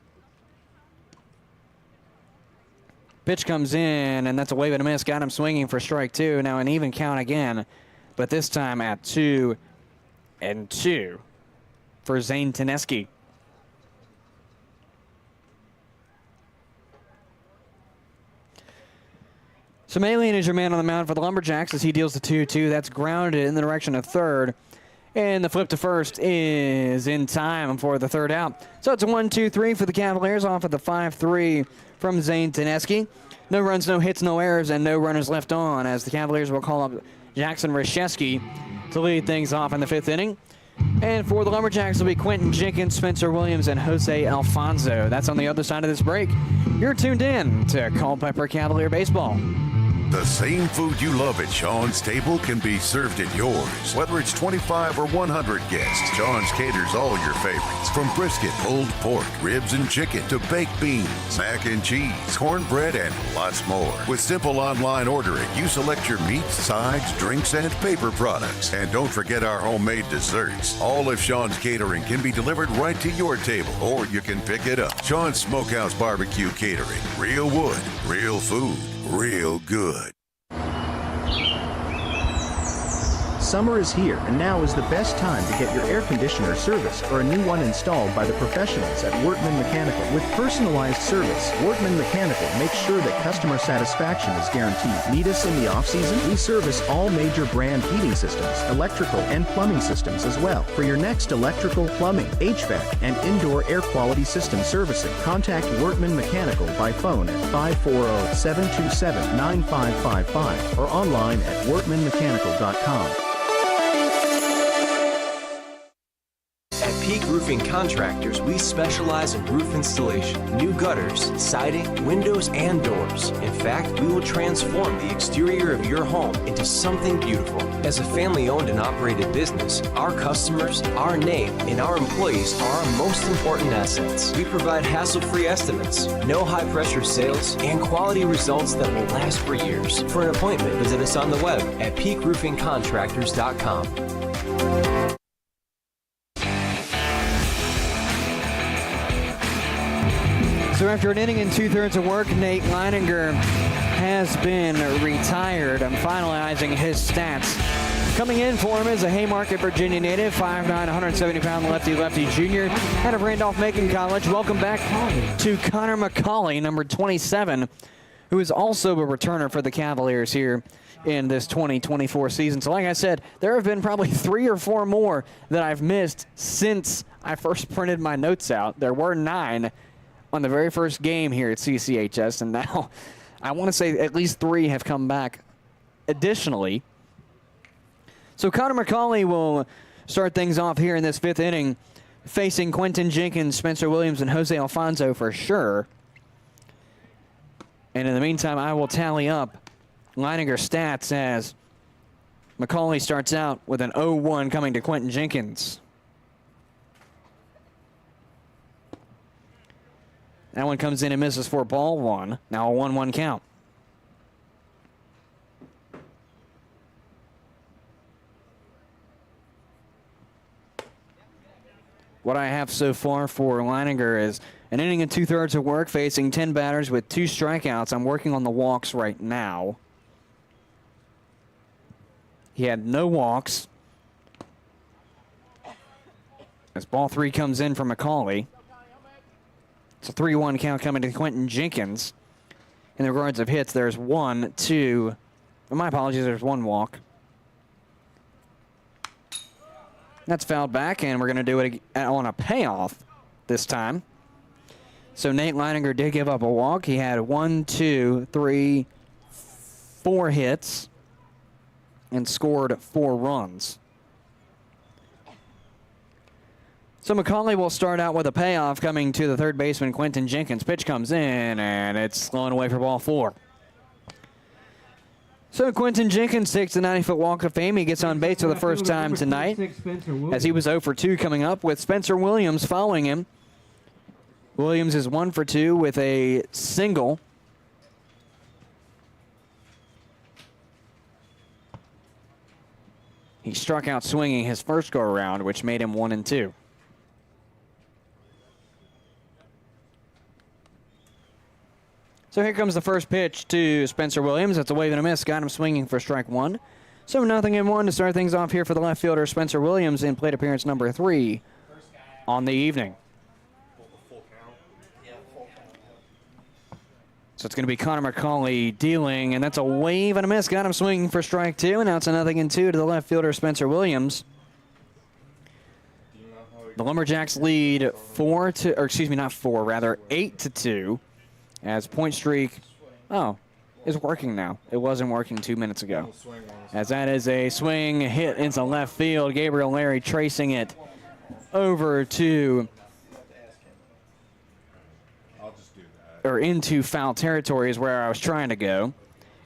Pitch comes in, and that's a wave and a miss. Got him swinging for strike two. Now an even count again, but this time at 2-2 for Zane Teneski. Sumalin is your man on the mound for the Lumberjacks as he deals the 2-2. That's grounded in the direction of third. And the flip to first is in time for the third out. So it's a 1-2-3 for the Cavaliers off of the 5-3 from Zane Teneski. No runs, no hits, no errors, and no runners left on as the Cavaliers will call up Jackson Reshevsky to lead things off in the fifth inning. And for the Lumberjacks will be Quentin Jenkins, Spencer Williams, and Jose Alfonso. That's on the other side of this break. You're tuned in to Culpeper Cavalier Baseball. The same food you love at Sean's table can be served at yours. Whether it's 25 or 100 guests, Sean's caters all your favorites. From brisket, pulled pork, ribs and chicken, to baked beans, mac and cheese, cornbread, and lots more. With simple online ordering, you select your meats, sides, drinks, and paper products. And don't forget our homemade desserts. All of Sean's catering can be delivered right to your table, or you can pick it up. Sean's Smokehouse Barbecue Catering. Real wood, real food, real good. Summer is here, and now is the best time to get your air conditioner serviced or a new one installed by the professionals at Workman Mechanical. With personalized service, Workman Mechanical makes sure that customer satisfaction is guaranteed. Need us in the off-season? We service all major brand heating systems, electrical and plumbing systems as well. For your next electrical, plumbing, HVAC, and indoor air quality system servicing, contact Workman Mechanical by phone at 540-727-9555 or online at workmanmechanical.com. At Peak Roofing Contractors, we specialize in roof installation, new gutters, siding, windows, and doors. In fact, we will transform the exterior of your home into something beautiful. As a family-owned and operated business, our customers, our name, and our employees are our most important assets. We provide hassle-free estimates, no high-pressure sales, and quality results that will last for years. For an appointment, visit us on the web at peakroofingcontractors.com. So after an inning and 2/3 of work, Nate Leininger has been retired. I'm finalizing his stats. Coming in for him is a Haymarket, Virginia native, 5'9", 170-pound lefty junior out of Randolph-Macon College. Welcome back to Connor McCauley, number 27, who is also a returner for the Cavaliers here in this 2024 season. So like I said, there have been probably 3 or 4 more that I've missed since I first printed my notes out. There were 9 on the very first game here at CCHS, and now I want to say at least 3 have come back additionally. So Connor McCauley will start things off here in this 5th inning, facing Quentin Jenkins, Spencer Williams, and Jose Alfonso for sure. And in the meantime, I will tally up Leininger stats as McCauley starts out with an 0-1 coming to Quentin Jenkins. That one comes in and misses for ball 1. Now a 1-1 count. What I have so far for Leininger is an inning and 2/3 of work, facing 10 batters with 2 strikeouts. I'm working on the walks right now. He had no walks. As ball 3 comes in from McCauley. It's a 3-1 count coming to Quentin Jenkins. In the regards of hits, there's 1, 2. My apologies, there's 1 walk. That's fouled back, and we're going to do it on a payoff this time. So Nate Leininger did give up a walk. He had 1, 2, 3, 4 hits and scored 4 runs. So McCauley will start out with a payoff coming to the third baseman, Quentin Jenkins. Pitch comes in, and it's thrown away for ball 4. So Quentin Jenkins takes the 90-foot walk of fame. He gets on base for the first time tonight, as he was 0 for 2 coming up, with Spencer Williams following him. Williams is 1 for 2 with a single. He struck out swinging his first go-around, which made him 1 and 2. So here comes the first pitch to Spencer Williams. That's a wave and a miss. Got him swinging for strike 1. So 0-1 to start things off here for the left fielder, Spencer Williams, in plate appearance number 3 on the evening. So it's going to be Connor McCauley dealing, and that's a wave and a miss. Got him swinging for strike 2, and now it's a 0-2 to the left fielder, Spencer Williams. The Lumberjacks lead 8-2. As point streak, is working now. It wasn't working 2 minutes ago. As that is a swing hit into left field. Gabriel Larry tracing it over to, or into foul territory is where I was trying to go.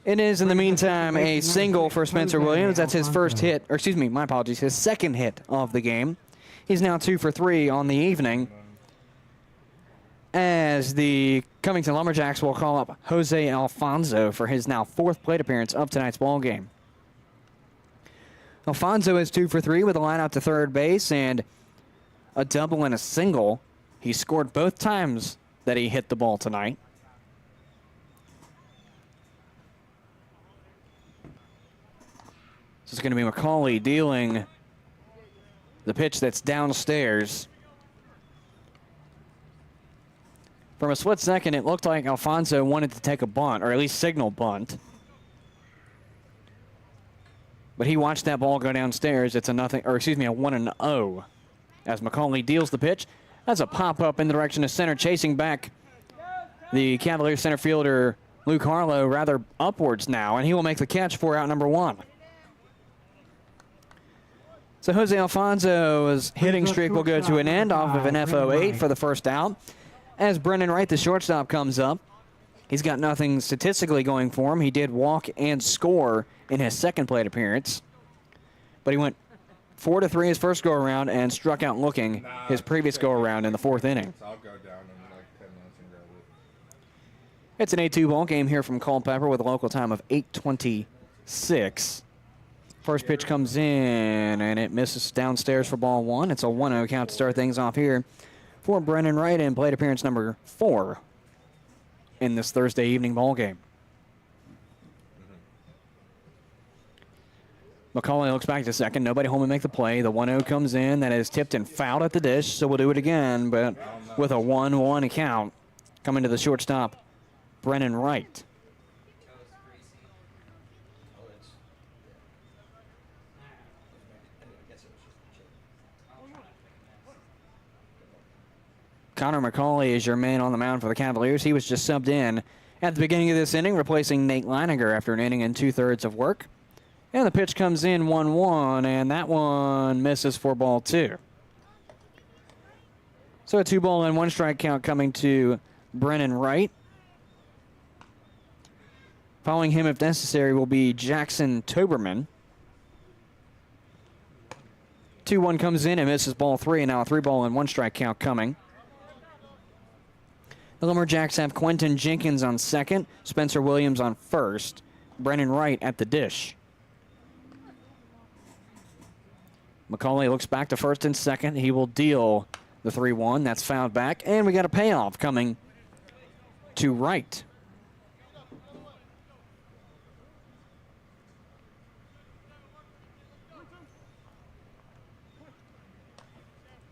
It is, in the meantime, a single for Spencer Williams. That's his first hit, or excuse me, my apologies, his second hit of the game. He's now 2 for 3 on the evening, as the Covington Lumberjacks will call up Jose Alfonso for his now 4th plate appearance of tonight's ball game. Alfonso is 2 for 3 with a line out to third base and a double and a single. He scored both times that he hit the ball tonight. So it's It's going to be McCauley dealing the pitch that's downstairs. From a split second, it looked like Alfonso wanted to take a bunt, or at least signal bunt. But he watched that ball go downstairs. It's a 1-0. As McCauley deals the pitch, that's a pop-up in the direction of center, chasing back the Cavaliers center fielder, Luke Harlow, rather upwards now, and he will make the catch for out number 1. So Jose Alfonso's hitting streak will go to an end off of an FO8 for the first out. As Brennan Wright, the shortstop, comes up, he's got nothing statistically going for him. He did walk and score in his second plate appearance, but he went 4-3 his first go-around and struck out looking his previous go-around in the 4th inning. I'll go down in like 10 minutes and grab it. It's an 8-2 ball game here from Culpeper with a local time of 8:26. First pitch comes in, and it misses downstairs for ball 1. It's a 1-0 count to start things off here for Brennan Wright in plate appearance number 4 in this Thursday evening ball game. McCauley looks back to second. Nobody home to make the play. The 1-0 comes in. That is tipped and fouled at the dish, so we'll do it again, but with a 1-1 count coming to the shortstop, Brennan Wright. Connor McCauley is your man on the mound for the Cavaliers. He was just subbed in at the beginning of this inning, replacing Nate Leininger after an inning and 2/3 of work. And the pitch comes in 1-1, and that one misses for ball 2. So a 2-ball and 1-strike count coming to Brennan Wright. Following him, if necessary, will be Jackson Toberman. 2-1 comes in and misses ball 3, and now a 3-ball and 1-strike count coming. The Lumberjacks have Quentin Jenkins on second, Spencer Williams on first, Brennan Wright at the dish. McCauley looks back to first and second. He will deal the 3-1. That's fouled back, and we got a payoff coming to Wright.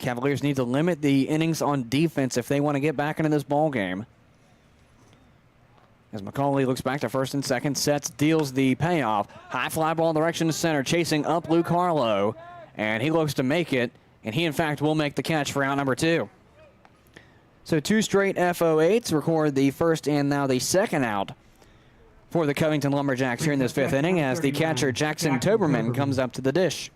Cavaliers need to limit the innings on defense if they want to get back into this ball game. As McCauley looks back to first and second, sets, deals the payoff. High fly ball in the direction to center, chasing up Luke Harlow, and he looks to make it, and he, in fact, will make the catch for out number 2. So 2 straight FO8s record the first and now the second out for the Covington Lumberjacks here in this 5th inning as the catcher Jackson Toberman comes up to the dish.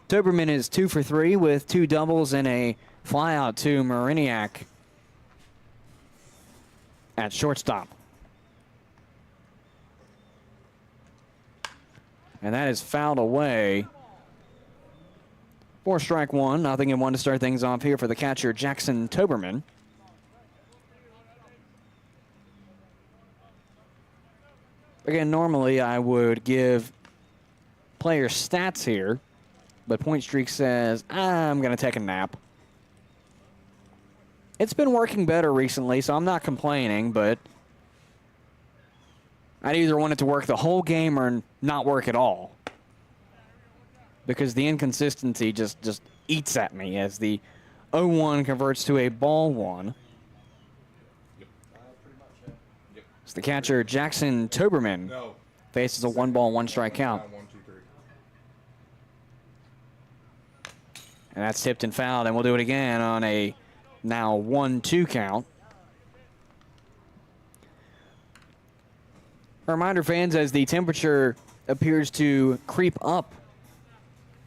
Toberman is 2 for 3 with 2 doubles and a flyout to Mariniak at shortstop. And that is fouled away for strike 1. 0-1 to start things off here for the catcher Jackson Toberman. Again, normally I would give player stats here, but Point Streak says, I'm going to take a nap. It's been working better recently, so I'm not complaining, but I'd either want it to work the whole game or not work at all, because the inconsistency just eats at me as the 0-1 converts to a ball 1. It's the catcher Jackson Toberman faces a 1-ball, 1-strike count. And that's tipped and fouled, and we'll do it again on a now 1-2 count. A reminder, fans, as the temperature appears to creep up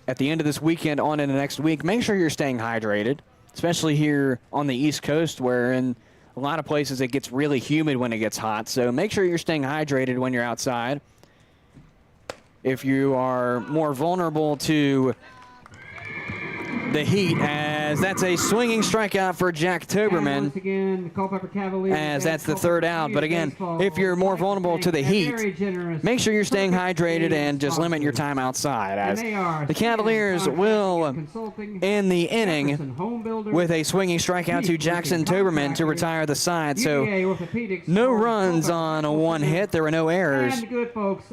at the end of this weekend on into next week, make sure you're staying hydrated, especially here on the East Coast, where in a lot of places it gets really humid when it gets hot. So make sure you're staying hydrated when you're outside. If you are more vulnerable to the heat, as as that's a swinging strikeout for Jack Toberman. Once again, the Culpeper Cavaliers. As that's the third out. But again, if you're more vulnerable to the heat, make sure you're staying hydrated and just limit your time outside. As the Cavaliers will end the inning with a swinging strikeout to Jackson Toberman to retire the side. So no runs on a one hit. There were no errors.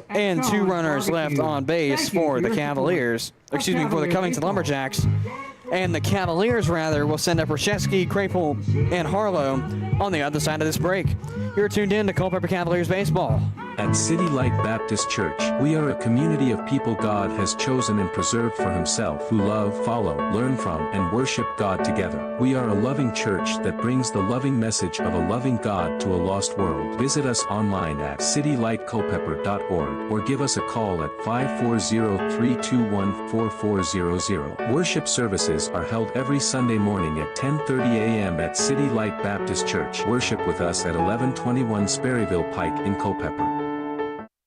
And 2 runners left on base for the Cavaliers. Excuse me, for the Covington Lumberjacks. And the Cavaliers, rather, will send up Reshevsky, Krapel, and Harlow on the other side of this break. You're tuned in to Culpeper Cavaliers Baseball. At City Light Baptist Church, we are a community of people God has chosen and preserved for himself who love, follow, learn from, and worship God together. We are a loving church that brings the loving message of a loving God to a lost world. Visit us online at citylightculpeper.org or give us a call at 540-321-4400. Worship services are held every Sunday morning at 10:30 a.m. at City Light Baptist Church. Worship with us at 1121 Sperryville Pike in Culpeper.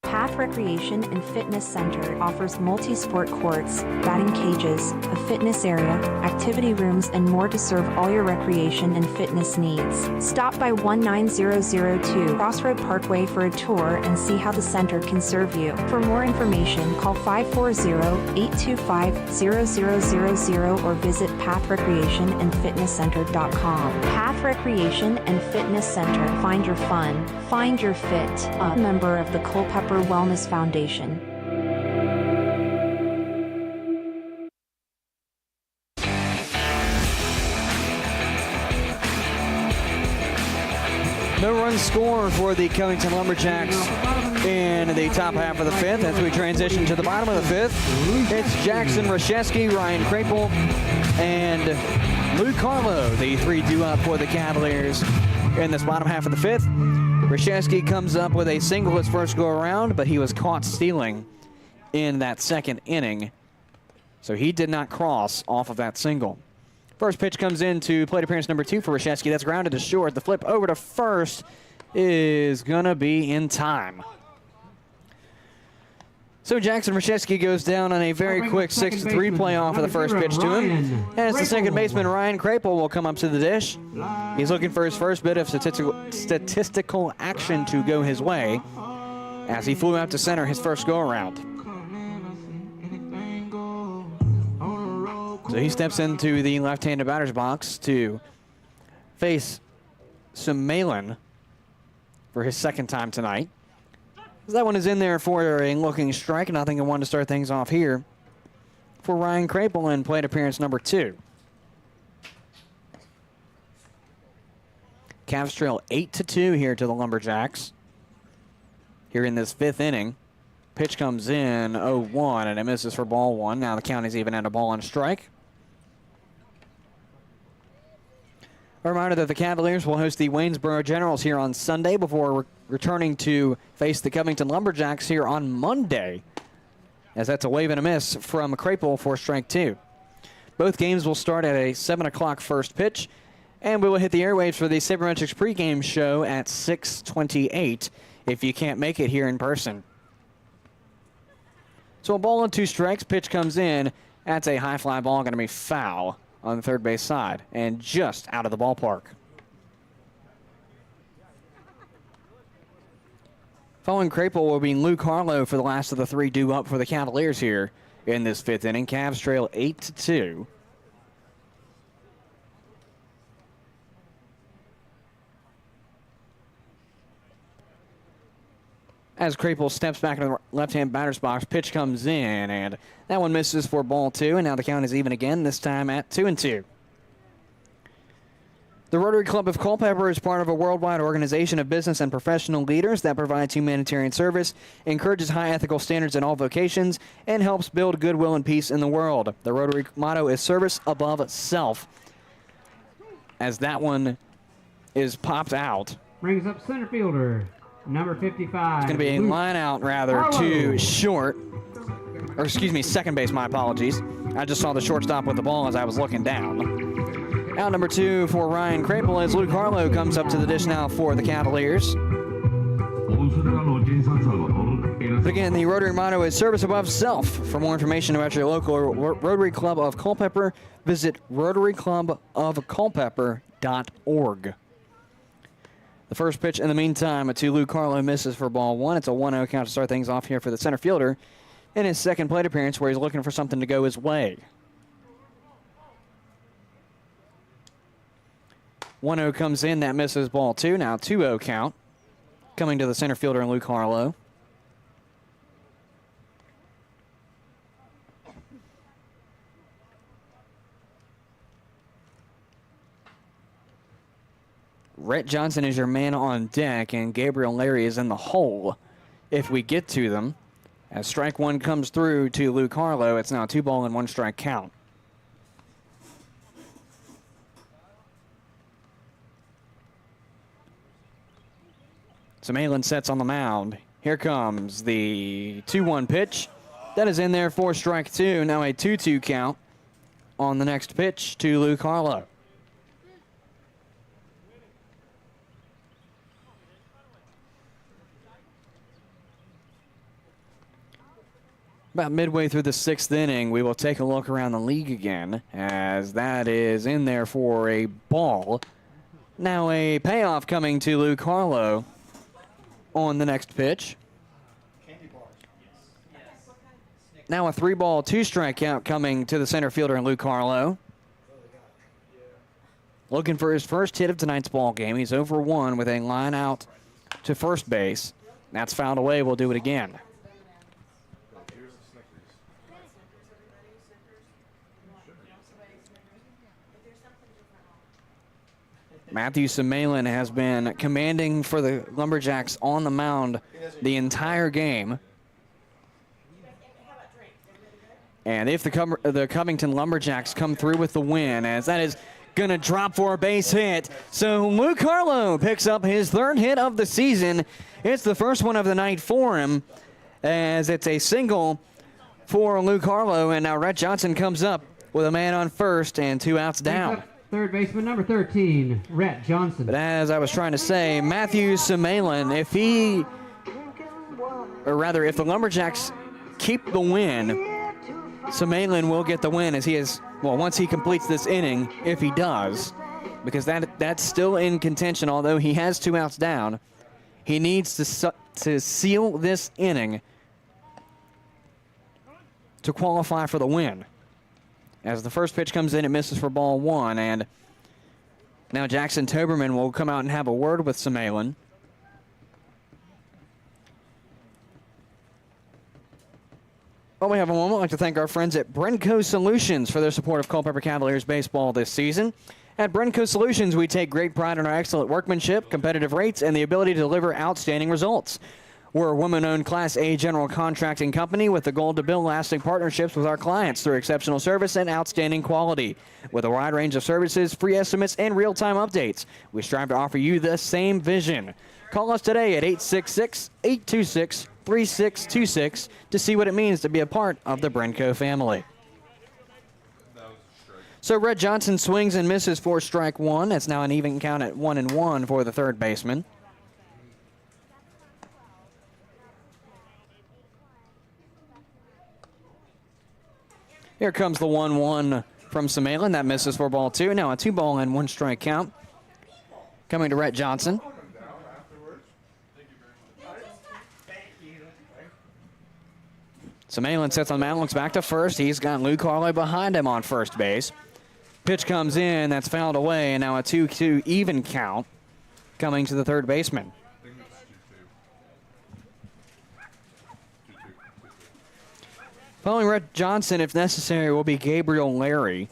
Path Recreation and Fitness Center offers multi-sport courts, batting cages, a fitness area, activity rooms, and more to serve all your recreation and fitness needs. Stop by 19002 Crossroad Parkway for a tour and see how the center can serve you. For more information, call 540-825-0000 or visit pathrecreationandfitnesscenter.com. Path Recreation and Fitness Center. Find your fun. Find your fit. A member of the Culpeper Wellness Foundation. No run score for the Covington Lumberjacks in the top half of the fifth. As we transition to the bottom of the fifth, it's Jackson Reshevsky, Ryan Krapel, and Luke Harlow, the 3 due up for the Cavaliers in this bottom half of the fifth. Reshevsky comes up with a single his first go around, but he was caught stealing in that second inning, so he did not cross off of that single. First pitch comes in to plate appearance number 2 for Reshevsky. That's grounded to short. The flip over to first is going to be in time. So Jackson Reshevsky goes down on a very quick 6-3 play off of the first pitch to him. As the second baseman, Ryan Krapel, will come up to the dish. He's looking for his first bit of statistical action to go his way as he flew out to center his first go-around. So he steps into the left-handed batter's box to face Sumalan for his second time tonight. That one is in there for a looking strike, and I think I want to start things off here for Ryan Krapel in plate appearance number 2. Cavs trail 8-2 here to the Lumberjacks here in this fifth inning. Pitch comes in 0-1, and it misses for ball 1. Now the count is even at a ball and strike. A reminder that the Cavaliers will host the Waynesboro Generals here on Sunday before returning to face the Covington Lumberjacks here on Monday, as that's a wave and a miss from Krapel for strike 2. Both games will start at a 7 o'clock first pitch, and we will hit the airwaves for the Saber Metrics pregame show at 6:28 if you can't make it here in person. So a ball and 2 strikes, pitch comes in. That's a high fly ball, going to be foul on the third base side and just out of the ballpark. Following Krapel will be Luke Harlow for the last of the 3 due up for the Cavaliers here in this fifth inning. Cavs trail 8-2. As Krapel steps back in the left-hand batter's box, pitch comes in, and that one misses for ball 2, and now the count is even again, this time at 2-2. The Rotary Club of Culpeper is part of a worldwide organization of business and professional leaders that provides humanitarian service, encourages high ethical standards in all vocations, and helps build goodwill and peace in the world. The Rotary motto is service above self. As that one is popped out. Brings up center fielder, number 55. It's going to be a line out, rather, to short. Or, excuse me, second base, my apologies. I just saw the shortstop with the ball as I was looking down. Out number 2 for Ryan Krapel as Luke Harlow comes up to the dish now for the Cavaliers. But again, the Rotary motto is service above self. For more information about your local Rotary Club of Culpeper, visit rotaryclubofculpeper.org. The first pitch in the meantime to Lou Carlo misses for ball one. It's a 1-0 count to start things off here for the center fielder in his second plate appearance where he's looking for something to go his way. 1-0 comes in, that misses ball two. Now 2-0 count coming to the center fielder and Lou Carlo. Rhett Johnson is your man on deck, and Gabriel Larry is in the hole if we get to them. As strike one comes through to Lou Carlo, it's now 2-1 strike count. So Malin sets on the mound. Here comes the 2-1 pitch. That is in there for strike two. Now a 2-2 count on the next pitch to Lou Carlo. About midway through the sixth inning, we will take a look around the league again, as that is in there for a ball. Now a payoff coming to Lou Carlo on the next pitch. Now a 3-ball, 2-strike count coming to the center fielder and Lou Carlo. Looking for his first hit of tonight's ball game. He's over 1 with a line out to first base. That's fouled away. We'll do it again. Matthew Semalin has been commanding for the Lumberjacks on the mound the entire game. And if the Covington Lumberjacks come through with the win, as that is going to drop for a base hit. So Lou Carlo picks up his third hit of the season. It's the first one of the night for him, as it's a single for Lou Carlo. And now Rhett Johnson comes up with a man on first and 2 outs down. Third baseman, number 13, Rhett Johnson. But as I was trying to say, Matthew Semalin, if the Lumberjacks keep the win, Semalin will get the win as he is, well, once he completes this inning, if he does, because that's still in contention, although he has 2 outs down. He needs to seal this inning to qualify for the win. As the first pitch comes in, it misses for ball one, and now Jackson Toberman will come out and have a word with Semalin. Well, we have a moment. I'd like to thank our friends at Brenco Solutions for their support of Culpeper Cavaliers baseball this season. At Brenco Solutions, we take great pride in our excellent workmanship, competitive rates, and the ability to deliver outstanding results. We're a woman-owned Class A general contracting company with the goal to build lasting partnerships with our clients through exceptional service and outstanding quality. With a wide range of services, free estimates, and real-time updates, we strive to offer you the same vision. Call us today at 866-826-3626 to see what it means to be a part of the Brenco family. So Rhett Johnson swings and misses for strike one. It's now an even count at 1-1 for the third baseman. Here comes the 1-1 from Semalin. That misses for ball two. Now a 2-1 strike count coming to Rhett Johnson. Semalin sets on the mound, looks back to first. He's got Lou Carlo behind him on first base. Pitch comes in, that's fouled away, and now a 2-2 even count coming to the third baseman. Following Rhett Johnson, if necessary, will be Gabriel Larry.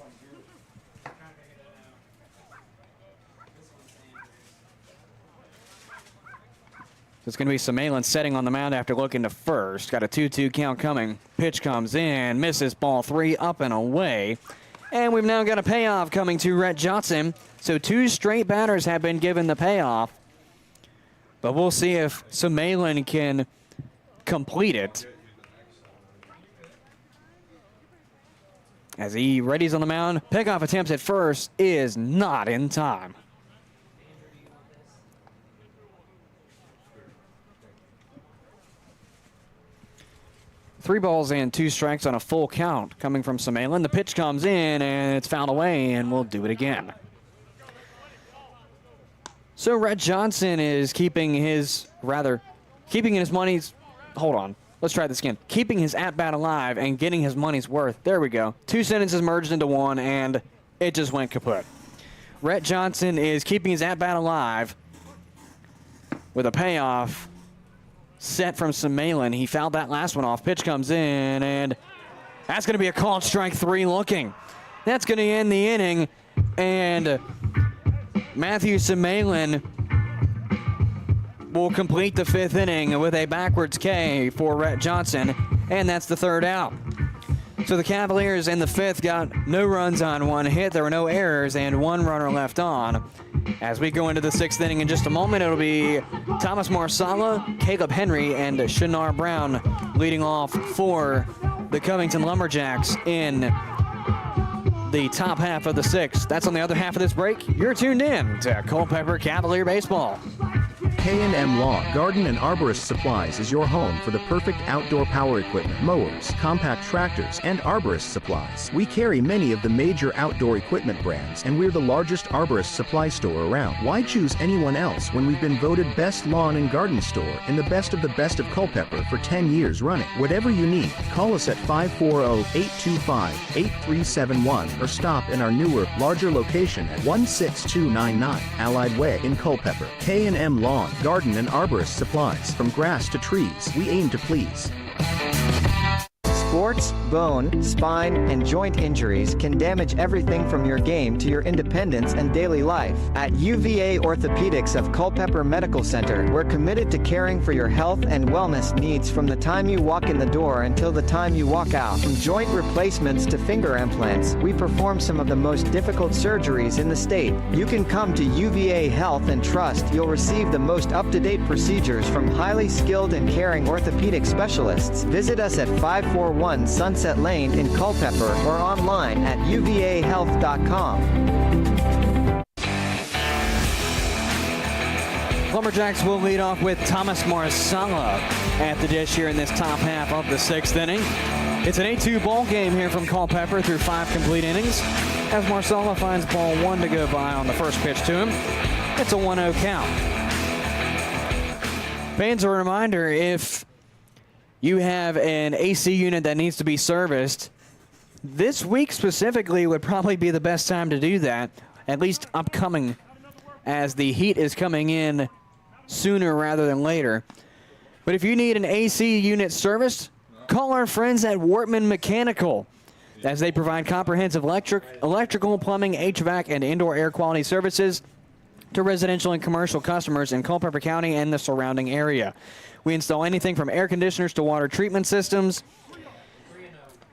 It's going to be Semalin setting on the mound after looking to first. Got a 2-2 count coming. Pitch comes in, misses ball three, up and away. And we've now got a payoff coming to Rhett Johnson. So 2 straight batters have been given the payoff. But we'll see if Semalin can complete it. As he readies on the mound, pickoff attempts at first is not in time. 3 balls and 2 strikes on a full count coming from Samalin. The pitch comes in and it's fouled away, and we'll do it again. So Rhett Johnson is keeping his money's, hold on, let's try this again. Keeping his at-bat alive and getting his money's worth. There we go. 2 sentences merged into one, and it just went kaput. Rhett Johnson is keeping his at-bat alive with a payoff set from Samalin. He fouled that last one off. Pitch comes in, and that's going to be a called strike 3 looking. That's going to end the inning, and Matthew Samalin will complete the 5th inning with a backwards K for Rhett Johnson, and that's the 3rd out. So the Cavaliers in the 5th got no runs on 1 hit. There were no errors and 1 runner left on. As we go into the 6th inning in just a moment, it'll be Thomas Marsala, Caleb Henry, and Shinar Brown leading off for the Covington Lumberjacks in the top half of the 6th. That's on the other half of this break. You're tuned in to Culpeper Cavalier Baseball. K&M Lawn, Garden and Arborist Supplies is your home for the perfect outdoor power equipment, mowers, compact tractors, and arborist supplies. We carry many of the major outdoor equipment brands, and we're the largest arborist supply store around. Why choose anyone else when we've been voted best lawn and garden store in the best of Culpeper for 10 years running? Whatever you need, call us at 540-825-8371 or stop in our newer, larger location at 16299 Allied Way in Culpeper. K&M Lawn, Garden and Arborist Supplies. From grass to trees, we aim to please. Sports, bone, spine, and joint injuries can damage everything from your game to your independence and daily life. At UVA Orthopedics of Culpeper Medical Center, we're committed to caring for your health and wellness needs from the time you walk in the door until the time you walk out. From joint replacements to finger implants, we perform some of the most difficult surgeries in the state. You can come to UVA Health and trust you'll receive the most up-to-date procedures from highly skilled and caring orthopedic specialists. Visit us at 541 Sunset Lane in Culpeper or online at uvahealth.com. Lumberjacks will lead off with Thomas Marsala at the dish here in this top half of the 6th inning. It's an 8-2 ball game here from Culpeper through 5 complete innings as Marsala finds ball 1 to go by on the first pitch to him. It's a 1-0 count. Fans, a reminder, if you have an AC unit that needs to be serviced, this week specifically would probably be the best time to do that, at least upcoming, as the heat is coming in sooner rather than later. But if you need an AC unit serviced, call our friends at Wortman Mechanical, as they provide comprehensive electrical, plumbing, HVAC, and indoor air quality services to residential and commercial customers in Culpeper County and the surrounding area. We install anything from air conditioners to water treatment systems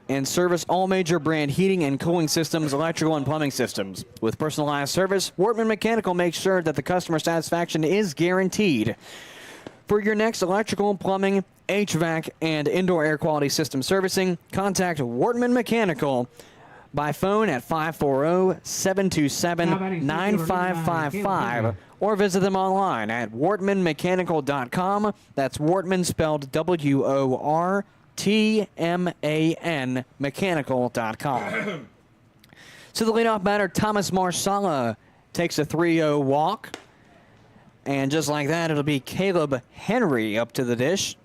and service all major brand heating and cooling systems, electrical and plumbing systems. With personalized service, Wortman Mechanical makes sure that the customer satisfaction is guaranteed. For your next electrical, plumbing, HVAC, and indoor air quality system servicing, contact Wortman Mechanical by phone at 540-727-9555 or visit them online at wortmanmechanical.com. That's Wortman spelled W-O-R-T-M-A-N mechanical.com. So the leadoff batter, Thomas Marsala, takes a 3-0 walk. And just like that, it'll be Caleb Henry up to the dish.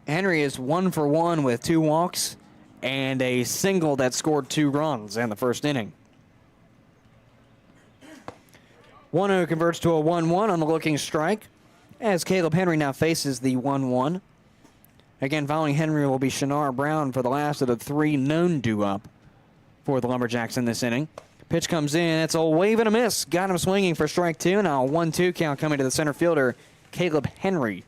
Henry is 1 for 1 with 2 walks and a single that scored 2 runs in the first inning. 1-0 converts to a 1-1 on the looking strike as Caleb Henry now faces the 1-1. Again, following Henry will be Shinar Brown for the last of the 3 known due up for the Lumberjacks in this inning. Pitch comes in. It's a wave and a miss. Got him swinging for strike 2. Now a 1-2 count coming to the center fielder, Caleb Henry.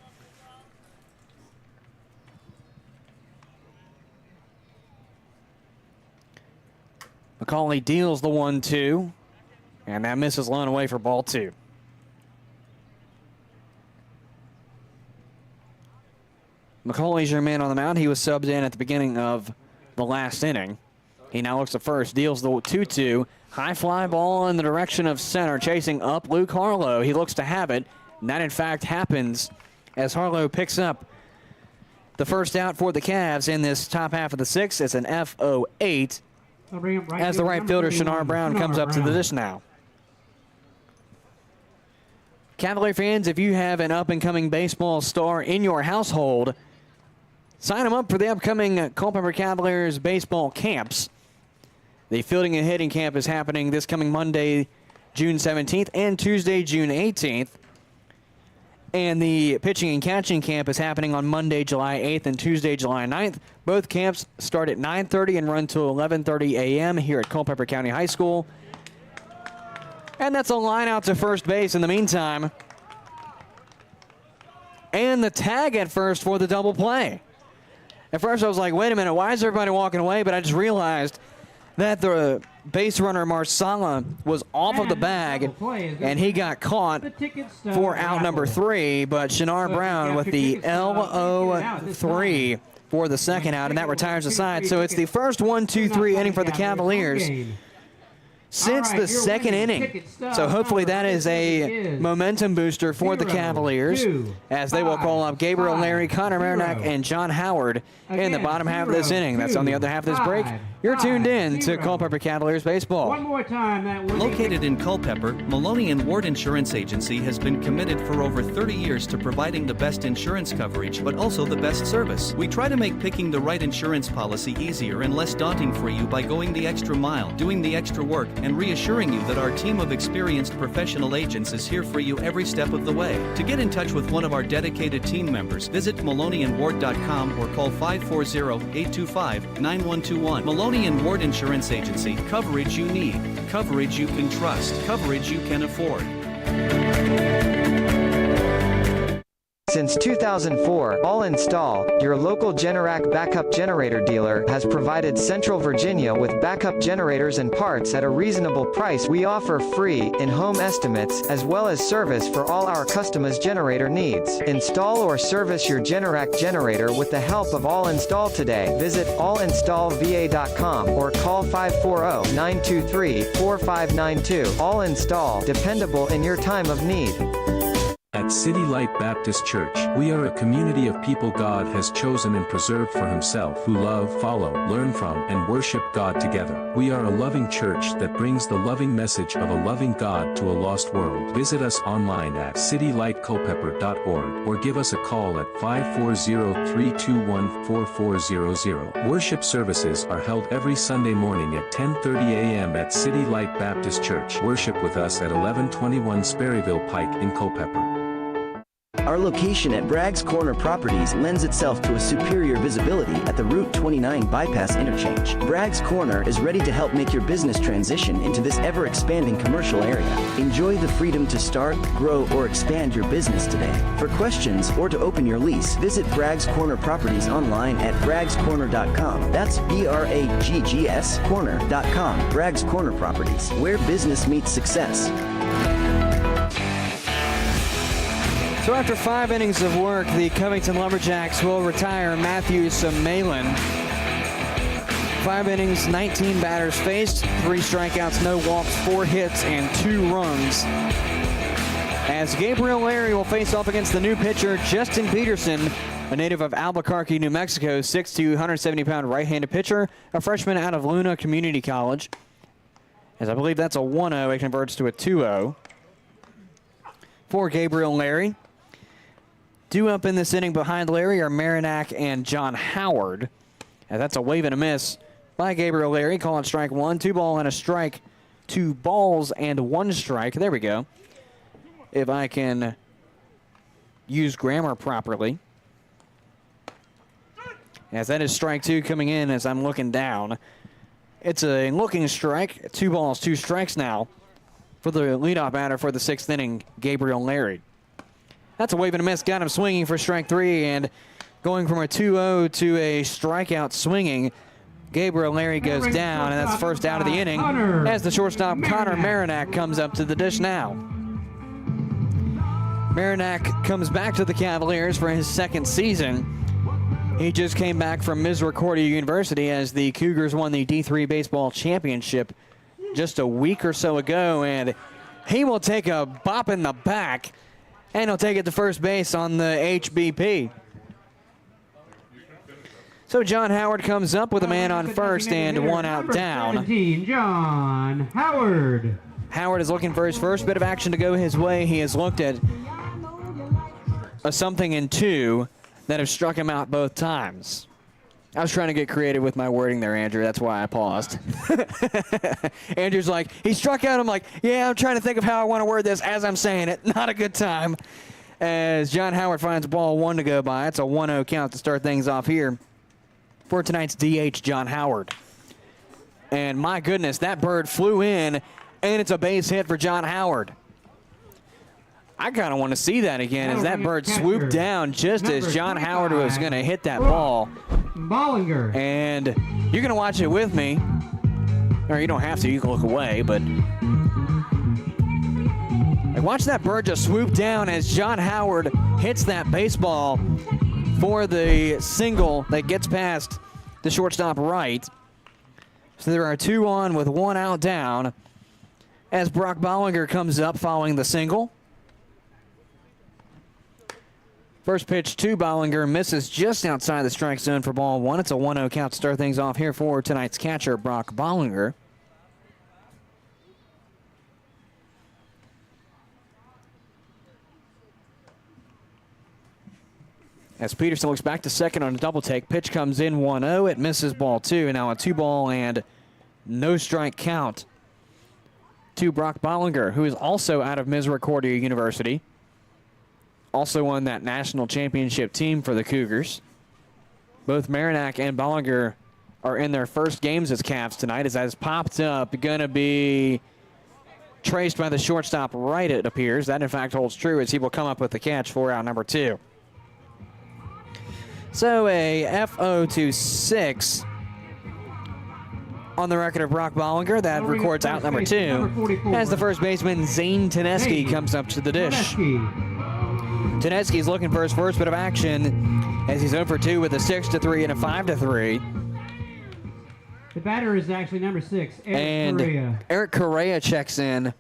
McCauley deals the 1-2, and that misses line away for ball 2. McCauley's your man on the mound. He was subbed in at the beginning of the last inning. He now looks at first, deals the 2-2. High fly ball in the direction of center, chasing up Luke Harlow. He looks to have it, and that in fact happens as Harlow picks up the first out for the Cavs in this top half of the sixth. It's an FO8 as the right fielder, Shinar Brown, comes up to the dish now. Cavalier fans, if you have an up-and-coming baseball star in your household, sign them up for the upcoming Culpeper Cavaliers baseball camps. The fielding and hitting camp is happening this coming Monday, June 17th, and Tuesday, June 18th. And the pitching and catching camp is happening on Monday, July 8th, and Tuesday, July 9th. Both camps start at 9:30 and run till 11:30 a.m. here at Culpeper County High School. And that's a line out to first base in the meantime. And the tag at first for the double play. At first I was like, wait a minute, why is everybody walking away? But I just realized that the base runner Marsala was off of the bag, and he got caught for out number 3. But Shinar Brown with the LO3 for the second out, and that retires the side. So it's the first 1-2-3 inning for the Cavaliers since the second inning. So hopefully that is a momentum booster for the Cavaliers as they will call up Gabriel Larry, Connor Marinac, and John Howard in the bottom half of this inning. That's on the other half of this break. You're tuned in to Culpeper Cavaliers baseball. One more time. Located in Culpeper, Maloney and Ward Insurance Agency has been committed for over 30 years to providing the best insurance coverage, but also the best service. We try to make picking the right insurance policy easier and less daunting for you by going the extra mile, doing the extra work, and reassuring you that our team of experienced professional agents is here for you every step of the way. To get in touch with one of our dedicated team members, visit MaloneyandWard.com or call 540-825-9121. Maloney and Ward Insurance Agency. Coverage you need. Coverage you can trust. Coverage you can afford. Since 2004, All Install, your local Generac backup generator dealer, has provided Central Virginia with backup generators and parts at a reasonable price. We offer free in-home estimates as well as service for all our customers' generator needs. Install or service your Generac generator with the help of All Install today. Visit allinstallva.com or call 540-923-4592. All Install, dependable in your time of need. At City Light Baptist Church, we are a community of people God has chosen and preserved for Himself who love, follow, learn from, and worship God together. We are a loving church that brings the loving message of a loving God to a lost world. Visit us online at citylightculpeper.org or give us a call at 540-321-4400. Worship services are held every Sunday morning at 10:30 a.m. at City Light Baptist Church. Worship with us at 1121 Sperryville Pike in Culpeper. Our location at Bragg's Corner Properties lends itself to a superior visibility at the Route 29 bypass interchange. Bragg's Corner is ready to help make your business transition into this ever-expanding commercial area. Enjoy the freedom to start, grow, or expand your business today. For questions or to open your lease, visit Bragg's Corner Properties online at braggscorner.com. That's BRAGGS corner.com. Bragg's Corner Properties, where business meets success. So after 5 innings of work, the Covington Lumberjacks will retire Matthew Samalin. 5 innings, 19 batters faced, 3 strikeouts, no walks, 4 hits, and 2 runs. As Gabriel Larry will face off against the new pitcher, Justin Peterson, a native of Albuquerque, New Mexico, 6'2", 170-pound right-handed pitcher, a freshman out of Luna Community College. As I believe that's a 1-0, it converts to a 2-0 for Gabriel Larry. Due up in this inning behind Larry are Marinac and John Howard. And that's a wave and a miss by Gabriel Larry. Calling strike 1, 2 balls and a strike, 2 balls and 1 strike. There we go. If I can use grammar properly. As that is strike 2 coming in as I'm looking down. It's a looking strike. 2 balls, 2 strikes now for the leadoff batter for the 6th inning, Gabriel Larry. That's a wave and a miss. Got him swinging for strike 3 and going from a 2-0 to a strikeout swinging. Gabriel Larry goes down, and that's the first out of the inning as the shortstop Connor Marinac comes up to the dish now. Marinac comes back to the Cavaliers for his 2nd season. He just came back from Misericordia University as the Cougars won the D3 baseball championship just a week or so ago, and he will take a bop in the back And he'll take it to first base on the HBP. So John Howard comes up with a man on first and one out down. 17, John Howard. Howard is looking for his first bit of action to go his way. He has looked at a something and two that have struck him out both times. I was trying to get creative with my wording there, Andrew. That's why I paused. Andrew's like, he struck out. I'm like, yeah, I'm trying to think of how I want to word this as I'm saying it. Not a good time. As John Howard finds ball one to go by. It's a 1-0 count to start things off here for tonight's DH, John Howard. And my goodness, that bird flew in, and it's a base hit for John Howard. I kind of want to see that again as that bird swooped down just as John Howard was going to hit that ball. Bollinger. And you're going to watch it with me. Or you don't have to, you can look away, but watch that bird just swoop down as John Howard hits that baseball for the single that gets past the shortstop right. So there are 2 on with 1 out down as Brock Bollinger comes up following the single. First pitch to Bollinger misses just outside the strike zone for ball 1. It's a 1-0 count to start things off here for tonight's catcher, Brock Bollinger. As Peterson looks back to second on a double take, pitch comes in 1-0. It misses ball 2, and now a 2-ball and no strike count to Brock Bollinger, who is also out of Misericordia University. Also on that national championship team for the Cougars. Both Marinac and Bollinger are in their first games as Cavs tonight, as that has popped up. Going to be traced by the shortstop right, it appears. That, in fact, holds true as he will come up with the catch for out number 2. So a FO to 6 on the record of Brock Bollinger. That records out number 2 as the first baseman, Zane Teneski, comes up to the dish. Teneski's looking for his first bit of action as he's 0 for 2 with a 6-3 and a 5-3. The batter is actually number 6, Eric Correa. Eric Correa checks in,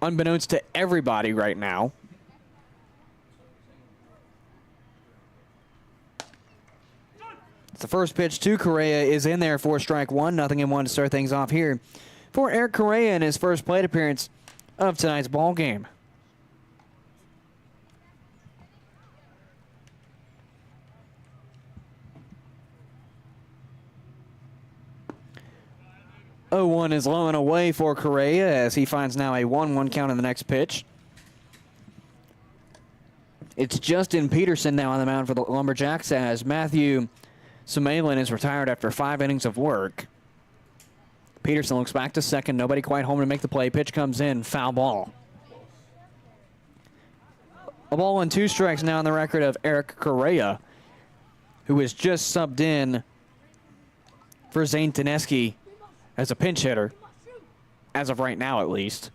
unbeknownst to everybody right now. The first pitch to Correa is in there for strike 1, 0-1 to start things off here for Eric Correa in his first plate appearance of tonight's ball game. Oh, 0-1 is low and away for Correa as he finds now a 1-1 count in the next pitch. It's Justin Peterson now on the mound for the Lumberjacks as Matthew Sumalin is retired after 5 innings of work. Peterson looks back to second. Nobody quite home to make the play. Pitch comes in. Foul ball. A ball and 2 strikes now on the record of Eric Correa, who was just subbed in for Zane Teneski as a pinch hitter, as of right now at least.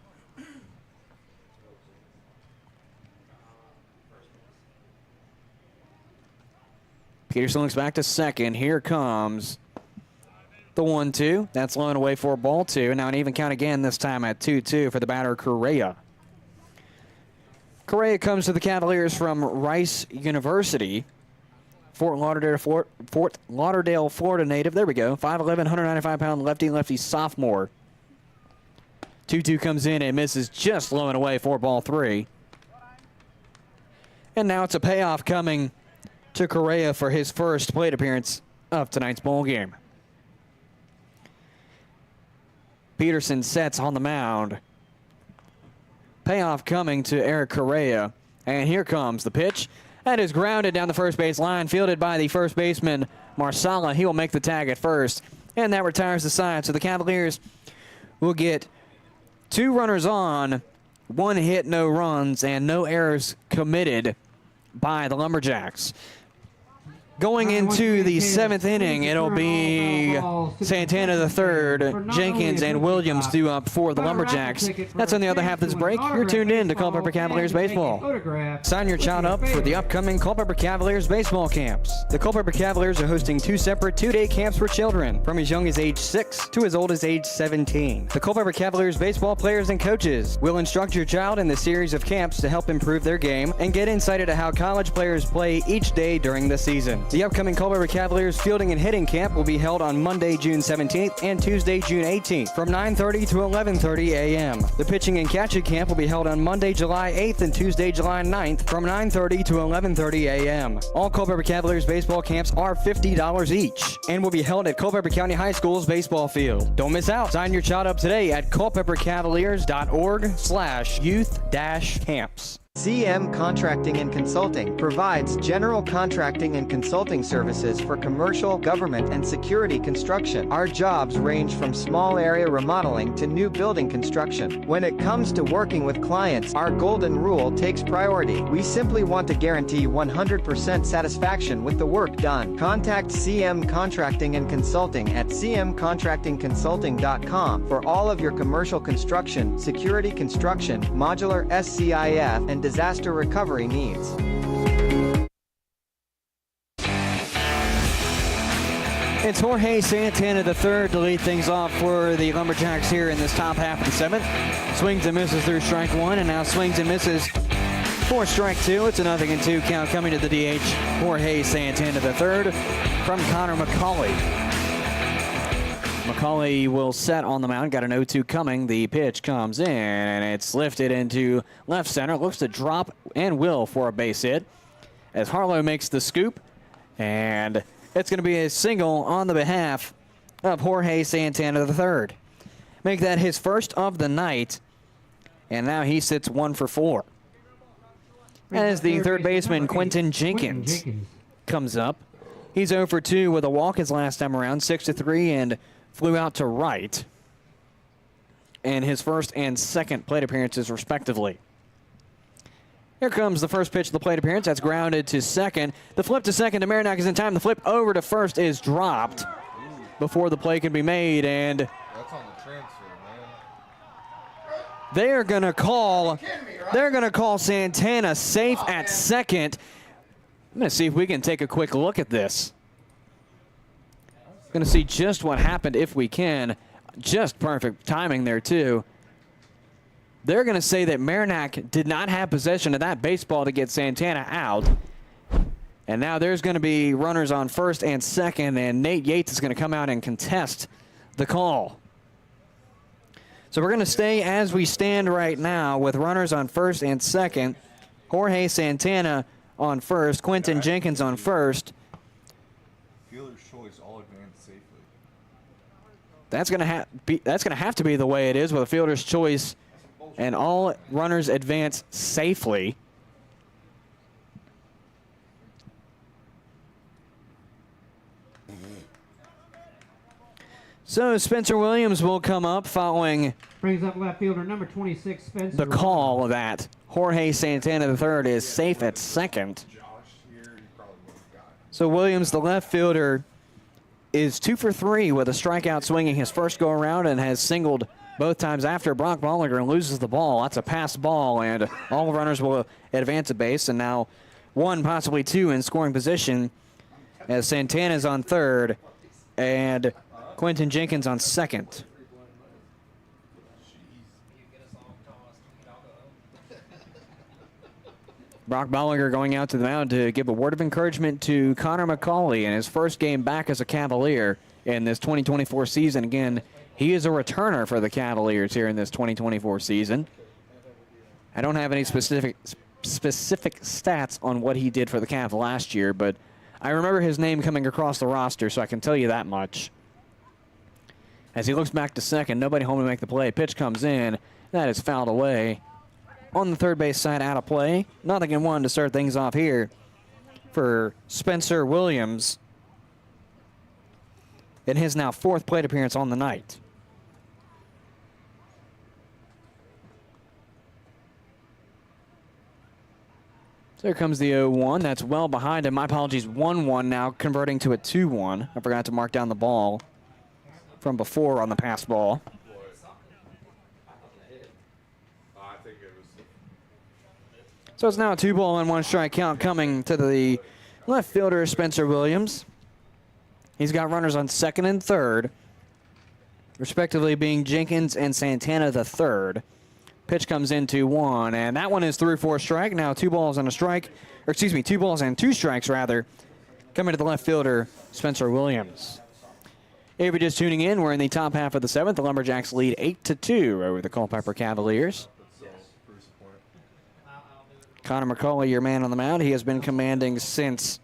Peterson looks back to second. Here comes the 1-2. That's low and away for ball 2. Now an even count again, this time at 2-2 for the batter, Correa. Correa comes to the Cavaliers from Rice University. Fort Lauderdale, Florida native. There we go. 5'11", 195-pound lefty sophomore. 2-2 comes in and misses just low and away for ball 3. And now it's a payoff coming to Correa for his first plate appearance of tonight's ball game. Peterson sets on the mound. Payoff coming to Eric Correa. And here comes the pitch. That is grounded down the first base line, fielded by the first baseman, Marsala. He will make the tag at first. And that retires the side. So the Cavaliers will get 2 runners on, 1 hit, no runs, and no errors committed by the Lumberjacks. Going into the 7th inning, it'll be Santana the third, Jenkins and Williams due up for the Lumberjacks. That's on the other half of this break. You're tuned in to Culpeper Cavaliers Baseball. Sign your child up for the upcoming Culpeper Cavaliers baseball camps. The Culpeper Cavaliers are hosting 2 separate 2-day camps for children from as young as age 6 to as old as age 17. The Culpeper Cavaliers baseball players and coaches will instruct your child in the series of camps to help improve their game and get insight into how college players play each day during the season. The upcoming Culpeper Cavaliers fielding and hitting camp will be held on Monday, June 17th and Tuesday, June 18th from 9:30 to 11:30 a.m. The pitching and catching camp will be held on Monday, July 8th and Tuesday, July 9th from 9:30 to 11:30 a.m. All Culpeper Cavaliers baseball camps are $50 each and will be held at Culpeper County High School's baseball field. Don't miss out. Sign your child up today at culpepercavaliers.org/youth-camps. CM Contracting and Consulting provides general contracting and consulting services for commercial, government, and security construction. Our jobs range from small area remodeling to new building construction. When it comes to working with clients, our golden rule takes priority. We simply want to guarantee 100% satisfaction with the work done. Contact CM Contracting and Consulting at cmcontractingconsulting.com for all of your commercial construction, security construction, modular SCIF, and disaster recovery needs. It's Jorge Santana III to lead things off for the Lumberjacks here in this top half of the 7th. Swings and misses through strike 1, and now swings and misses for strike 2. It's a 0-2 count coming to the DH. Jorge Santana III from Connor McCauley. McCauley will set on the mound. Got an 0-2 coming. The pitch comes in, and it's lifted into left center. Looks to drop and will for a base hit as Harlow makes the scoop. And it's going to be a single on the behalf of Jorge Santana III. Make that his first of the night, and now he sits 1 for 4. As the third baseman, Quentin Jenkins, comes up. He's 0 for 2 with a walk his last time around, 6-3, and flew out to right in his first and second plate appearances, respectively. Here comes the first pitch of the plate appearance. That's grounded to second. The flip to second to Marinac is in time. The flip over to first is dropped before the play can be made, and That's on the transfer, man. they're going to call Santana safe at second. I'm going to see if we can take a quick look at this. Going to see just what happened if we can. Just perfect timing there, too. They're going to say that Marinac did not have possession of that baseball to get Santana out. And now there's going to be runners on first and second, and Nate Yates is going to come out and contest the call. So we're going to stay as we stand right now with runners on first and second. Jorge Santana on first, Quentin Jenkins on first. Fielder's choice, all advance safely. That's going to have to be the way it is with a fielder's choice, and all runners advance safely. So Spencer Williams will come up following Brings up left fielder number 26, Spencer. the call that Jorge Santana III is safe at second. So Williams, the left fielder, is 2 for 3 with a strikeout swinging his first go around and has singled both times after. Brock Bollinger loses the ball. That's a pass ball, and all runners will advance a base, and now 1, possibly 2 in scoring position as Santana's on third and Quentin Jenkins on second. Brock Bollinger going out to the mound to give a word of encouragement to Connor McCauley in his first game back as a Cavalier in this 2024 season. Again, he is a returner for the Cavaliers here in this 2024 season. I don't have any specific stats on what he did for the Cav last year, but I remember his name coming across the roster, so I can tell you that much. As he looks back to second, nobody home to make the play. Pitch comes in. That is fouled away. On the third base side, out of play. 0-1 to start things off here for Spencer Williams in his now 4th plate appearance on the night. So here comes the 0-1. That's well behind him. My apologies, 1-1 now, converting to a 2-1. I forgot to mark down the ball from before on the pass ball. So it's now a 2-1 strike count coming to the left fielder, Spencer Williams. He's got runners on second and third, respectively being Jenkins and Santana the third. Pitch comes in 2-1, and that one is through for a strike. Now 2 balls and a strike, or excuse me, 2 balls and 2 strikes rather, coming to the left fielder, Spencer Williams. If you're just tuning in, we're in the top half of the 7th. The Lumberjacks lead 8-2 over the Culpeper Cavaliers. Connor McCauley, your man on the mound. He has been commanding since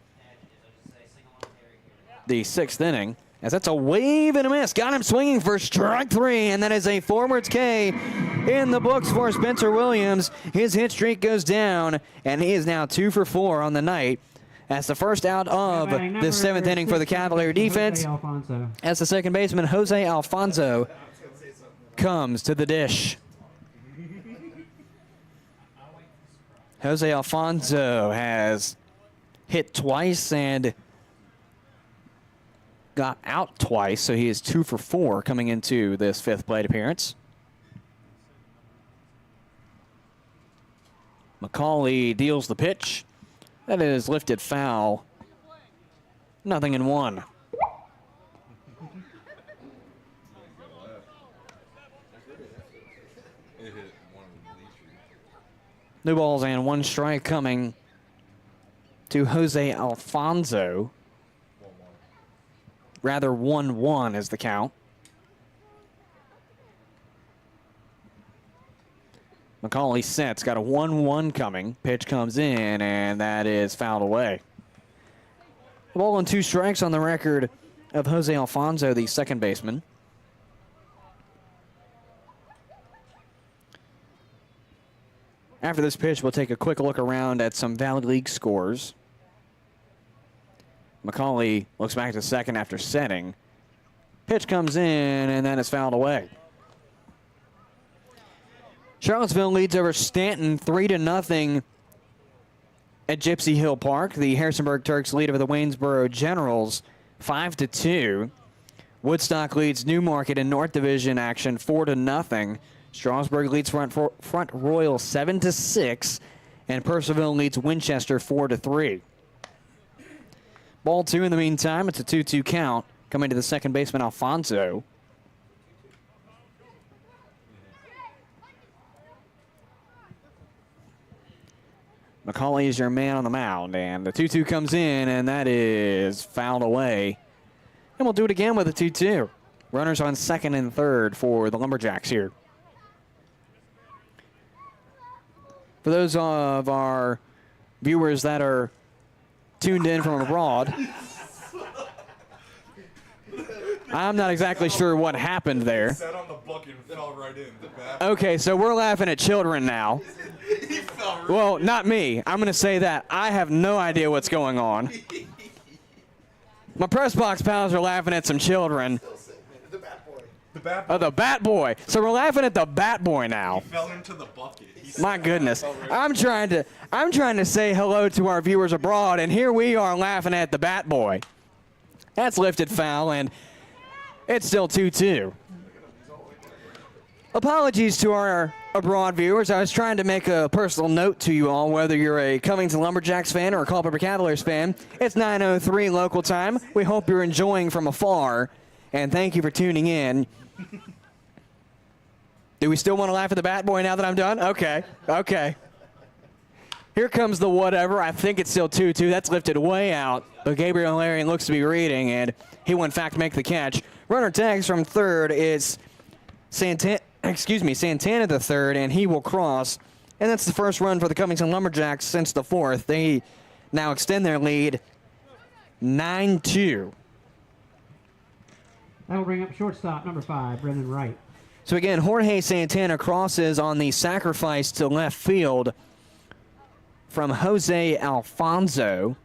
the 6th inning. As that's a wave and a miss. Got him swinging for strike 3, and that is a forwards K in the books for Spencer Williams. His hit streak goes down, and he is now 2 for 4 on the night. That's the first out of the 7th inning for the Cavalier defense. As the second baseman, Jose Alfonso, comes to the dish. Jose Alfonso has hit twice and got out twice, so he is 2 for 4 coming into this 5th plate appearance. McCauley deals the pitch. That is lifted foul. 0-1. New balls and 1 strike coming to Jose Alfonso. Rather 1-1 is the count. McCauley sets, got a 1-1 coming. Pitch comes in, and that is fouled away. A ball and 2 strikes on the record of Jose Alfonso, the second baseman. After this pitch, we'll take a quick look around at some Valley League scores. McCauley looks back to second after setting. Pitch comes in, and then it's fouled away. Charlottesville leads over Stanton 3-0 at Gypsy Hill Park. The Harrisonburg Turks lead over the Waynesboro Generals 5-2. Woodstock leads Newmarket in North Division action 4-0. Strasburg leads Front Royal 7-6, and Purcellville leads Winchester 4-3. Ball 2 in the meantime. It's a 2-2 count coming to the second baseman, Alfonso. McCauley is your man on the mound, and the 2-2 comes in, and that is fouled away. And we'll do it again with a 2-2. Runners on second and third for the Lumberjacks here. For those of our viewers that are tuned in from abroad, I'm not exactly sure what happened there. Sat on the bucket and fell right in. Okay, so we're laughing at children now. Well, not me. I'm going to say that. I have no idea what's going on. My press box pals are laughing at some children. The bat boy. The bat boy. Oh, the bat boy. So we're laughing at the bat boy now. He fell into the bucket. My goodness. I'm trying to say hello to our viewers abroad, and here we are laughing at the bat boy. That's lifted foul, and it's still 2-2. Apologies to our abroad viewers. I was trying to make a personal note to you all, whether you're a Covington Lumberjacks fan or a Culpeper Cavaliers fan. It's 9:03 local time. We hope you're enjoying from afar, and thank you for tuning in. Do we still want to laugh at the bat boy now that I'm done? Okay. Here comes the whatever. I think it's still 2-2. That's lifted way out, but Gabriel Larian looks to be reading, and he will in fact make the catch. Runner tags from third is Santana the third, and he will cross. And that's the first run for the Covington Lumberjacks since the 4th. They now extend their lead 9-2. That'll bring up shortstop number 5, Brendan Wright. So again, Jorge Santana crosses on the sacrifice to left field from Jose Alfonso.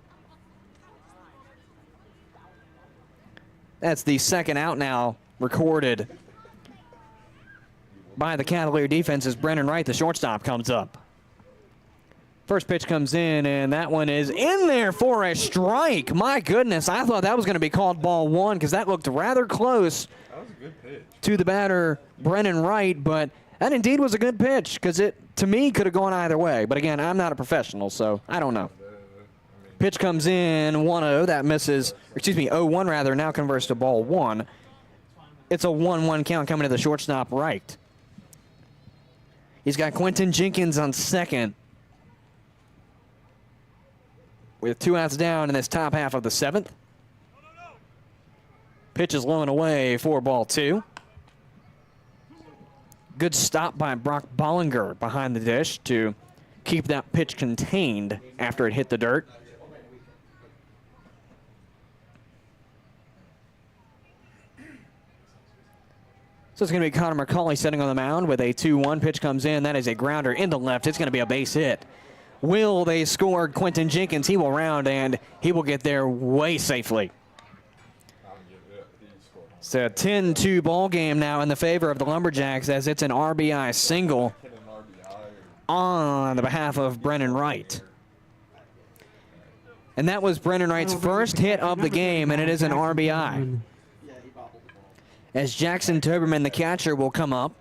That's the second out now recorded by the Cavalier defense as Brendan Wright, the shortstop, comes up. First pitch comes in, and that one is in there for a strike. My goodness, I thought that was going to be called ball one because that looked rather close to the batter, Brennan Wright, but that indeed was a good pitch because it, to me, could have gone either way. But again, I'm not a professional, so I don't know. Pitch comes in 1-0. That misses, excuse me, 0-1 rather, now converts to ball one. It's a 1-1 count coming to the shortstop right. He's got Quentin Jenkins on second, with 2 outs down in this top half of the 7th. Pitch is low and away for ball 2. Good stop by Brock Bollinger behind the dish to keep that pitch contained after it hit the dirt. So it's going to be Connor McCauley sitting on the mound with a 2-1. Pitch comes in. That is a grounder into left. It's going to be a base hit. Will they score Quentin Jenkins? He will round, and he will get there way safely. It's a 10-2 ball game now in the favor of the Lumberjacks as it's an RBI single on the behalf of Brennan Wright. And that was Brennan Wright's first hit of the game, and it is an RBI. As Jackson Toberman, the catcher, will come up.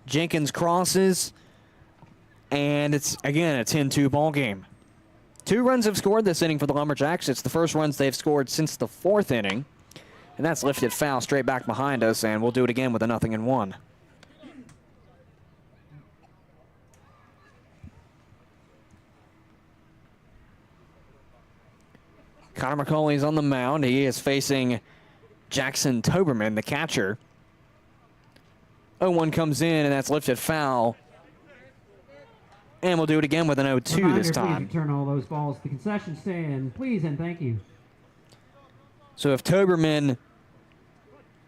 Jenkins crosses, and it's, again, a 10-2 ball game. 2 runs have scored this inning for the Lumberjacks. It's the first runs they've scored since the 4th inning. And that's lifted foul straight back behind us, and we'll do it again with a 0-1. Connor McCauley's on the mound. He is facing Jackson Toberman, the catcher. 0-1 comes in, and that's lifted foul. And we'll do it again with an 0-2 this time. Please turn all those balls to the concession stand, please, and thank you. So if Toberman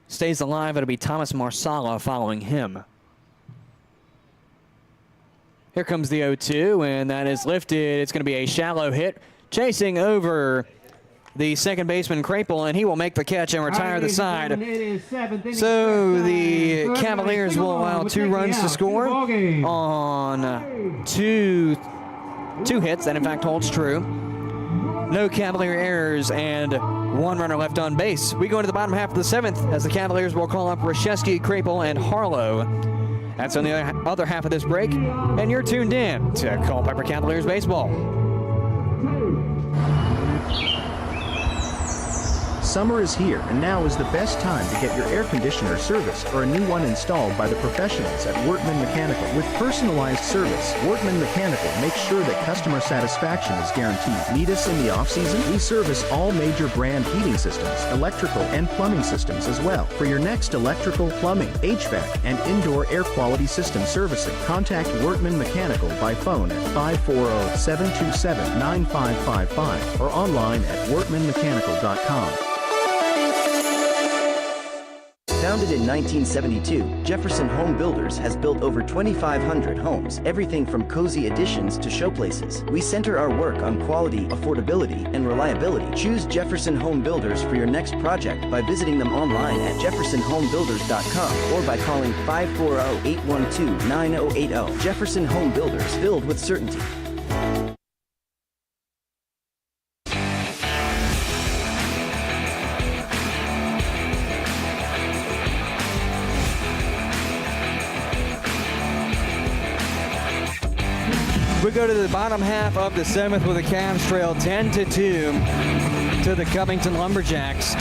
stays alive, it'll be Thomas Marsala following him. Here comes the 0-2, and that is lifted. It's going to be a shallow hit, chasing over the second baseman, Crapel, and he will make the catch and retire the side. So the Cavaliers will allow 2 runs to score on two hits. That, in fact, holds true. No Cavalier errors and 1 runner left on base. We go into the bottom half of the 7th as the Cavaliers will call up Reshevsky, Crapel, and Harlow. That's on the other half of this break, and you're tuned in to Culpeper Cavaliers baseball. Summer is here, and now is the best time to get your air conditioner serviced or a new one installed by the professionals at Workman Mechanical. With personalized service, Workman Mechanical makes sure that customer satisfaction is guaranteed. Need us in the off-season? We service all major brand heating systems, electrical and plumbing systems as well. For your next electrical, plumbing, HVAC, and indoor air quality system servicing, contact Workman Mechanical by phone at 540-727-9555 or online at workmanmechanical.com. Founded in 1972, Jefferson Home Builders has built over 2,500 homes, everything from cozy additions to showplaces. We center our work on quality, affordability, and reliability. Choose Jefferson Home Builders for your next project by visiting them online at jeffersonhomebuilders.com or by calling 540-812-9080. Jefferson Home Builders, build with certainty. We go to the bottom half of the 7th with the Cavs trail 10-2 to the Covington Lumberjacks.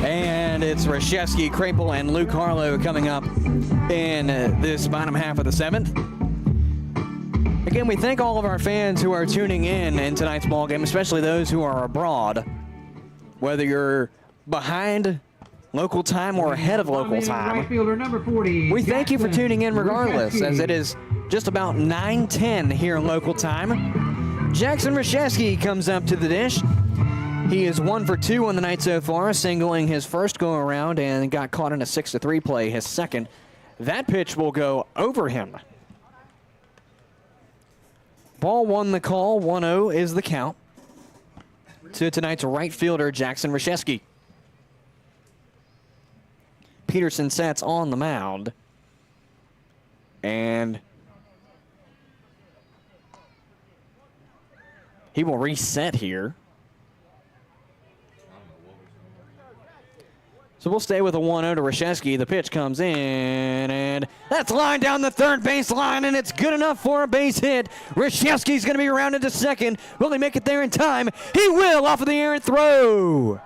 And it's Reshevsky, Crapel, and Luke Harlow coming up in this bottom half of the 7th. Again, we thank all of our fans who are tuning in tonight's ball game, especially those who are abroad. Whether you're behind local time or ahead of local time, Right fielder, number 40, we thank you for Jackson tuning in regardless, as it is just about 9:10 here in local time. Jackson Reshevsky comes up to the dish. He is 1 for 2 on the night so far, singling his first go-around and got caught in a 6-3 play, his second. That pitch will go over him. Ball 1 the call, 1-0 is the count to tonight's right fielder, Jackson Reshevsky. Peterson sets on the mound. And He will reset here. So we'll stay with a 1-0 to Reshevsky. The pitch comes in, and that's lined down the third base line, and it's good enough for a base hit. Reshevsky's going to be rounded to second. Will he make it there in time? He will, off of the errant throw.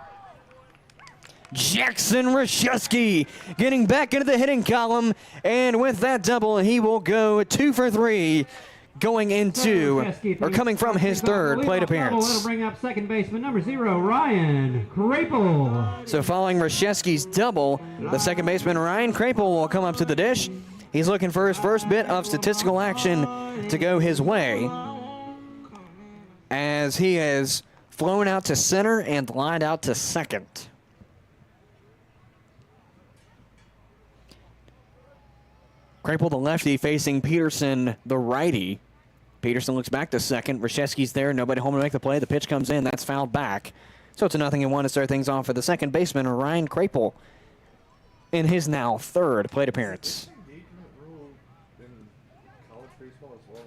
Jackson Reshevsky getting back into the hitting column, and with that double, he will go 2 for 3. Going into, or coming from his third plate appearance. That'll bring up second baseman number 0, Ryan Krapel. So following Reshevsky's double, the second baseman Ryan Krapel will come up to the dish. He's looking for his first bit of statistical action to go his way, as he has flown out to center and lined out to second. Krapel, the lefty, facing Peterson, the righty. Peterson looks back to second. Reshevsky's there. Nobody home to make the play. The pitch comes in. That's fouled back. So it's a 0-1 to start things off for the second baseman, Ryan Krapel, in his now third plate appearance. Engagement rule in college baseball as well?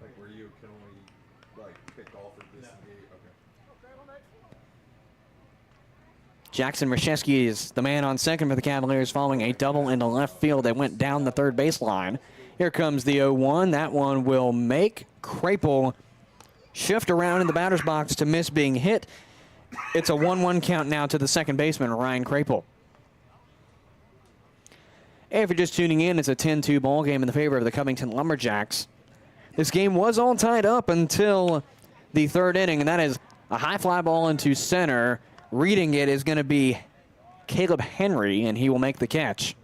Like where you can only pick off or disengage? Okay. Jackson Reshevsky is the man on second for the Cavaliers following a double into left field. They went down the third baseline. Here comes the 0-1. That one will make Krapel shift around in the batter's box to miss being hit. It's a 1-1 count now to the second baseman, Ryan Krapel. And if you're just tuning in, it's a 10-2 ball game in the favor of the Covington Lumberjacks. This game was all tied up until the third inning, and that is a high fly ball into center. Reading it is going to be Caleb Henry, and he will make the catch.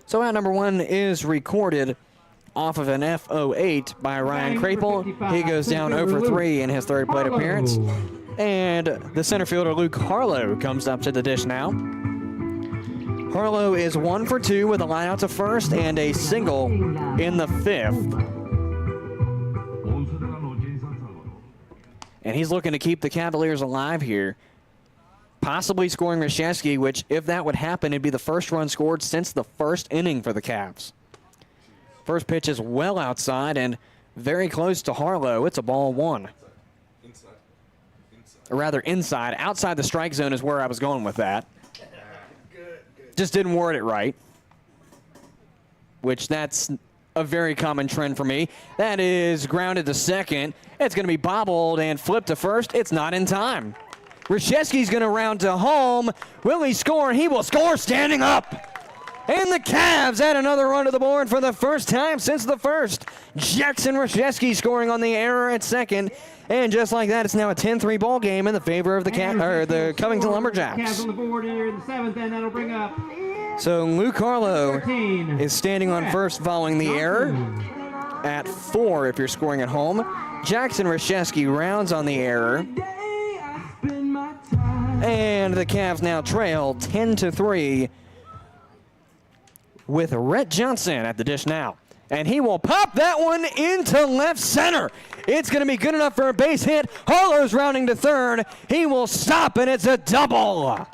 So out number 1 is recorded off of an F08 by Ryan Krapel. He goes down 0 for 3 in his third plate appearance. And the center fielder, Luke Harlow, comes up to the dish now. Harlow is 1 for 2 with a line out to first and a single in the fifth. And he's looking to keep the Cavaliers alive here, possibly scoring Reshevsky, which, if that would happen, it'd be the first run scored since the first inning for the Cavs. First pitch is well outside and very close to Harlow. It's a ball 1. Or rather, inside. Outside the strike zone is where I was going with that. Just didn't word it right, which that's a very common trend for me. That is grounded to second. It's going to be bobbled and flipped to first. It's not in time. Reshevsky's going to round to home. Will he score? He will score standing up. And the Cavs add another run to the board for the first time since the first. Jackson Reshevsky scoring on the error at second. And just like that, it's now a 10-3 ball game in the favor of the Covington Lumberjacks. Cavs on the board here in the 7th, and that'll bring up. So Luke Harlow is standing on first following the error at 4 if you're scoring at home. Jackson Reshevsky rounds on the error. And the Cavs now trail 10-3 with Rhett Johnson at the dish now. And he will pop that one into left center. It's going to be good enough for a base hit. Harlow's rounding to third. He will stop, and it's a double.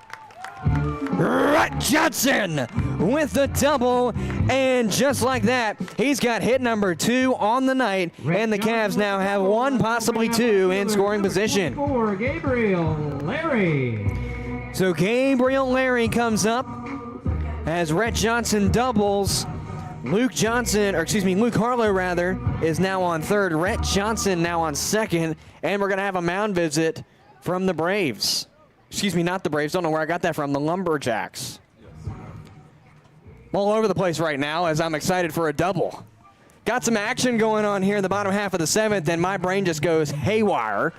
Rhett Johnson with the double, and just like that, he's got hit number 2 on the night, and the Cavs now have 1, possibly 2 in scoring position. For Gabriel Larry. So Gabriel Larry comes up as Rhett Johnson doubles. Luke Harlow is now on third. Rhett Johnson now on second, and we're going to have a mound visit from the Braves. Excuse me, not the Braves. Don't know where I got that from. The Lumberjacks. I'm all over the place right now as I'm excited for a double. Got some action going on here in the bottom half of the 7th, and my brain just goes haywire.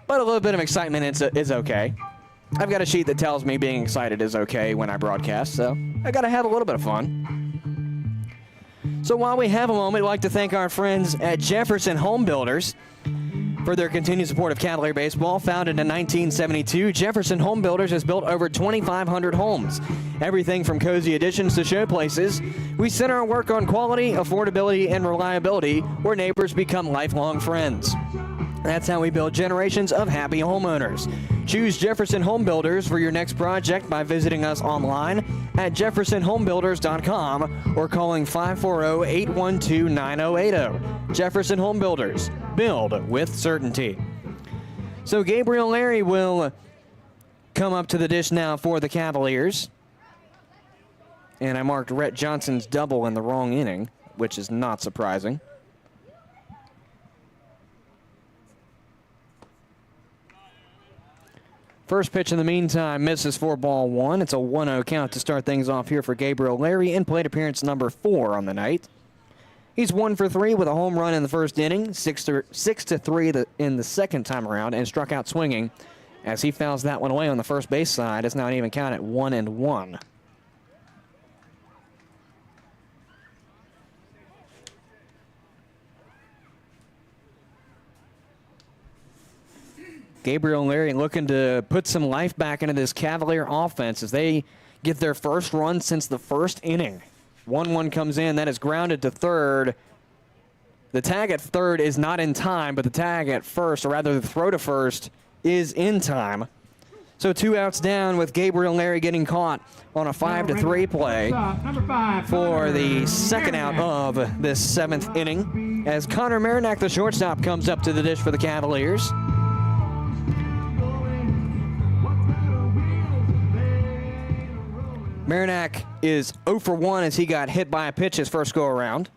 But a little bit of excitement is okay. I've got a sheet that tells me being excited is okay when I broadcast, so I got to have a little bit of fun. So while we have a moment, we'd like to thank our friends at Jefferson Home Builders for their continued support of Cavalier baseball. Founded in 1972, Jefferson Home Builders has built over 2,500 homes. Everything from cozy additions to showplaces. We center our work on quality, affordability, and reliability, where neighbors become lifelong friends. That's how we build generations of happy homeowners. Choose Jefferson Home Builders for your next project by visiting us online at jeffersonhomebuilders.com or calling 540-812-9080. Jefferson Home Builders, build with certainty. So Gabriel Larry will come up to the dish now for the Cavaliers. And I marked Rhett Johnson's double in the wrong inning, which is not surprising. First pitch in the meantime misses for ball one. It's a 1-0 count to start things off here for Gabriel Larry in plate appearance number 4 on the night. He's 1 for 3 with a home run in the first inning, 6 to 3 in the second time around, and struck out swinging as he fouls that one away on the first base side. It's now an even count at 1-1. Gabriel Larry looking to put some life back into this Cavalier offense as they get their first run since the first inning. 1-1 comes in. That is grounded to third. The tag at third is not in time, but the tag at first, or rather the throw to first, is in time. So 2 outs down with Gabriel Larry getting caught on a 5-3 play for the second out of this 7th inning as Connor Marinack, the shortstop, comes up to the dish for the Cavaliers. Marinack is 0 for 1 as he got hit by a pitch his first go-around.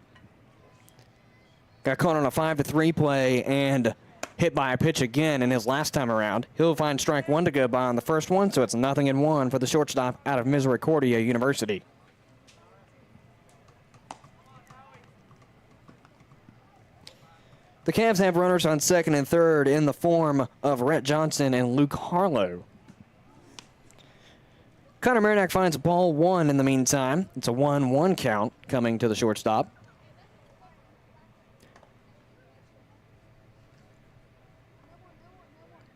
Got caught on a 5-3 play and hit by a pitch again in his last time around. He'll find strike 1 to go by on the first one, so it's 0-1 for the shortstop out of Misericordia University. The Cavs have runners on second and third in the form of Rhett Johnson and Luke Harlow. Connor Marinack finds ball 1 in the meantime. It's a 1-1 count coming to the shortstop.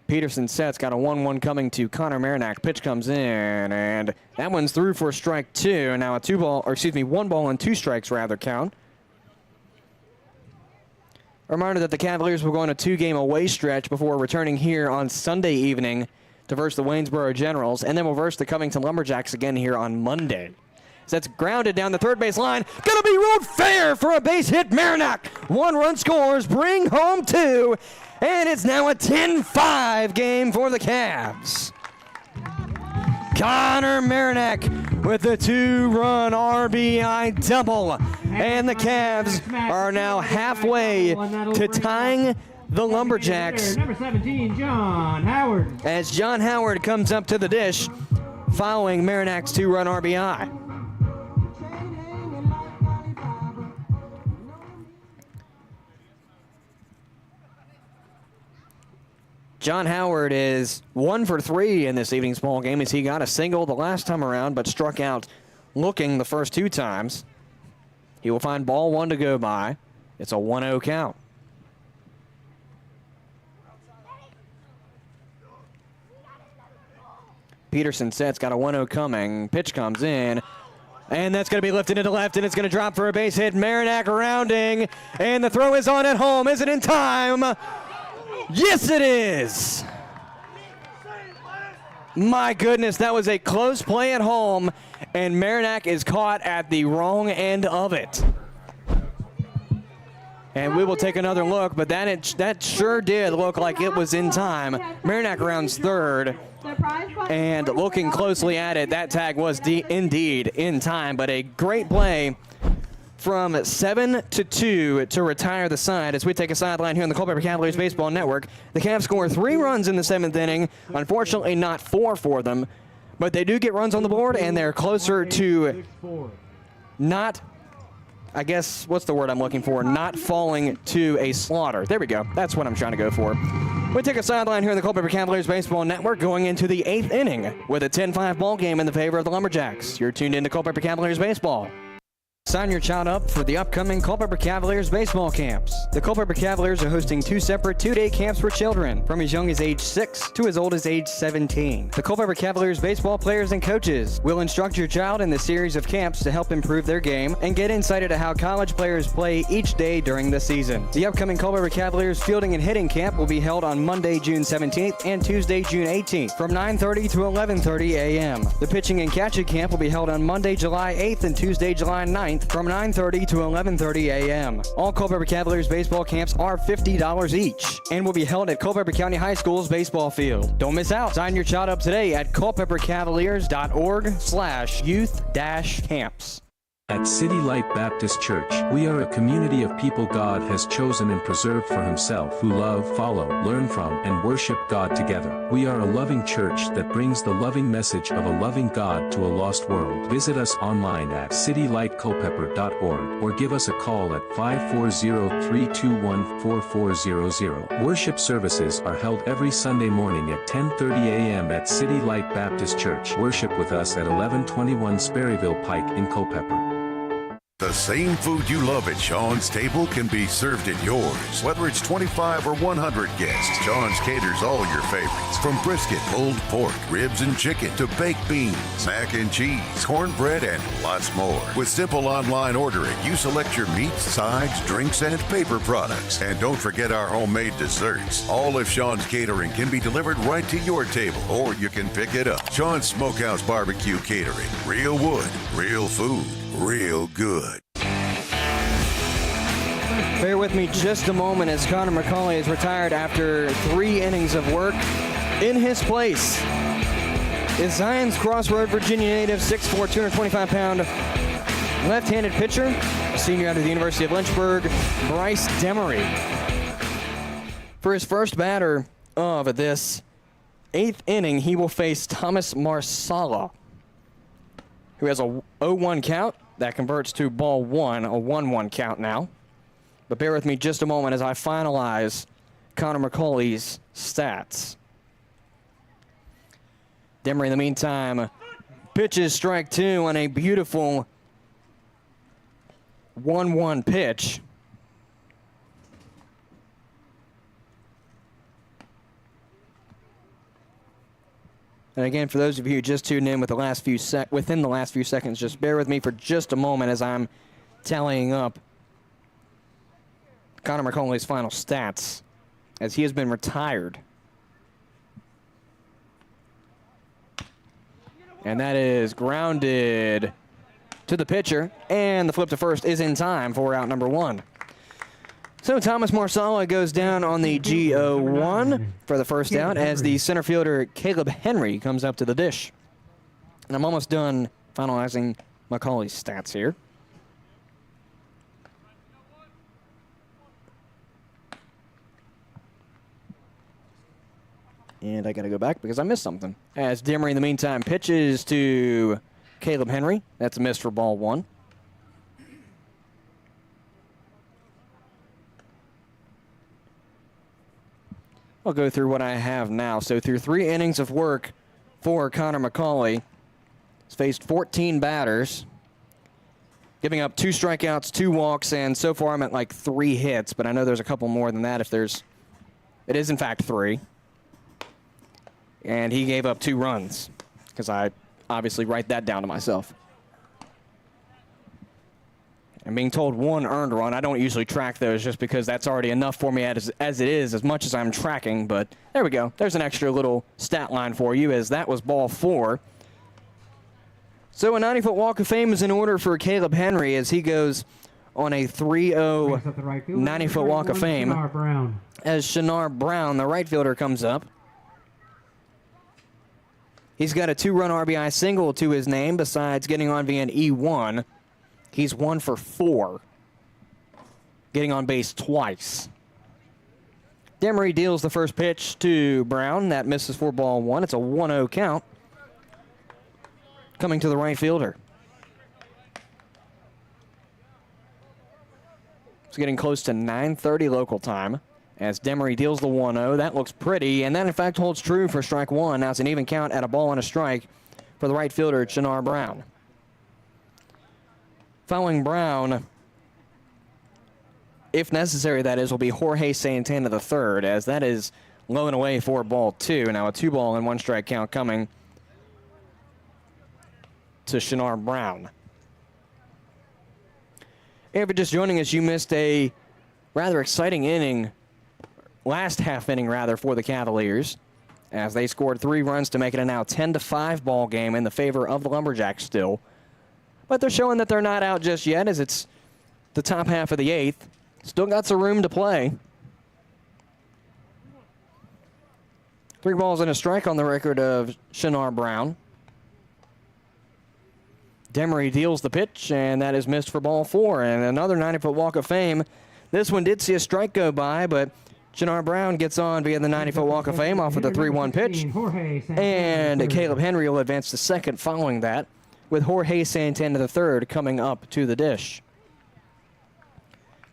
Peterson sets, got a 1-1 coming to Connor Marinack. Pitch comes in, and that one's through for strike 2. Now a 1 ball and 2 strikes rather count. A reminder that the Cavaliers will go on a 2-game away stretch before returning here on Sunday evening to verse the Waynesboro Generals, and then we'll verse the Covington Lumberjacks again here on Monday. So that's grounded down the third base line. Gonna be ruled fair for a base hit. Marinack, 1 run scores, bring home 2, and it's now a 10-5 game for the Cavs. Connor Marinack with the 2-run RBI double, and the Cavs are now halfway to tying the Lumberjacks. Number 17, John Howard. As John Howard comes up to the dish following Marinack's 2-run RBI. John Howard is 1 for 3 in this evening's ball game as he got a single the last time around but struck out looking the first 2 times. He will find ball 1 to go by. It's a 1-0 count. Peterson sets, got a 1-0 coming. Pitch comes in, and that's going to be lifted into left, and it's going to drop for a base hit. Marinack rounding, and the throw is on at home. Is it in time? Yes, it is. My goodness, that was a close play at home, and Marinack is caught at the wrong end of it. And we will take another look, but that sure did look like it was in time. Marinack rounds third. And looking closely at it, that tag was indeed in time, but a great play from 7-2 to retire the side as we take a sideline here on the Culpeper Cavaliers Baseball Network. The Cavs score 3 runs in the 7th inning. Unfortunately, not 4 for them, but they do get runs on the board, and they're closer to not, I guess, what's the word I'm looking for? Not falling to a slaughter. There we go. That's what I'm trying to go for. We take a sideline here in the Culpeper Cavaliers Baseball Network going into the 8th inning with a 10-5 ball game in the favor of the Lumberjacks. You're tuned into Culpeper Cavaliers Baseball. Sign your child up for the upcoming Culpeper Cavaliers baseball camps. The Culpeper Cavaliers are hosting 2 separate 2-day camps for children from as young as age 6 to as old as age 17. The Culpeper Cavaliers baseball players and coaches will instruct your child in the series of camps to help improve their game and get insight into how college players play each day during the season. The upcoming Culpeper Cavaliers fielding and hitting camp will be held on Monday, June 17th and Tuesday, June 18th from 9:30 to 11:30 a.m. The pitching and catching camp will be held on Monday, July 8th and Tuesday, July 9th from 9:30 to 11:30 a.m. All Culpeper Cavaliers baseball camps are $50 each and will be held at Culpeper County High School's baseball field. Don't miss out. Sign your child up today at culpepercavaliers.org/youth-camps. At City Light Baptist Church, we are a community of people God has chosen and preserved for Himself who love, follow, learn from, and worship God together. We are a loving church that brings the loving message of a loving God to a lost world. Visit us online at citylightculpeper.org or give us a call at 540-321-4400. Worship services are held every Sunday morning at 10:30 a.m. at City Light Baptist Church. Worship with us at 1121 Sperryville Pike in Culpeper. The same food you love at Sean's Table can be served at yours. Whether it's 25 or 100 guests, Sean's caters all your favorites. From brisket, pulled pork, ribs and chicken, to baked beans, mac and cheese, cornbread, and lots more. With simple online ordering, you select your meats, sides, drinks, and paper products. And don't forget our homemade desserts. All of Sean's catering can be delivered right to your table, or you can pick it up. Sean's Smokehouse Barbecue Catering. Real wood, real food, real good. Bear with me just a moment as Connor McCauley is retired after 3 innings of work. In his place is Zions Crossroad, Virginia native, 6'4", 225-pound left-handed pitcher, a senior out of the University of Lynchburg, Bryce Demery. For his first batter of this 8th inning, he will face Thomas Marsala, who has a 0-1 count. That converts to ball 1, a 1-1 count now. But bear with me just a moment as I finalize Connor McCauley's stats. Demery, in the meantime, pitches strike 2 on a beautiful 1-1 pitch. And again, for those of you who just tuned in with within the last few seconds, just bear with me for just a moment as I'm tallying up Connor McCauley's final stats, as he has been retired. And that is grounded to the pitcher, and the flip to first is in time for out number 1. So Thomas Marsala goes down on the GO1 for the first out as the center fielder Caleb Henry comes up to the dish. And I'm almost done finalizing McCauley's stats here. And I got to go back because I missed something. As Demery, in the meantime, pitches to Caleb Henry. That's a miss for ball 1. I'll go through what I have now. So through 3 innings of work for Connor McCauley, he's faced 14 batters, giving up 2 strikeouts, 2 walks, and so far I'm at like 3 hits, but I know there's a couple more than that it is in fact 3. And he gave up 2 runs, because I obviously write that down to myself. I'm being told 1 earned run. I don't usually track those just because that's already enough for me as it is, as much as I'm tracking. But there we go. There's an extra little stat line for you, as that was ball 4. So a 90-foot walk of fame is in order for Caleb Henry as he goes on a 3-0 90-foot walk of fame. As Shinar Brown, the right fielder, comes up. He's got a 2-run RBI single to his name besides getting on via an E1. He's 1 for 4, getting on base twice. Demery deals the first pitch to Brown. That misses for ball 1. It's a 1-0 count. Coming to the right fielder. It's getting close to 9:30 local time as Demery deals the 1-0. That looks pretty, and that in fact holds true for strike 1. Now it's an even count at a ball and a strike for the right fielder, Shinar Brown. Fouling Brown, if necessary, that is, will be Jorge Santana III, as that is low and away for ball 2. Now a 2-ball and 1-strike count coming to Shinar Brown. If you're just joining us, you missed a rather exciting inning, last half inning rather, for the Cavaliers, as they scored 3 runs to make it a now 10-5 ball game in the favor of the Lumberjacks still. But they're showing that they're not out just yet, as it's the top half of the 8th. Still got some room to play. 3 balls and a strike on the record of Shinar Brown. Demery deals the pitch, and that is missed for ball 4. And another 90-foot walk of fame. This one did see a strike go by, but Shinar Brown gets on via the 90-foot walk of fame off of the 3-1 pitch. And Caleb Henry will advance to second following that, with Jorge Santana III coming up to the dish.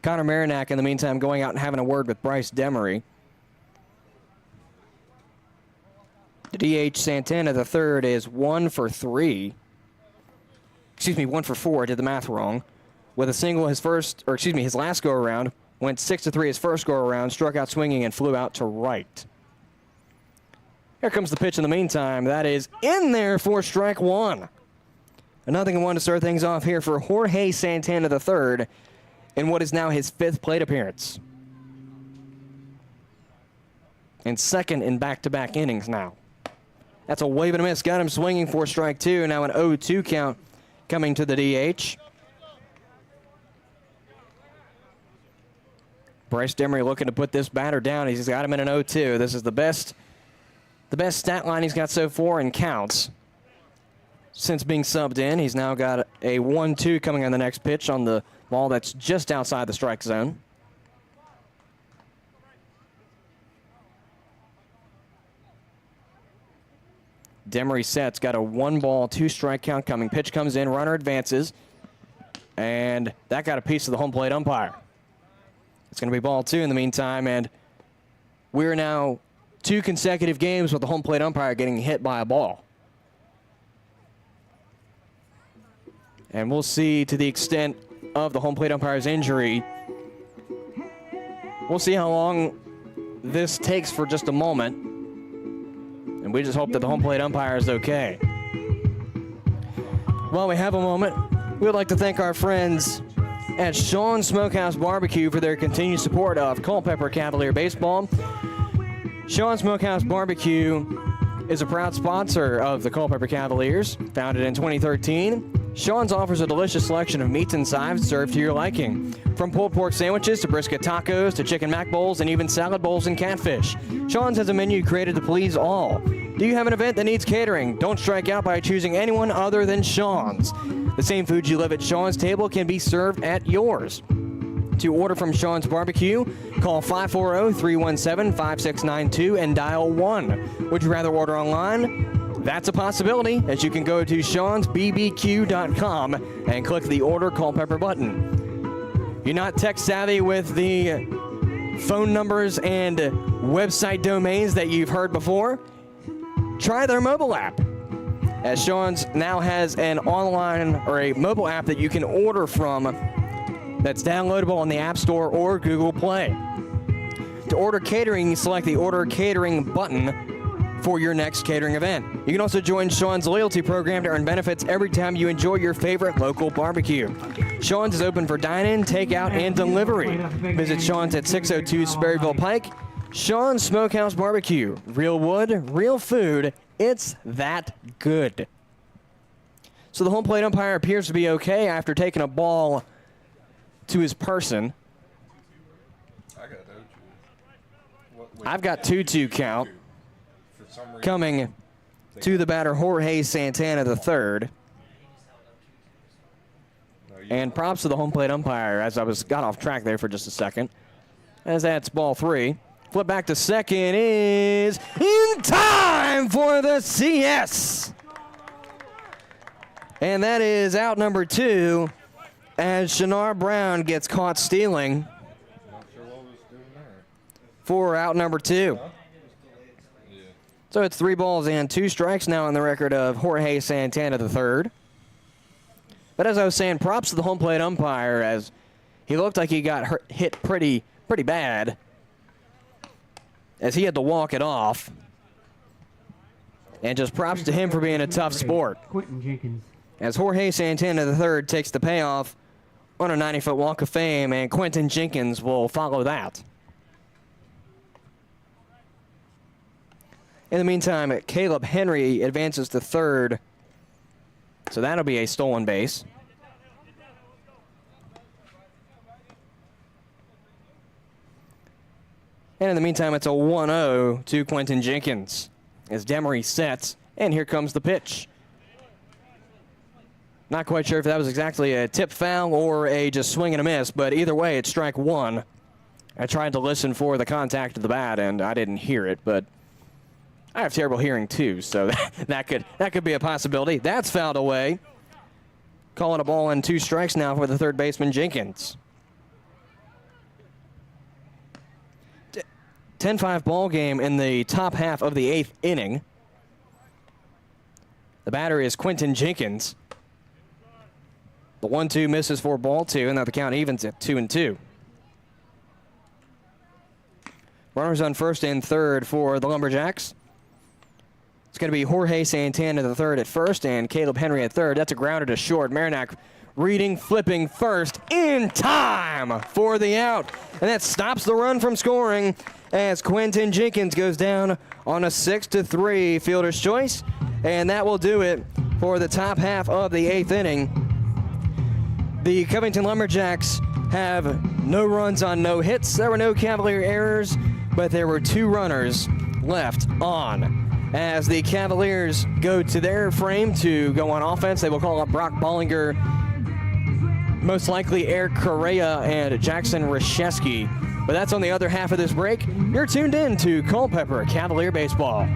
Connor Marinac, in the meantime, going out and having a word with Bryce Demery. The DH Santana III is 1 for 3. Excuse me, 1 for 4. I did the math wrong. With a single his last go-around. Went 6-3 his first go-around. Struck out swinging and flew out to right. Here comes the pitch in the meantime. That is in there for strike 1. Another 1 to start things off here for Jorge Santana III in what is now his 5th plate appearance. And second in back-to-back innings now. That's a wave and a miss. Got him swinging for strike 2. Now an 0-2 count coming to the DH. Bryce Demery looking to put this batter down. He's got him in an 0-2. This is the best stat line he's got so far in counts since being subbed in. He's now got a 1-2 coming on the next pitch on the ball that's just outside the strike zone. Demery sets, got a 1-ball, 2-strike count coming. Pitch comes in, runner advances, and that got a piece of the home plate umpire. It's going to be ball 2 in the meantime, and we're now 2 consecutive games with the home plate umpire getting hit by a ball. And we'll see to the extent of the home plate umpire's injury. We'll see how long this takes for just a moment. And we just hope that the home plate umpire is okay. While we have a moment, we would like to thank our friends at Sean's Smokehouse Barbecue for their continued support of Culpeper Cavalier baseball. Sean's Smokehouse Barbecue is a proud sponsor of the Culpeper Cavaliers. Founded in 2013, Sean's offers a delicious selection of meats and sides served to your liking. From pulled pork sandwiches to brisket tacos to chicken mac bowls and even salad bowls and catfish. Sean's has a menu created to please all. Do you have an event that needs catering? Don't strike out by choosing anyone other than Sean's. The same food you love at Sean's table can be served at yours. To order from Sean's Barbecue, call 540-317-5692 and dial 1. Would you rather order online? That's a possibility, as you can go to Sean'sBBQ.com and click the Order Culpeper button. You're not tech savvy with the phone numbers and website domains that you've heard before? Try their mobile app, as Sean's now has an online or a mobile app that you can order from that's downloadable on the App Store or Google Play. To order catering, you select the Order Catering button for your next catering event. You can also join Sean's loyalty program to earn benefits every time you enjoy your favorite local barbecue. Sean's is open for dine-in, takeout, and delivery. Visit Sean's at 602 Sperryville Pike. Sean's Smokehouse Barbecue. Real wood, real food. It's that good. So the home plate umpire appears to be okay after taking a ball to his person. I've got 2-2 count coming to the batter Jorge Santana III. And props to the home plate umpire, as I got off track there for just a second, as that's ball 3. Flip back to second is in time for the CS. And that is out number 2 as Shinar Brown gets caught stealing for out number 2. So it's 3 balls and 2 strikes now on the record of Jorge Santana III. But as I was saying, props to the home plate umpire, as he looked like he got hit pretty bad, as he had to walk it off. And just props to him for being a tough sport. Quentin Jenkins. As Jorge Santana III takes the payoff on a 90-foot walk of fame, and Quentin Jenkins will follow that. In the meantime, Caleb Henry advances to third, so that'll be a stolen base. And in the meantime, it's a 1-0 to Quentin Jenkins as Demery sets, and here comes the pitch. Not quite sure if that was exactly a tip foul or a just swing and a miss, but either way, it's strike one. I tried to listen for the contact of the bat, and I didn't hear it, but I have terrible hearing too, so that could be a possibility. That's fouled away. Calling a ball and 2 strikes now for the third baseman, Jenkins. 10-5 ball game in the top half of the 8th inning. The batter is Quentin Jenkins. The 1-2 misses for ball 2, and now the count evens at 2-2. Runners on first and third for the Lumberjacks. It's going to be Jorge Santana III at first and Caleb Henry at third. That's a grounder to short. Marinac reading, flipping first in time for the out. And that stops the run from scoring as Quentin Jenkins goes down on a 6-3 fielder's choice. And that will do it for the top half of the 8th inning. The Covington Lumberjacks have no runs on no hits. There were no Cavalier errors, but there were 2 runners left on. As the Cavaliers go to their frame to go on offense, they will call up Brock Bollinger, most likely Eric Correa and Jackson Reshesky. But that's on the other half of this break. You're tuned in to Culpeper Cavalier Baseball.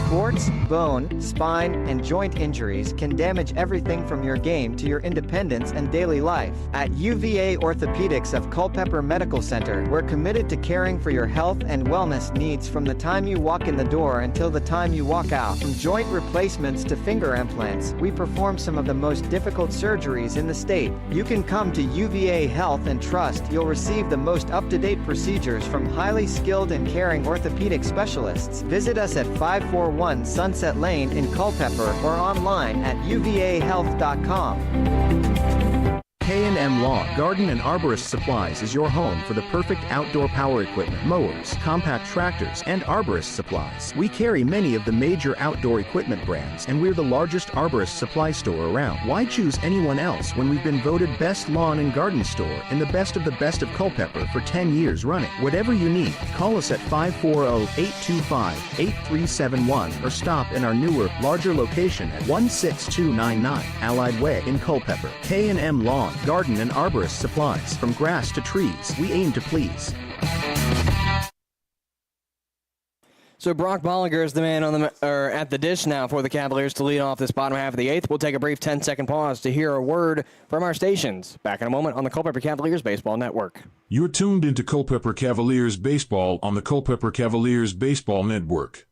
Sports, bone, spine, and joint injuries can damage everything from your game to your independence and daily life. At UVA Orthopedics of Culpeper Medical Center, we're committed to caring for your health and wellness needs from the time you walk in the door until the time you walk out. From joint replacements to finger implants, we perform some of the most difficult surgeries in the state. You can come to UVA Health and trust you'll receive the most up-to-date procedures from highly skilled and caring orthopedic specialists. Visit us at 541 Sunset Lane in Culpeper or online at uvahealth.com. K&M Lawn, Garden and Arborist Supplies is your home for the perfect outdoor power equipment, mowers, compact tractors, and arborist supplies. We carry many of the major outdoor equipment brands, and we're the largest arborist supply store around. Why choose anyone else when we've been voted best lawn and garden store in the best of Culpeper for 10 years running? Whatever you need, call us at 540-825-8371 or stop in our newer, larger location at 16299 Allied Way in Culpeper. K&M Lawn, Garden and Arborist Supplies. From grass to trees, we aim to please. So Brock Bollinger is the man on at the dish now for the Cavaliers to lead off this bottom half of the 8th. We'll take a brief 10-second pause to hear a word from our stations. Back in a moment on the Culpeper Cavaliers Baseball Network. You're tuned into Culpeper Cavaliers Baseball on the Culpeper Cavaliers Baseball Network.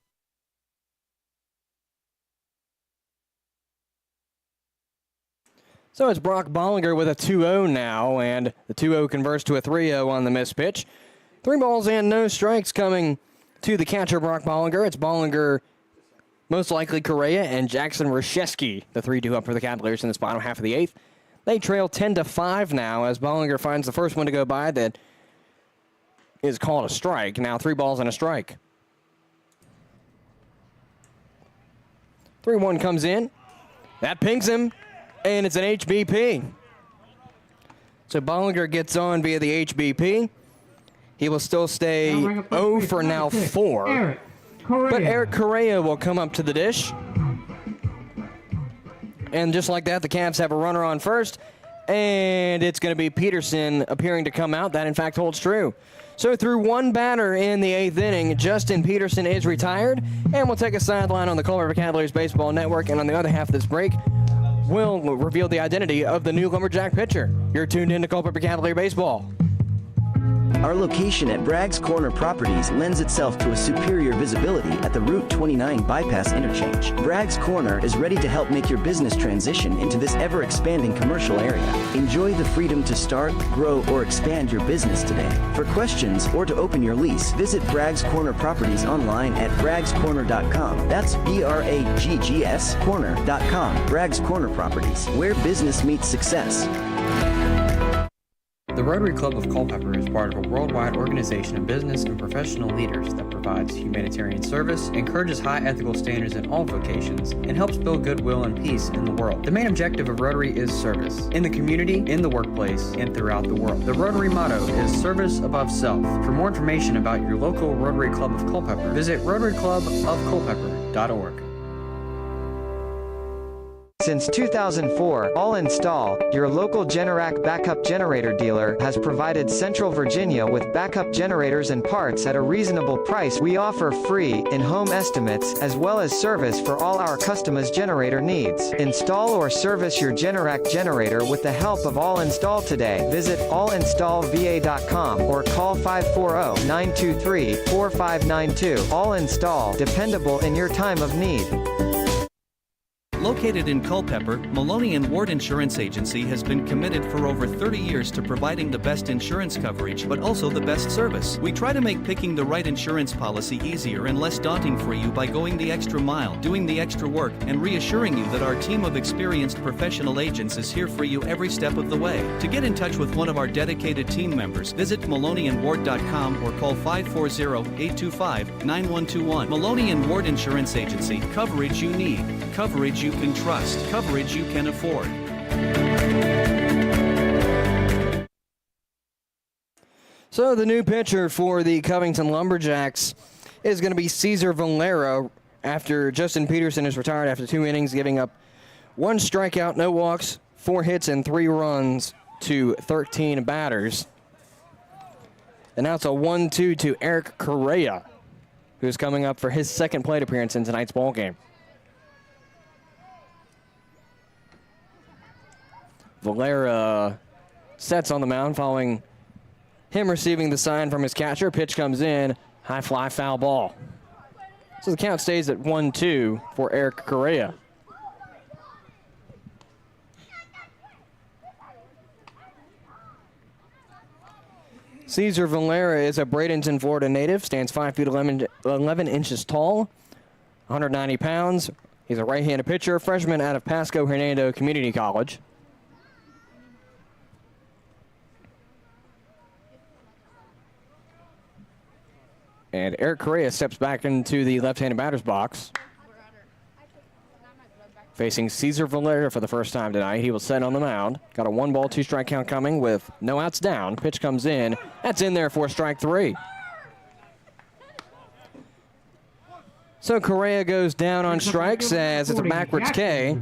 So it's Brock Bollinger with a 2-0 now, and the 2-0 converts to a 3-0 on the missed pitch. 3 balls and no strikes coming to the catcher, Brock Bollinger. It's Bollinger, most likely Correa, and Jackson Reshesky, the 3-2 up for the Cavaliers in this bottom half of the 8th. They trail 10-5 now as Bollinger finds the first one to go by that is called a strike. Now 3 balls and a strike. 3-1 comes in. That pings him. And it's an HBP. So Bollinger gets on via the HBP. He will still stay 0 for now 4. But Eric Correa will come up to the dish. And just like that, the Cavs have a runner on first. And it's going to be Peterson appearing to come out. That, in fact, holds true. So through 1 batter in the 8th inning, Justin Peterson is retired. And we'll take a sideline on the Culpeper Cavaliers Baseball Network. And on the other half of this break, we'll reveal the identity of the new Lumberjack pitcher. You're tuned in to Culpeper Cavalier Baseball. Our location at Bragg's Corner Properties lends itself to a superior visibility at the Route 29 bypass interchange. Bragg's Corner is ready to help make your business transition into this ever-expanding commercial area. Enjoy the freedom to start, grow, or expand your business today. For questions or to open your lease, visit Bragg's Corner Properties online at braggscorner.com. That's BRAGGS corner.com. Bragg's Corner Properties, where business meets success. The Rotary Club of Culpeper is part of a worldwide organization of business and professional leaders that provides humanitarian service, encourages high ethical standards in all vocations, and helps build goodwill and peace in the world. The main objective of Rotary is service, in the community, in the workplace, and throughout the world. The Rotary motto is service above self. For more information about your local Rotary Club of Culpeper, visit rotaryclubofculpeper.org. Since 2004, All Install, your local Generac backup generator dealer, has provided Central Virginia with backup generators and parts at a reasonable price. We offer free, in-home estimates, as well as service for all our customers' generator needs. Install or service your Generac generator with the help of All Install today. Visit allinstallva.com or call 540-923-4592. All Install, dependable in your time of need. Located in Culpeper, Maloney and Ward Insurance Agency has been committed for over 30 years to providing the best insurance coverage, but also the best service. We try to make picking the right insurance policy easier and less daunting for you by going the extra mile, doing the extra work, and reassuring you that our team of experienced professional agents is here for you every step of the way. To get in touch with one of our dedicated team members, visit maloneyandward.com or call 540-825-9121. Maloney and Ward Insurance Agency. Coverage you need. Coverage you can trust. Coverage you can afford. So the new pitcher for the Covington Lumberjacks is going to be Cesar Valera after Justin Peterson is retired after 2 innings, giving up 1 strikeout, no walks, 4 hits, and 3 runs to 13 batters. And now it's a 1-2 to Eric Correa, who's coming up for his second plate appearance in tonight's ballgame. Valera sets on the mound following him receiving the sign from his catcher. Pitch comes in, high fly, foul ball. So the count stays at 1-2 for Eric Correa. Cesar Valera is a Bradenton, Florida native, stands 5 feet 11 inches tall, 190 pounds. He's a right-handed pitcher, freshman out of Pasco Hernando Community College. And Eric Correa steps back into the left-handed batter's box. Facing Cesar Valera for the first time tonight. He will set on the mound. Got a 1-ball, 2-strike count coming with no outs down. Pitch comes in. That's in there for strike 3. So Correa goes down on strikes as it's a backwards K.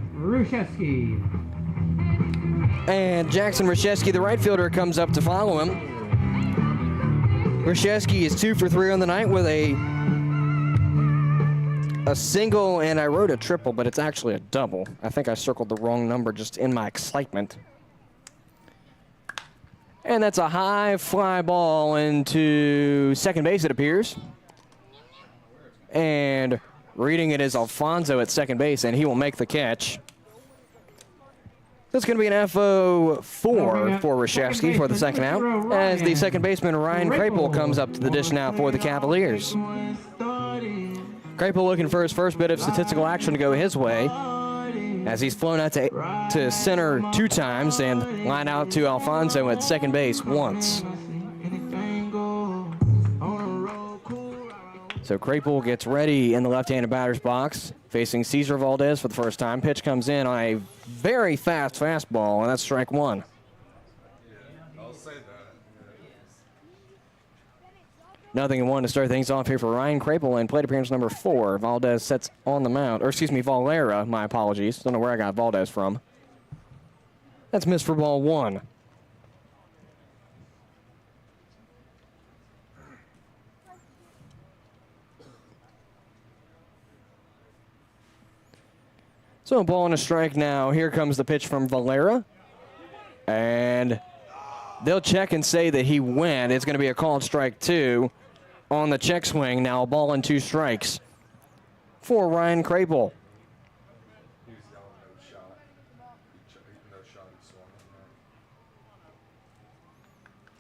And Jackson Rashevsky, the right fielder, comes up to follow him. Rashevsky is 2 for 3 on the night with a single, and I wrote a triple, but it's actually a double. I think I circled the wrong number just in my excitement. And that's a high fly ball into second base, it appears. And reading it is Alfonso at second base, and he will make the catch. That's going to be an FO4 for Rashevsky for the second out, as the second baseman Ryan Krapel comes up to the dish now for the Cavaliers. Krapel looking for his first bit of statistical action to go his way, as he's flown out to center 2 times and lined out to Alfonso at second base once. So Krapel gets ready in the left-handed batter's box, facing Cesar Valdez for the first time. Pitch comes in on a very fast fastball, and that's strike 1. I'll say that. 0-1 to start things off here for Ryan Krapel in plate appearance number 4. Valdez sets on the mound, or excuse me, Valera, my apologies. Don't know where I got Valdez from. That's missed for ball 1. So a ball and a strike now. Here comes the pitch from Valera. And They'll check and say that he went. It's going to be a called strike 2 on the check swing. Now a ball and 2 strikes for Ryan Crapel.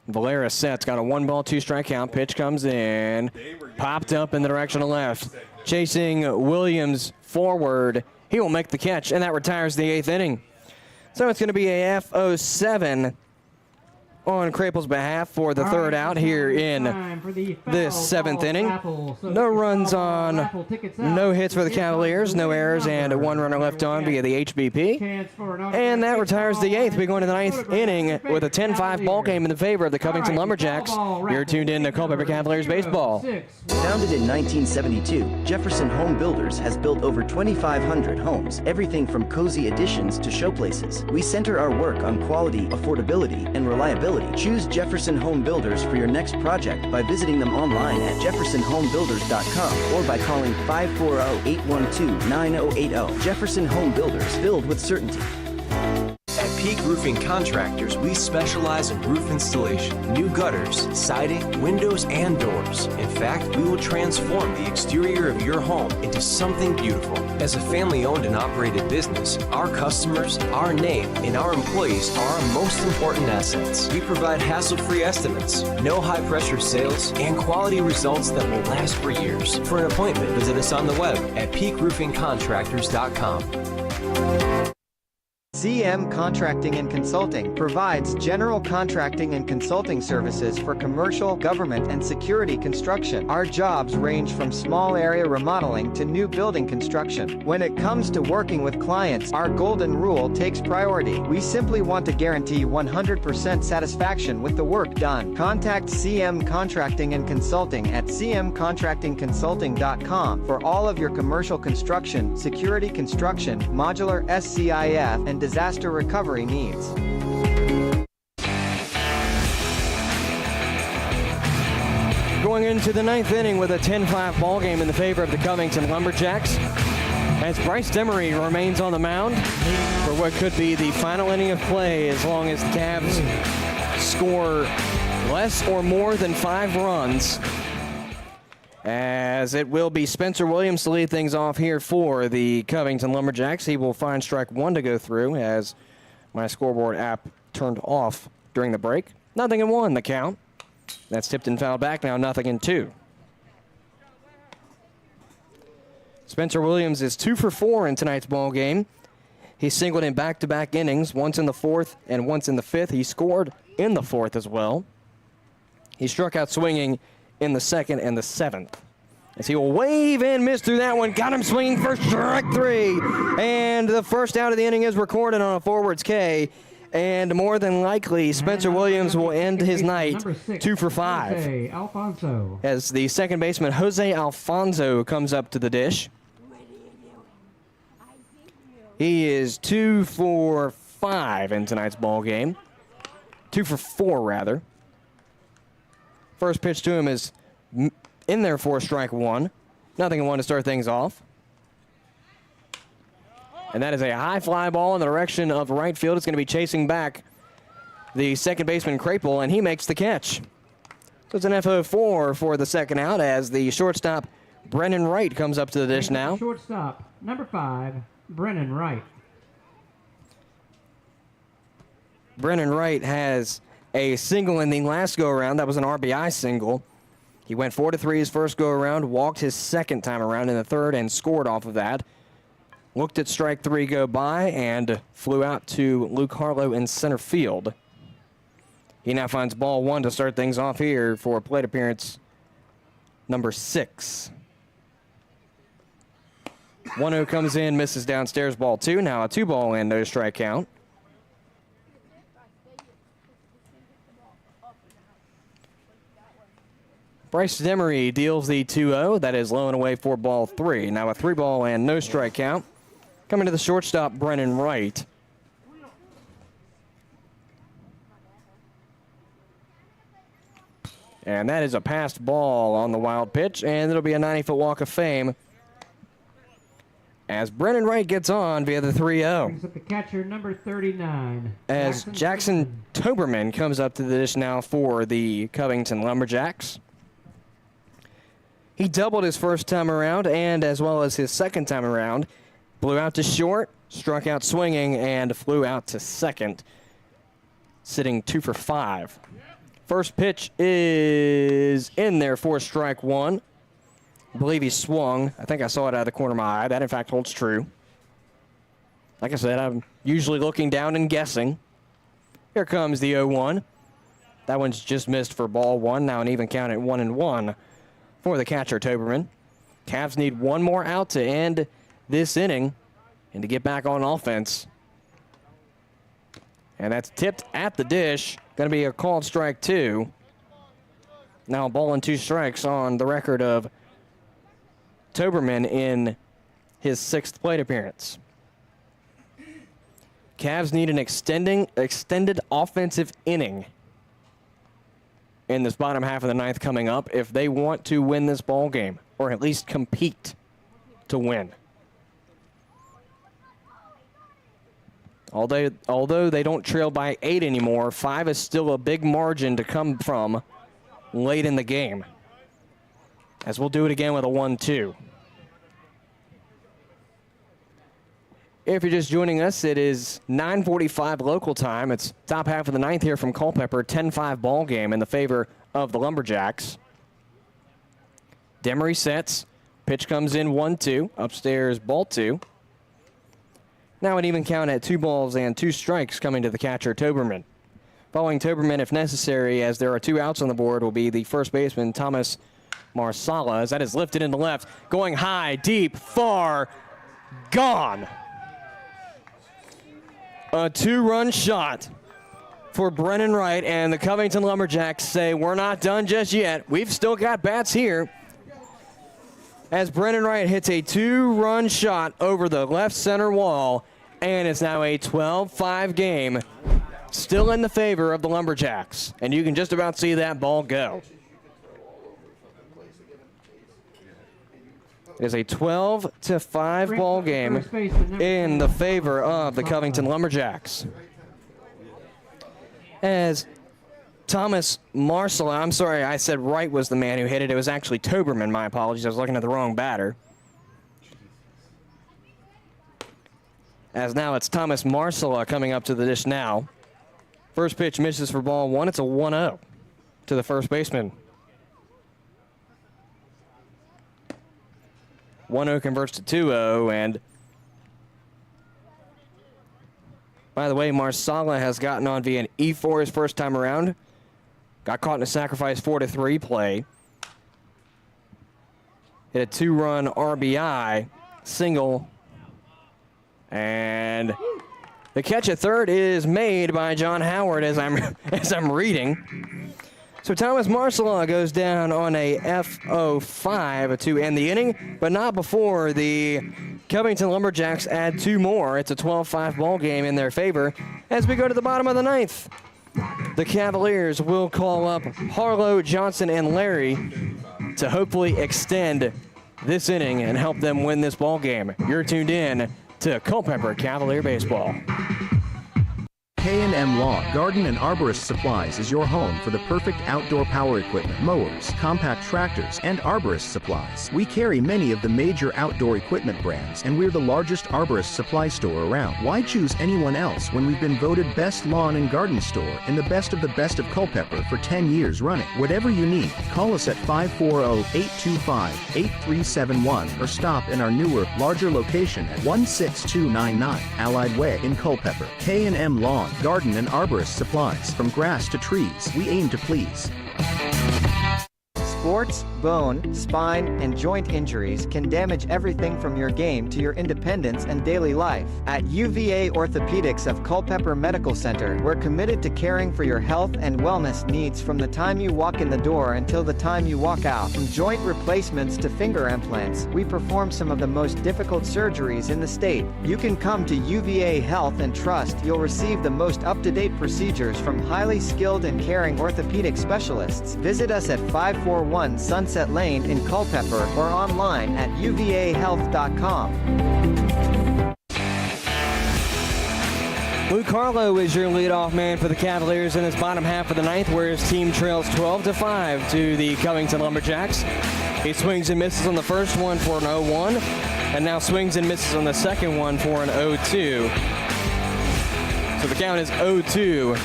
Valera sets, got a 1-ball, 2-strike count. Pitch comes in, popped up in the direction of left. Chasing Williams forward. He will make the catch, and that retires the 8th inning. So it's going to be a FO7 on Crapel's behalf for the third out here in this 7th inning. No runs on, no hits for the Cavaliers, no errors, and a 1 runner left on via the HBP. And that retires the 8th. We go into the 9th inning with a 10-5 ball game in the favor of the Covington Lumberjacks. You're tuned in to Culpeper Cavaliers baseball. Founded in 1972, Jefferson Home Builders has built over 2,500 homes, everything from cozy additions to showplaces. We center our work on quality, affordability, and reliability. Choose Jefferson Home Builders for your next project by visiting them online at jeffersonhomebuilders.com or by calling 540-812-9080. Jefferson Home Builders, build with certainty. At Peak Roofing Contractors, we specialize in roof installation, new gutters, siding, windows, and doors. In fact, we will transform the exterior of your home into something beautiful. As a family-owned and operated business, our customers, our name, and our employees are our most important assets. We provide hassle-free estimates, no high-pressure sales, and quality results that will last for years. For an appointment, visit us on the web at peakroofingcontractors.com. CM Contracting and Consulting provides general contracting and consulting services for commercial, government, and security construction. Our jobs range from small area remodeling to new building construction. When it comes to working with clients, our golden rule takes priority. We simply want to guarantee 100% satisfaction with the work done. Contact CM Contracting and Consulting at cmcontractingconsulting.com for all of your commercial construction, security construction, modular SCIF, and disaster recovery needs. Going into the 9th inning with a 10-5 ball game in the favor of the Covington Lumberjacks, as Bryce Demery remains on the mound for what could be the final inning of play as long as the Cavs score less or more than 5 runs. As it will be Spencer Williams to lead things off here for the Covington Lumberjacks. He will find strike 1 to go through as my scoreboard app turned off during the break. 0-1 the count. That's tipped and fouled back now, 0-2. Spencer Williams is 2 for 4 in tonight's ball game. He singled in back-to-back innings, once in the 4th and once in the 5th. He scored in the 4th as well. He struck out swinging in the 2nd and the 7th. As he will wave and miss through that one. Got him swinging for strike 3. And the first out of the inning is recorded on a forwards K. And more than likely, Spencer Williams will end his night 2 for 5. Alfonso. As the second baseman, Jose Alfonso, comes up to the dish. He is 2 for 5 in tonight's ball game. 2 for 4, rather. First pitch to him is in there for strike 1. 0-1 to start things off. And that is a high fly ball in the direction of right field. It's going to be chasing back the second baseman, Crapel, and he makes the catch. So it's an FO4 for the second out as the shortstop, Brennan Wright, comes up to the dish now. Shortstop, number 5, Brennan Wright. Brennan Wright has a single in the last go-around. That was an RBI single. He went 4-3 his first go-around, walked his second time around in the 3rd, and scored off of that. Looked at strike 3 go by and flew out to Luke Harlow in center field. He now finds ball 1 to start things off here for plate appearance number 6. 1-0 comes in, misses downstairs, ball 2. Now a 2-ball and no strike count. Bryce Demery deals the 2-0. That is low and away for ball 3. Now a 3-ball and no strike count. Coming to the shortstop, Brennan Wright. And that is a passed ball on the wild pitch, and it'll be a 90-foot walk of fame as Brennan Wright gets on via the 3-0. Brings up the catcher, number 39. As Jackson Toberman comes up to the dish now for the Covington Lumberjacks. He doubled his first time around, and as well as his second time around, blew out to short, struck out swinging, and flew out to second, sitting 2 for 5. First pitch is in there for strike one. I believe he swung. I think I saw it out of the corner of my eye. That, in fact, holds true. Like I said, I'm usually looking down and guessing. Here comes the 0-1. That one's just missed for ball one. Now an even count at 1-1 for the catcher, Toberman. Cavs need one more out to end this inning and to get back on offense. And that's tipped at the dish. Going to be a called strike two. Now a ball and 2 strikes on the record of Toberman in his 6th plate appearance. Cavs need an extended offensive inning in this bottom half of the 9th coming up if they want to win this ball game, or at least compete to win. Although they don't trail by 8 anymore, 5 is still a big margin to come from late in the game. As we'll do it again with a 1-2. If you're just joining us, it is 9:45 local time. It's top half of the 9th here from Culpeper. 10-5 ball game in the favor of the Lumberjacks. Demery sets. Pitch comes in 1-2. Upstairs, ball 2. Now an even count at 2 balls and 2 strikes coming to the catcher, Toberman. Following Toberman, if necessary, as there are 2 outs on the board, will be the first baseman, Thomas Marsala, as that is lifted into left. Going high, deep, far, gone. A 2-run shot for Brennan Wright, and the Covington Lumberjacks say, we're not done just yet. We've still got bats here. As Brennan Wright hits a 2-run shot over the left center wall, and it's now a 12-5 game, still in the favor of the Lumberjacks. And you can just about see that ball go. It is a 12-5 ball game in the favor of the Covington Lumberjacks. As Thomas Marsala, I'm sorry, I said Wright was the man who hit it. It was actually Toberman, my apologies. I was looking at the wrong batter. As now it's Thomas Marsala coming up to the dish now. First pitch misses for ball 1. It's a 1-0 to the first baseman. 1-0 converts to 2-0, and by the way, Marsala has gotten on via an E4 his first time around. Got caught in a sacrifice 4-3 play. Hit a 2-run RBI single, and the catch at third is made by John Howard as I'm reading. So Thomas Marsala goes down on a FO5 to end the inning, but not before the Covington Lumberjacks add 2 more. It's a 12-5 ball game in their favor as we go to the bottom of the 9th. The Cavaliers will call up Harlow, Johnson, and Larry to hopefully extend this inning and help them win this ball game. You're tuned in to Culpeper Cavalier Baseball. K&M Lawn, Garden and Arborist Supplies is your home for the perfect outdoor power equipment, mowers, compact tractors, and arborist supplies. We carry many of the major outdoor equipment brands, and we're the largest arborist supply store around. Why choose anyone else when we've been voted best lawn and garden store in the best of Culpeper for 10 years running? Whatever you need, call us at 540-825-8371 or stop in our newer, larger location at 16299 Allied Way in Culpeper. K&M Lawn, Garden and Arborist Supplies. From grass to trees, we aim to please. Sports, bone, spine, and joint injuries can damage everything from your game to your independence and daily life. At UVA Orthopedics of Culpeper Medical Center, we're committed to caring for your health and wellness needs from the time you walk in the door until the time you walk out. From joint replacements to finger implants, we perform some of the most difficult surgeries in the state. You can come to UVA Health and trust you'll receive the most up-to-date procedures from highly skilled and caring orthopedic specialists. Visit us at 541 Sunset Lane in Culpeper or online at uvahealth.com. Luke Harlow is your leadoff man for the Cavaliers in this bottom half of the ninth, where his team trails 12-5 to the Covington Lumberjacks. He swings and misses on the first one for an 0-1, and now swings and misses on the second one for an 0-2. So the count is 0-2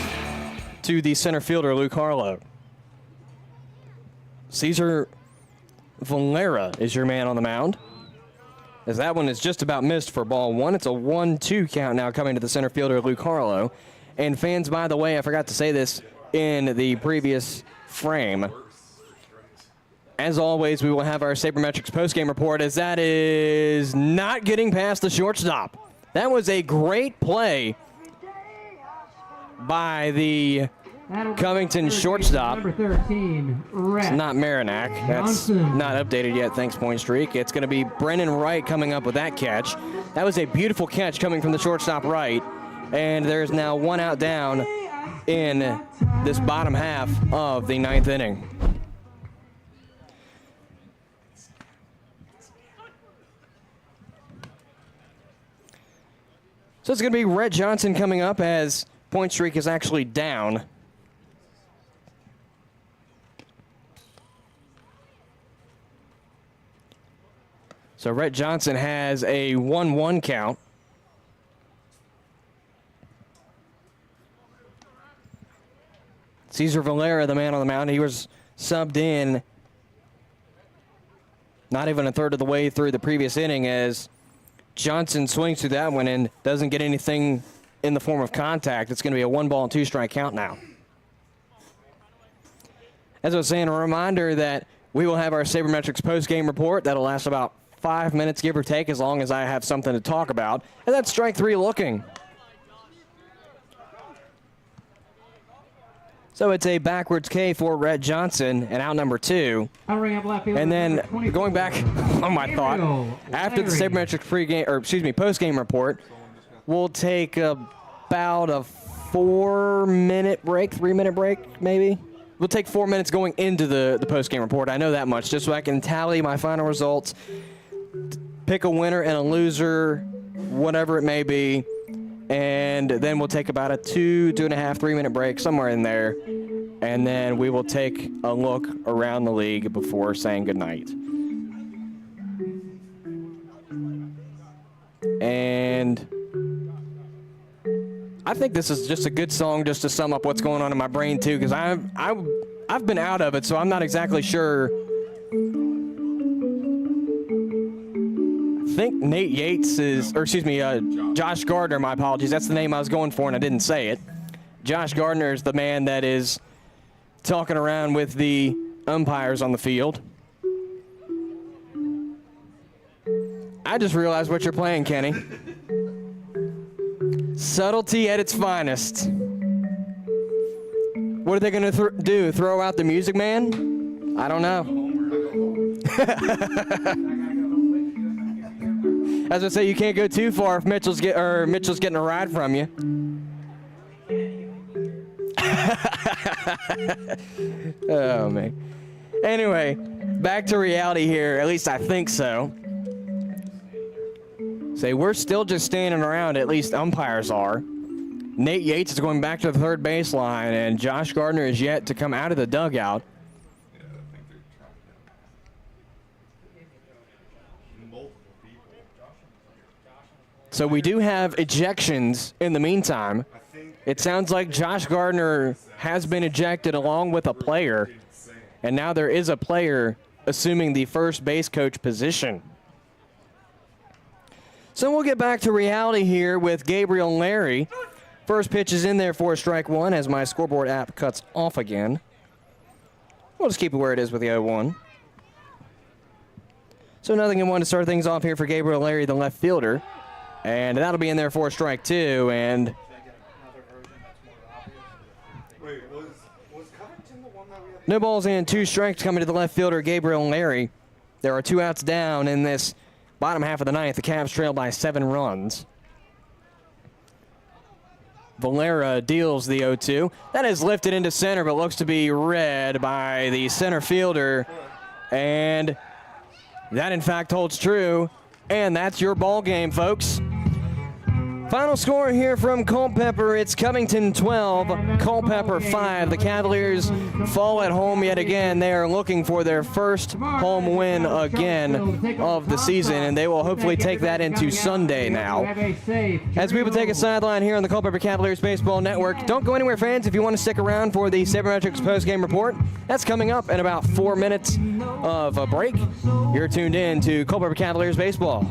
to the center fielder, Luke Harlow. Cesar Valera is your man on the mound, as that one is just about missed for ball one. It's a 1-2 count now coming to the center fielder, Luke Harlow. And fans, by the way, I forgot to say this in the previous frame. As always, we will have our Saber Metrics postgame report, as that is not getting past the shortstop. That was a great play by the Covington shortstop. Number 13, It's not Marinac. That's not updated yet, thanks Point Streak. It's going to be Brennan Wright coming up with that catch. That was a beautiful catch coming from the shortstop right. And there's now one out down in this bottom half of the ninth inning. So it's going to be Rhett Johnson coming up, as Point Streak is actually down. So Rhett Johnson has a 1-1 count. Cesar Valera, the man on the mound, he was subbed in not even a third of the way through the previous inning, as Johnson swings through that one and doesn't get anything in the form of contact. It's going to be a 1-ball and 2-strike count now. As I was saying, a reminder that we will have our Saber Metrics post-game report. That'll last about 5 minutes, give or take, as long as I have something to talk about. And that's strike three looking. So it's a backwards K for Rhett Johnson, and out number 2. And then going back on my thought, after the Saber Metrics post-game report, we'll take about a 4-minute break, 3-minute break, maybe. We'll take 4 minutes going into the post-game report. I know that much, just so I can tally my final results, pick a winner and a loser, whatever it may be, and then we'll take about a 2.5, 3-minute break, somewhere in there, and then we will take a look around the league before saying goodnight. And I think this is just a good song just to sum up what's going on in my brain, too, because I've been out of it, so I'm not exactly sure. I think Nate Yates is, Josh Gardner, my apologies. That's the name I was going for, and I didn't say it. Josh Gardner is the man that is talking around with the umpires on the field. I just realized what you're playing, Kenny. Subtlety at its finest. What are they going to do? Throw out the Music Man? I don't know. As I say, you can't go too far if Mitchell's getting a ride from you. Oh man. Anyway, back to reality here. At least I think so. Say we're still just standing around. At least umpires are. Nate Yates is going back to the third baseline, and Josh Gardner is yet to come out of the dugout. So we do have ejections in the meantime. It sounds like Josh Gardner has been ejected along with a player, and now there is a player assuming the first base coach position. So we'll get back to reality here with Gabriel Larry. First pitch is in there for strike one as my scoreboard app cuts off again. We'll just keep it where it is with the 0-1. So nothing in one to start things off here for Gabriel Larry, the left fielder. And that'll be in there for strike two. And no balls and 2 strikes coming to the left fielder, Gabriel Larry. There are 2 outs down in this bottom half of the ninth. The Cavs trail by 7 runs. Valera deals the 0-2. That is lifted into center, but looks to be read by the center fielder. And that, in fact, holds true. And that's your ball game, folks. Final score here from Culpeper, it's Covington 12, Culpeper 5. The Cavaliers fall at home yet again. They are looking for their first home win again of the season, and they will hopefully take that into Sunday now. As we will take a sideline here on the Culpeper Cavaliers Baseball Network, don't go anywhere, fans, if you want to stick around for the Saber Metrics postgame report. That's coming up in about 4 minutes of a break. You're tuned in to Culpeper Cavaliers Baseball.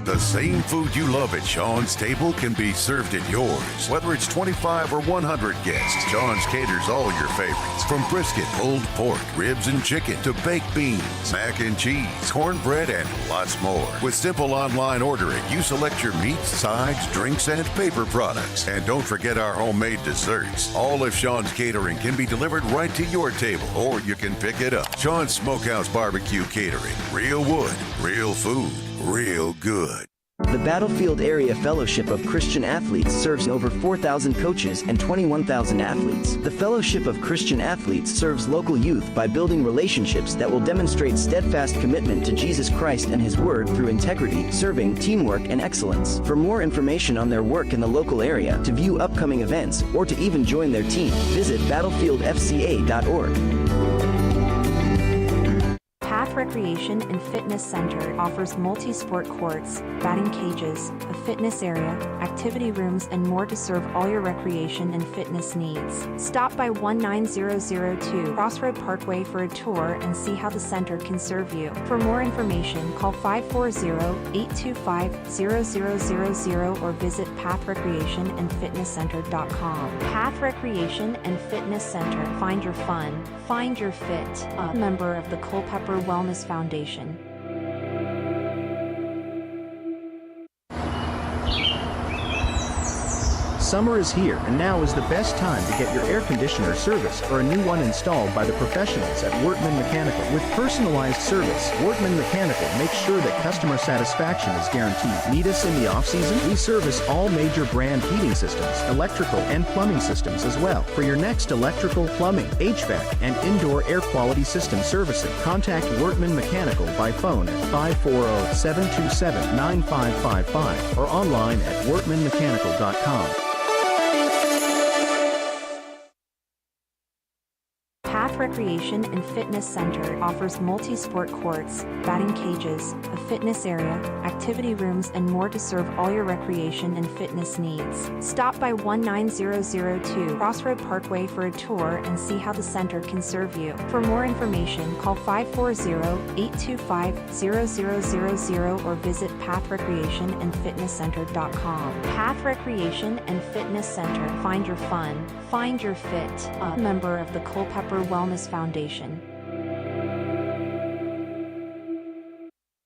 The same food you love at Sean's table can be served at yours. Whether it's 25 or 100 guests, Sean's caters all your favorites. From brisket, pulled pork, ribs and chicken, to baked beans, mac and cheese, cornbread, and lots more. With simple online ordering, you select your meats, sides, drinks, and paper products. And don't forget our homemade desserts. All of Sean's catering can be delivered right to your table, or you can pick it up. Sean's Smokehouse Barbecue Catering. Real wood, real food, real good. The Battlefield Area Fellowship of Christian Athletes serves over 4,000 coaches and 21,000 athletes. The Fellowship of Christian Athletes serves local youth by building relationships that will demonstrate steadfast commitment to Jesus Christ and His Word through integrity, serving, teamwork, and excellence. For more information on their work in the local area, to view upcoming events, or to even join their team, visit battlefieldfca.org. Path Recreation and Fitness Center offers multi-sport courts, batting cages, a fitness area, activity rooms, and more to serve all your recreation and fitness needs. Stop by 19002 Crossroad Parkway for a tour and see how the center can serve you. For more information, call 540-825-0000 or visit pathrecreationandfitnesscenter.com. Path Recreation and Fitness Center. Find your fun. Find your fit. A member of the Culpeper Wellness Foundation. Summer is here, and now is the best time to get your air conditioner serviced or a new one installed by the professionals at Wortman Mechanical. With personalized service, Wortman Mechanical makes sure that customer satisfaction is guaranteed. Need us in the off-season? We service all major brand heating systems, electrical and plumbing systems as well. For your next electrical, plumbing, HVAC, and indoor air quality system servicing, contact Wortman Mechanical by phone at 540-727-9555 or online at wortmanmechanical.com. Path Recreation and Fitness Center offers multi-sport courts, batting cages, a fitness area, activity rooms, and more to serve all your recreation and fitness needs. Stop by 19002 Crossroad Parkway for a tour and see how the center can serve you. For more information, call 540-825-0000 or visit pathrecreationandfitnesscenter.com. Path Recreation and Fitness Center. Find your fun. Find your fit. A member of the Culpeper Wellness Foundation.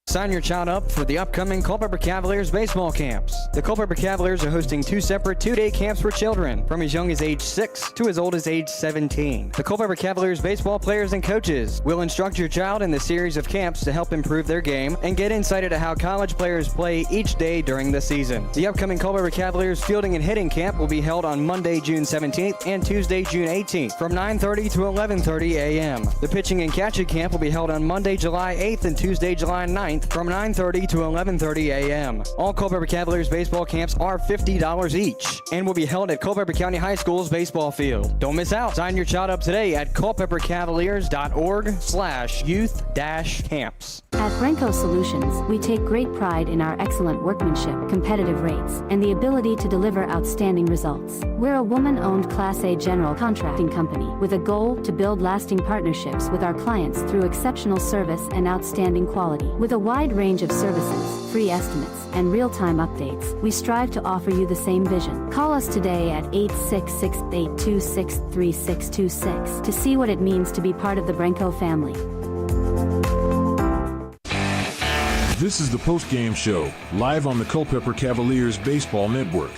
Sign your child up for the upcoming Culpeper Cavaliers baseball camps. The Culpeper Cavaliers are hosting 2 separate 2-day camps for children from as young as age 6 to as old as age 17. The Culpeper Cavaliers baseball players and coaches will instruct your child in the series of camps to help improve their game and get insight into how college players play each day during the season. The upcoming Culpeper Cavaliers fielding and hitting camp will be held on Monday, June 17th and Tuesday, June 18th from 9:30 to 11:30 a.m. The pitching and catching camp will be held on Monday, July 8th and Tuesday, July 9th from 9:30 to 11:30 a.m. All Culpeper Cavaliers baseball camps are $50 each and will be held at Culpeper County High School's baseball field. Don't miss out. Sign your child up today at culpepercavaliers.org/youth-camps. At Brenco Solutions, we take great pride in our excellent workmanship, competitive rates, and the ability to deliver outstanding results. We're a woman-owned Class A general contracting company with a goal to build lasting partnerships with our clients through exceptional service and outstanding quality. With a wide range of services, free estimates, and real-time updates, we strive to offer you the same vision. Call us today at 866-826-3626 to see what it means to be part of the Brenco family. This is the Postgame Show, live on the Culpeper Cavaliers Baseball Network.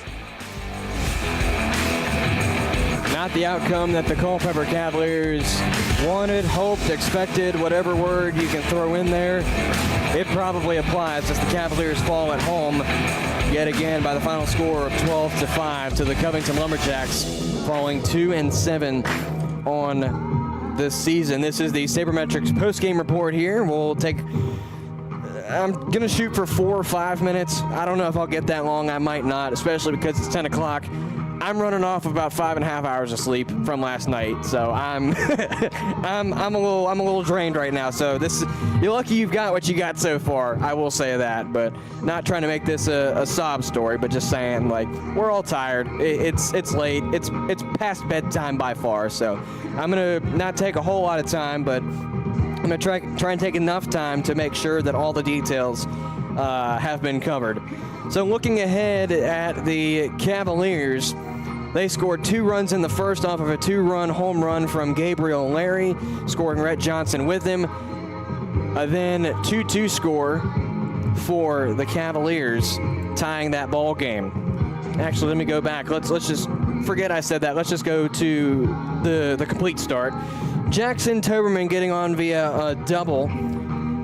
Not the outcome that the Culpeper Cavaliers wanted, hoped, expected, whatever word you can throw in there. It probably applies as the Cavaliers fall at home yet again by the final score of 12-5 to the Covington Lumberjacks, falling 2-7 on this season. This is the Saber Metrics post-game report here. We'll take I'm going to shoot for 4 or 5 minutes. I don't know if I'll get that long. I might not, especially because it's 10 o'clock. I'm running off about 5.5 hours of sleep from last night, so I'm I'm a little drained right now. So you're lucky you've got what you got so far. I will say that, but not trying to make this a sob story, but just saying, like, we're all tired. It's late. It's past bedtime by far. So I'm gonna not take a whole lot of time, but I'm gonna try and take enough time to make sure that all the details have been covered. So looking ahead at the Cavaliers, they scored 2 runs in the first off of a 2-run home run from Gabriel Larry, scoring Rhett Johnson with him. Then 2-2 score for the Cavaliers, tying that ball game. Actually, let me go back. Let's just forget I said that. Let's just go to the complete start. Jackson Toberman getting on via a double.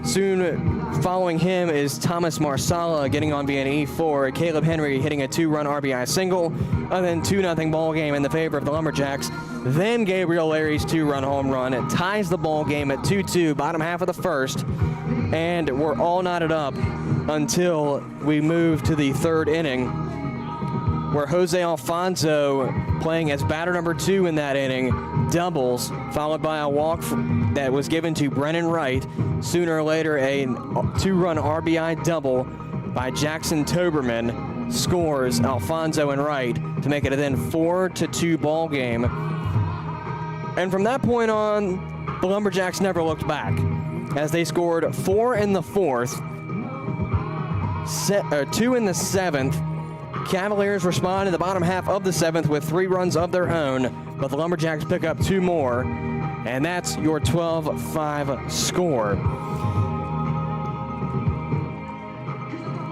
Soon following him is Thomas Marsala getting on via an E4. Caleb Henry hitting a 2-run RBI single. And then 2-0 ball game in the favor of the Lumberjacks. Then Gabriel Larry's 2-run home run. It ties the ball game at 2-2, bottom half of the first. And we're all knotted up until we move to the 3rd inning, where Jose Alfonso, playing as batter number 2 in that inning, doubles, followed by a walk that was given to Brennan Wright. Sooner or later, a 2-run RBI double by Jackson Toberman scores Alfonso and Wright to make it a then 4-2 ball game. And from that point on, the Lumberjacks never looked back, as they scored 4 in the 4th, 2 in the 7th. Cavaliers respond in the bottom half of the 7th with 3 runs of their own, but the Lumberjacks pick up 2 more, and that's your 12-5 score.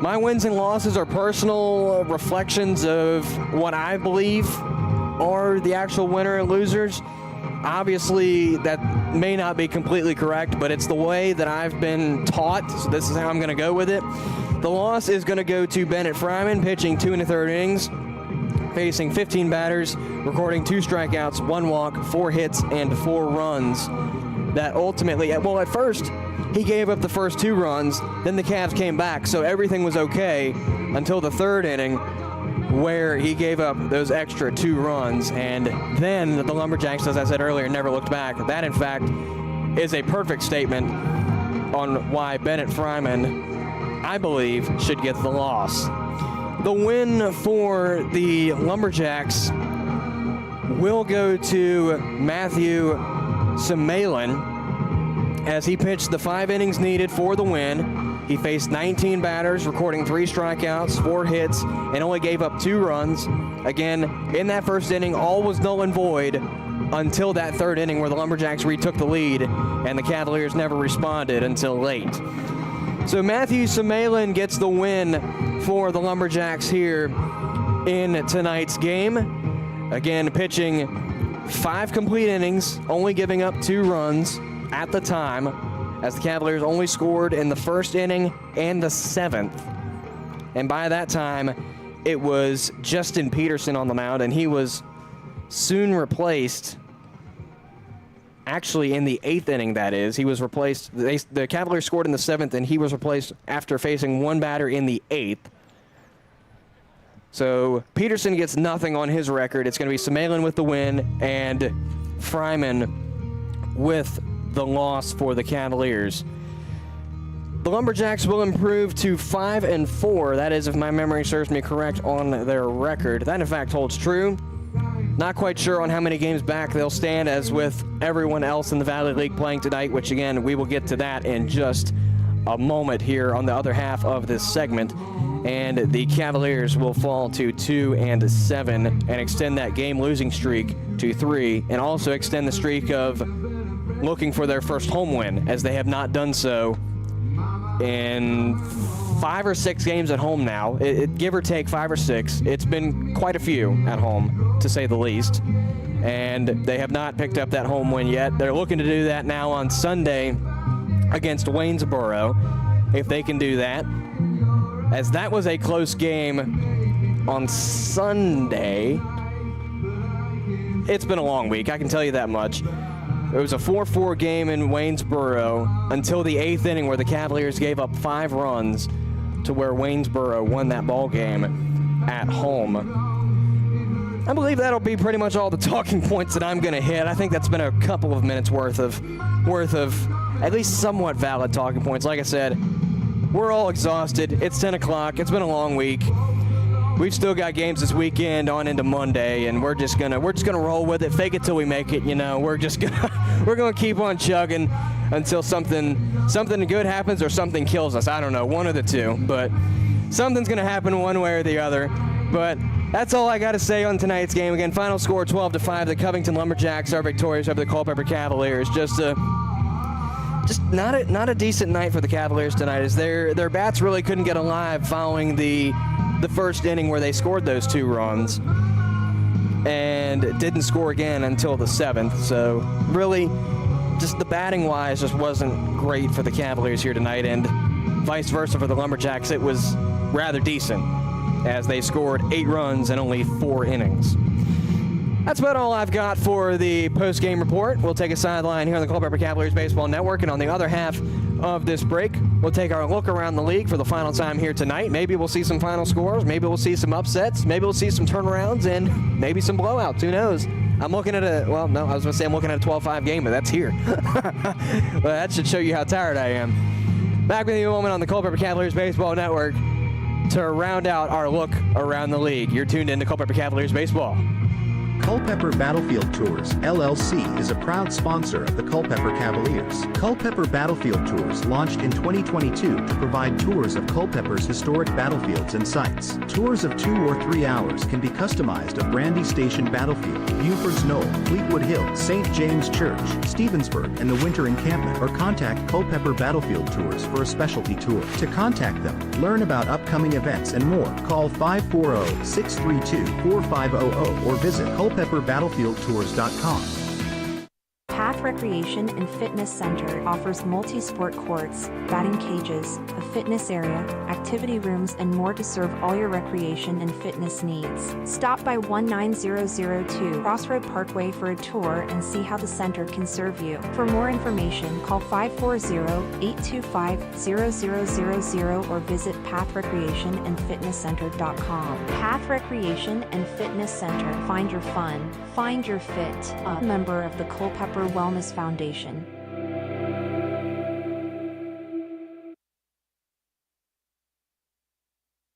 My wins and losses are personal reflections of what I believe are the actual winner and losers. Obviously, that may not be completely correct, but it's the way that I've been taught, so this is how I'm going to go with it. The loss is going to go to Bennett Fryman, pitching 2 1/3 innings, facing 15 batters, recording 2 strikeouts, 1 walk, 4 hits, and 4 runs. That ultimately, well, at first, he gave up the first 2 runs, then the Cavs came back, so everything was okay until the 3rd inning, where he gave up those extra 2 runs, and then the Lumberjacks, as I said earlier, never looked back. That, in fact, is a perfect statement on why Bennett Fryman, I believe, should get the loss. The win for the Lumberjacks will go to Matthew Sumalin, as he pitched the 5 innings needed for the win. He faced 19 batters, recording 3 strikeouts, 4 hits, and only gave up 2 runs. Again, in that first inning, all was null and void until that 3rd inning, where the Lumberjacks retook the lead, and the Cavaliers never responded until late. So Matthew Sumalin gets the win for the Lumberjacks here in tonight's game. Again, pitching 5 complete innings, only giving up 2 runs at the time, as the Cavaliers only scored in the 1st inning and the 7th. And by that time, it was Justin Peterson on the mound, and he was soon replaced. Actually, in the 8th inning, that is, he was replaced. The Cavaliers scored in the 7th, and he was replaced after facing 1 batter in the 8th. So Peterson gets nothing on his record. It's going to be Sumalin with the win and Fryman with the loss for the Cavaliers. The Lumberjacks will improve to 5-4. That is, if my memory serves me correct, on their record. That, in fact, holds true. Not quite sure on how many games back they'll stand, as with everyone else in the Valley League playing tonight, which, again, we will get to that in just a moment here on the other half of this segment. And the Cavaliers will fall to 2-7 and extend that game-losing streak to 3, and also extend the streak of looking for their first home win, as they have not done so in 5 or 6 games at home now. Give or take 5 or 6. It's been quite a few at home, to say the least. And they have not picked up that home win yet. They're looking to do that now on Sunday against Waynesboro, if they can do that, as that was a close game on Sunday. It's been a long week, I can tell you that much. It was a 4-4 game in Waynesboro until the 8th inning where the Cavaliers gave up 5 runs to where Waynesboro won that ball game at home. I believe that'll be pretty much all the talking points that I'm going to hit. I think that's been a couple of minutes worth of at least somewhat valid talking points. Like I said, we're all exhausted. It's 10 o'clock. It's been a long week. We've still got games this weekend on into Monday, and we're just gonna roll with it, fake it till we make it. You know, we're gonna keep on chugging until something good happens or something kills us. I don't know, one of the two, but something's gonna happen one way or the other. But that's all I got to say on tonight's game. Again, final score 12-5. The Covington Lumberjacks are victorious over the Culpeper Cavaliers. Just not a decent night for the Cavaliers tonight, as their bats really couldn't get alive following the first inning where they scored those 2 runs and didn't score again until the 7th. So really, just the batting wise just wasn't great for the Cavaliers here tonight, and vice versa for the Lumberjacks. It was rather decent as they scored 8 runs in only 4 innings. That's about all I've got for the post-game report. We'll take a sideline here on the Culpeper Cavaliers Baseball Network, and on the other half of this break, we'll take our look around the league for the final time here tonight. Maybe we'll see some final scores, maybe we'll see some upsets, maybe we'll see some turnarounds, and maybe some blowouts. Who knows? I'm looking at I'm looking at a 12-5 game, but that's here. Well, that should show you how tired I am. Back with you in a moment on the Culpeper Cavaliers Baseball Network to round out our look around the league. You're tuned in to Culpeper Cavaliers Baseball. Culpeper Battlefield Tours, LLC is a proud sponsor of the Culpeper Cavaliers. Culpeper Battlefield Tours launched in 2022 to provide tours of Culpeper's historic battlefields and sites. Tours of 2 or 3 hours can be customized of Brandy Station Battlefield, Buford's Knoll, Fleetwood Hill, St. James Church, Stevensburg, and the Winter Encampment, or contact Culpeper Battlefield Tours for a specialty tour. To contact them, learn about upcoming events and more, call 540-632-4500 or visit culpeperbattlefieldtours.com. Path Recreation and Fitness Center offers multi-sport courts, batting cages, a fitness area, activity rooms, and more to serve all your recreation and fitness needs. Stop by 19002 Crossroad Parkway for a tour and see how the center can serve you. For more information, call 540-825-0000 or visit pathrecreationandfitnesscenter.com. Path Recreation and Fitness Center. Find your fun. Find your fit. A member of the Culpeper Wellness Foundation.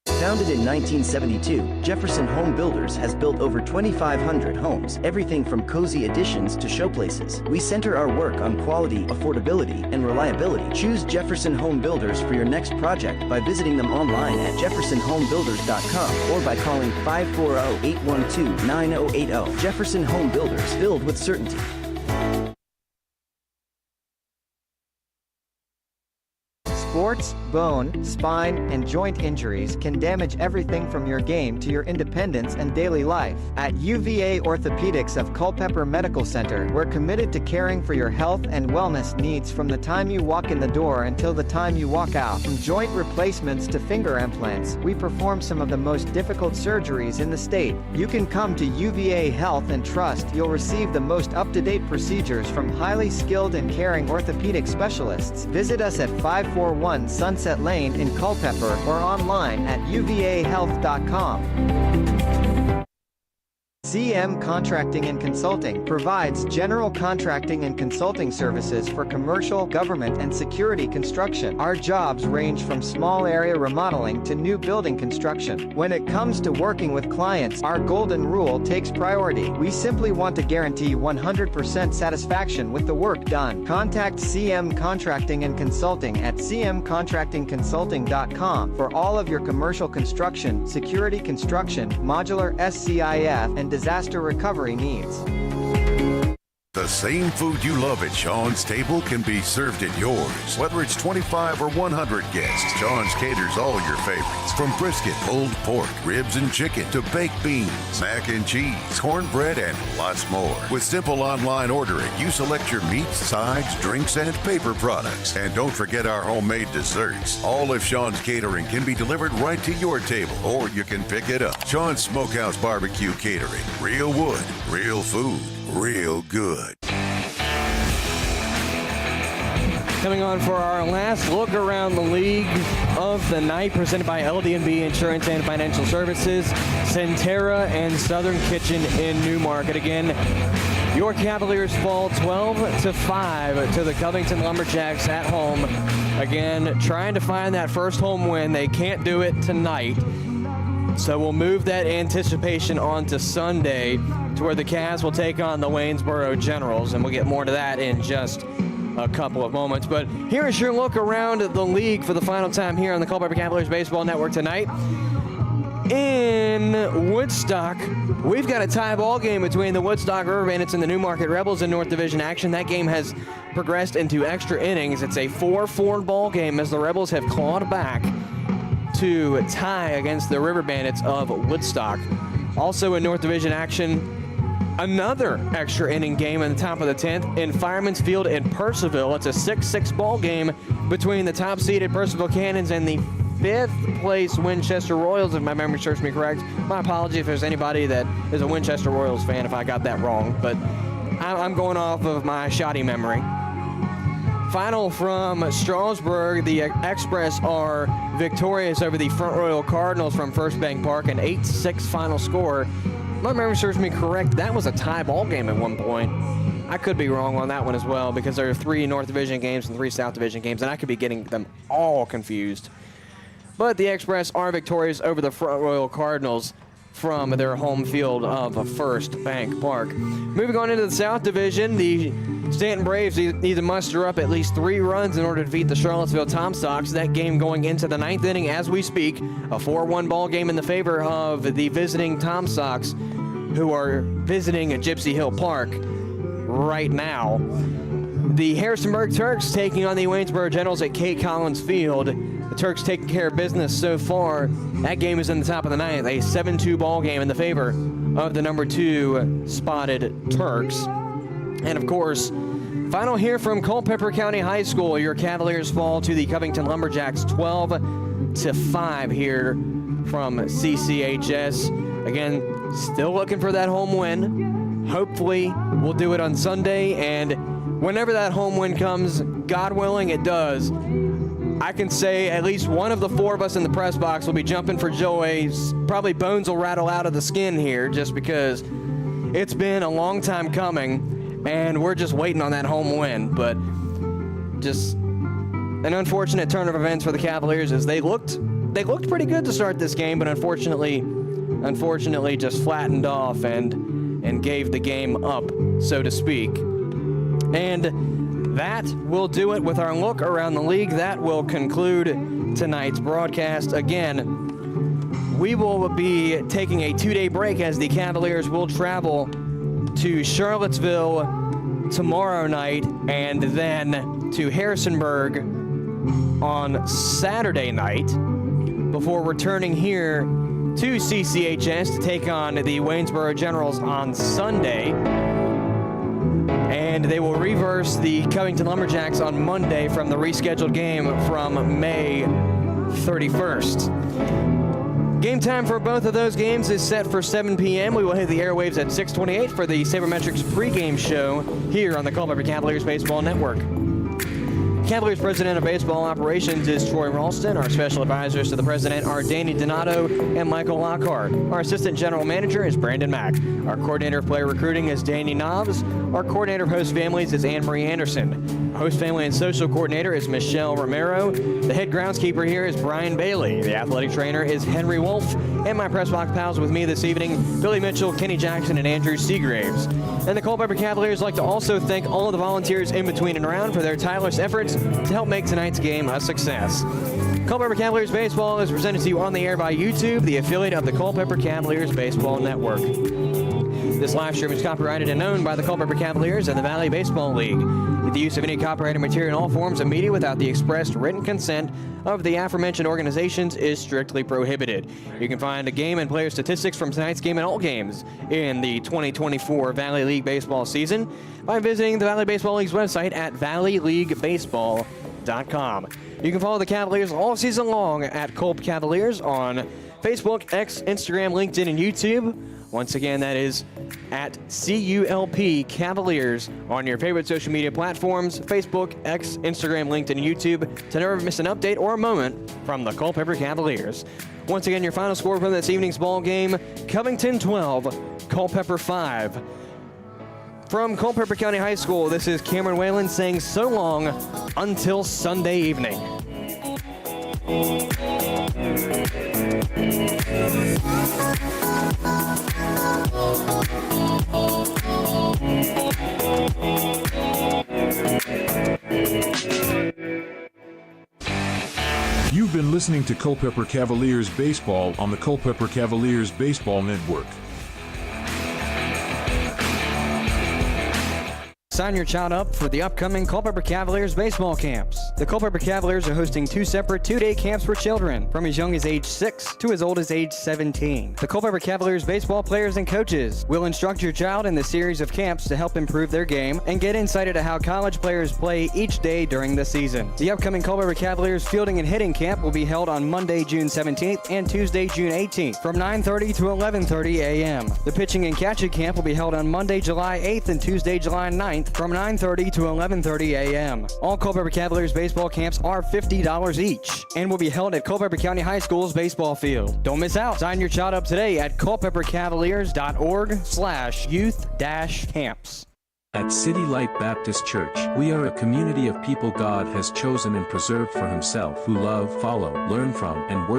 Founded in 1972, Jefferson Home Builders has built over 2,500 homes, everything from cozy additions to showplaces. We center our work on quality, affordability, and reliability. Choose Jefferson Home Builders for your next project by visiting them online at jeffersonhomebuilders.com or by calling 540-812-9080. Jefferson Home Builders, build with certainty. Sports, bone, spine, and joint injuries can damage everything from your game to your independence and daily life. At UVA Orthopedics of Culpeper Medical Center, we're committed to caring for your health and wellness needs from the time you walk in the door until the time you walk out. From joint replacements to finger implants, we perform some of the most difficult surgeries in the state. You can come to UVA Health and trust you'll receive the most up-to-date procedures from highly skilled and caring orthopedic specialists. Visit us at 541 Sunset Lane in Culpeper or online at uvahealth.com. CM Contracting and Consulting provides general contracting and consulting services for commercial, government, and security construction. Our jobs range from small area remodeling to new building construction. When it comes to working with clients, our golden rule takes priority. We simply want to guarantee 100% satisfaction with the work done. Contact CM Contracting and Consulting at cmcontractingconsulting.com for all of your commercial construction, security construction, modular SCIF, and disaster recovery needs. The same food you love at Sean's Table can be served at yours. Whether it's 25 or 100 guests, Sean's caters all your favorites. From brisket, pulled pork, ribs and chicken, to baked beans, mac and cheese, cornbread, and lots more. With simple online ordering, you select your meats, sides, drinks, and paper products. And don't forget our homemade desserts. All of Sean's catering can be delivered right to your table, or you can pick it up. Sean's Smokehouse Barbecue Catering. Real wood, real food, real good. Coming on for our last look around the league of the night, presented by LD&B Insurance and Financial Services, Centera and Southern Kitchen in Newmarket. Again, your Cavaliers fall 12-5 to the Covington Lumberjacks at home. Again, trying to find that first home win. They can't do it tonight. So we'll move that anticipation on to Sunday, to where the Cavs will take on the Waynesboro Generals, and we'll get more to that in just a couple of moments. But here is your look around the league for the final time here on the Culpeper Cavaliers Baseball Network tonight. In Woodstock, we've got a tie ball game between the Woodstock River Bandits and the Newmarket Rebels in North Division action. That game has progressed into extra innings. It's a 4-4 ball game as the Rebels have clawed back to tie against the River Bandits of Woodstock. Also in North Division action, another extra inning game in the top of the 10th in Fireman's Field in Purcellville. It's a 6-6 ball game between the top-seeded Purcellville Cannons and the 5th place Winchester Royals, if my memory serves me correct. My apology if there's anybody that is a Winchester Royals fan if I got that wrong, but I'm going off of my shoddy memory. Final from Strasburg, the Express are victorious over the Front Royal Cardinals from First Bank Park, an 8-6 final score. My memory serves me correct, that was a tie ball game at one point. I could be wrong on that one as well, because there are 3 North Division games and 3 South Division games, and I could be getting them all confused. But the Express are victorious over the Front Royal Cardinals from their home field of First Bank Park. Moving on into the South Division, the Stanton Braves need to muster up at least 3 runs in order to defeat the Charlottesville Tom Sox. That game going into the 9th inning as we speak. A 4-1 ball game in the favor of the visiting Tom Sox, who are visiting at Gypsy Hill Park right now. The Harrisonburg Turks taking on the Waynesboro Generals at Kate Collins Field. The Turks taking care of business so far. That game is in the top of the 9th, a 7-2 ball game in the favor of the number 2 spotted Turks. And of course, final here from Culpeper County High School. Your Cavaliers fall to the Covington Lumberjacks 12-5 here from CCHS. Again, still looking for that home win. Hopefully, we'll do it on Sunday, and whenever that home win comes, God willing it does, I can say at least one of the 4 of us in the press box will be jumping for joy. Probably bones will rattle out of the skin here just because it's been a long time coming, and we're just waiting on that home win. But just an unfortunate turn of events for the Cavaliers, as they looked pretty good to start this game, but unfortunately just flattened off and gave the game up, so to speak. And that will do it with our look around the league. That will conclude tonight's broadcast. Again, we will be taking a 2-day break as the Cavaliers will travel to Charlottesville tomorrow night and then to Harrisonburg on Saturday night before returning here to CCHS to take on the Waynesboro Generals on Sunday. And they will reverse the Covington Lumberjacks on Monday from the rescheduled game from May 31st. Game time for both of those games is set for 7 p.m. We will hit the airwaves at 6:28 for the Saber Metrics pregame show here on the Culpeper Cavaliers Baseball Network. Cavaliers President of Baseball Operations is Troy Ralston. Our special advisors to the President are Danny Donato and Michael Lockhart. Our Assistant General Manager is Brandon Mack. Our Coordinator of Player Recruiting is Danny Knobs. Our Coordinator of Host Families is Anne-Marie Anderson. Host Family and Social Coordinator is Michelle Romero. The head groundskeeper here is Brian Bailey. The athletic trainer is Henry Wolf. And my press box pals with me this evening, Billy Mitchell, Kenny Jackson, and Andrew Seagraves. And the Culpeper Cavaliers like to also thank all of the volunteers in between and around for their tireless efforts to help make tonight's game a success. Culpeper Cavaliers Baseball is presented to you on the air by YouTube, the affiliate of the Culpeper Cavaliers Baseball Network. This live stream is copyrighted and owned by the Culpeper Cavaliers and the Valley Baseball League. The use of any copyrighted material in all forms of media without the expressed written consent of the aforementioned organizations is strictly prohibited. You can find a game and player statistics from tonight's game and all games in the 2024 Valley League Baseball season by visiting the Valley Baseball League's website at valleyleaguebaseball.com. You can follow the Cavaliers all season long at Culp Cavaliers on Facebook, X, Instagram, LinkedIn, and YouTube. Once again, that is at CULP Cavaliers on your favorite social media platforms, Facebook, X, Instagram, LinkedIn, and YouTube, to never miss an update or a moment from the Culpeper Cavaliers. Once again, your final score from this evening's ball game, Covington 12, Culpeper 5. From Culpeper County High School, this is Cameron Whalen saying so long until Sunday evening. You've been listening to Culpeper Cavaliers Baseball on the Culpeper Cavaliers Baseball Network. Sign your child up for the upcoming Culpeper Cavaliers baseball camps. The Culpeper Cavaliers are hosting 2 separate 2-day camps for children from as young as age 6 to as old as age 17. The Culpeper Cavaliers baseball players and coaches will instruct your child in the series of camps to help improve their game and get insight into how college players play each day during the season. The upcoming Culpeper Cavaliers fielding and hitting camp will be held on Monday, June 17th and Tuesday, June 18th from 9:30 to 11:30 a.m. The pitching and catching camp will be held on Monday, July 8th and Tuesday, July 9th from 9:30 to 11:30 a.m. All Culpeper Cavaliers baseball camps are $50 each and will be held at Culpeper County High School's baseball field. Don't miss out. Sign your child up today at culpepercavaliers.org/youth-camps. At City Light Baptist Church, we are a community of people God has chosen and preserved for Himself who love, follow, learn from, and worship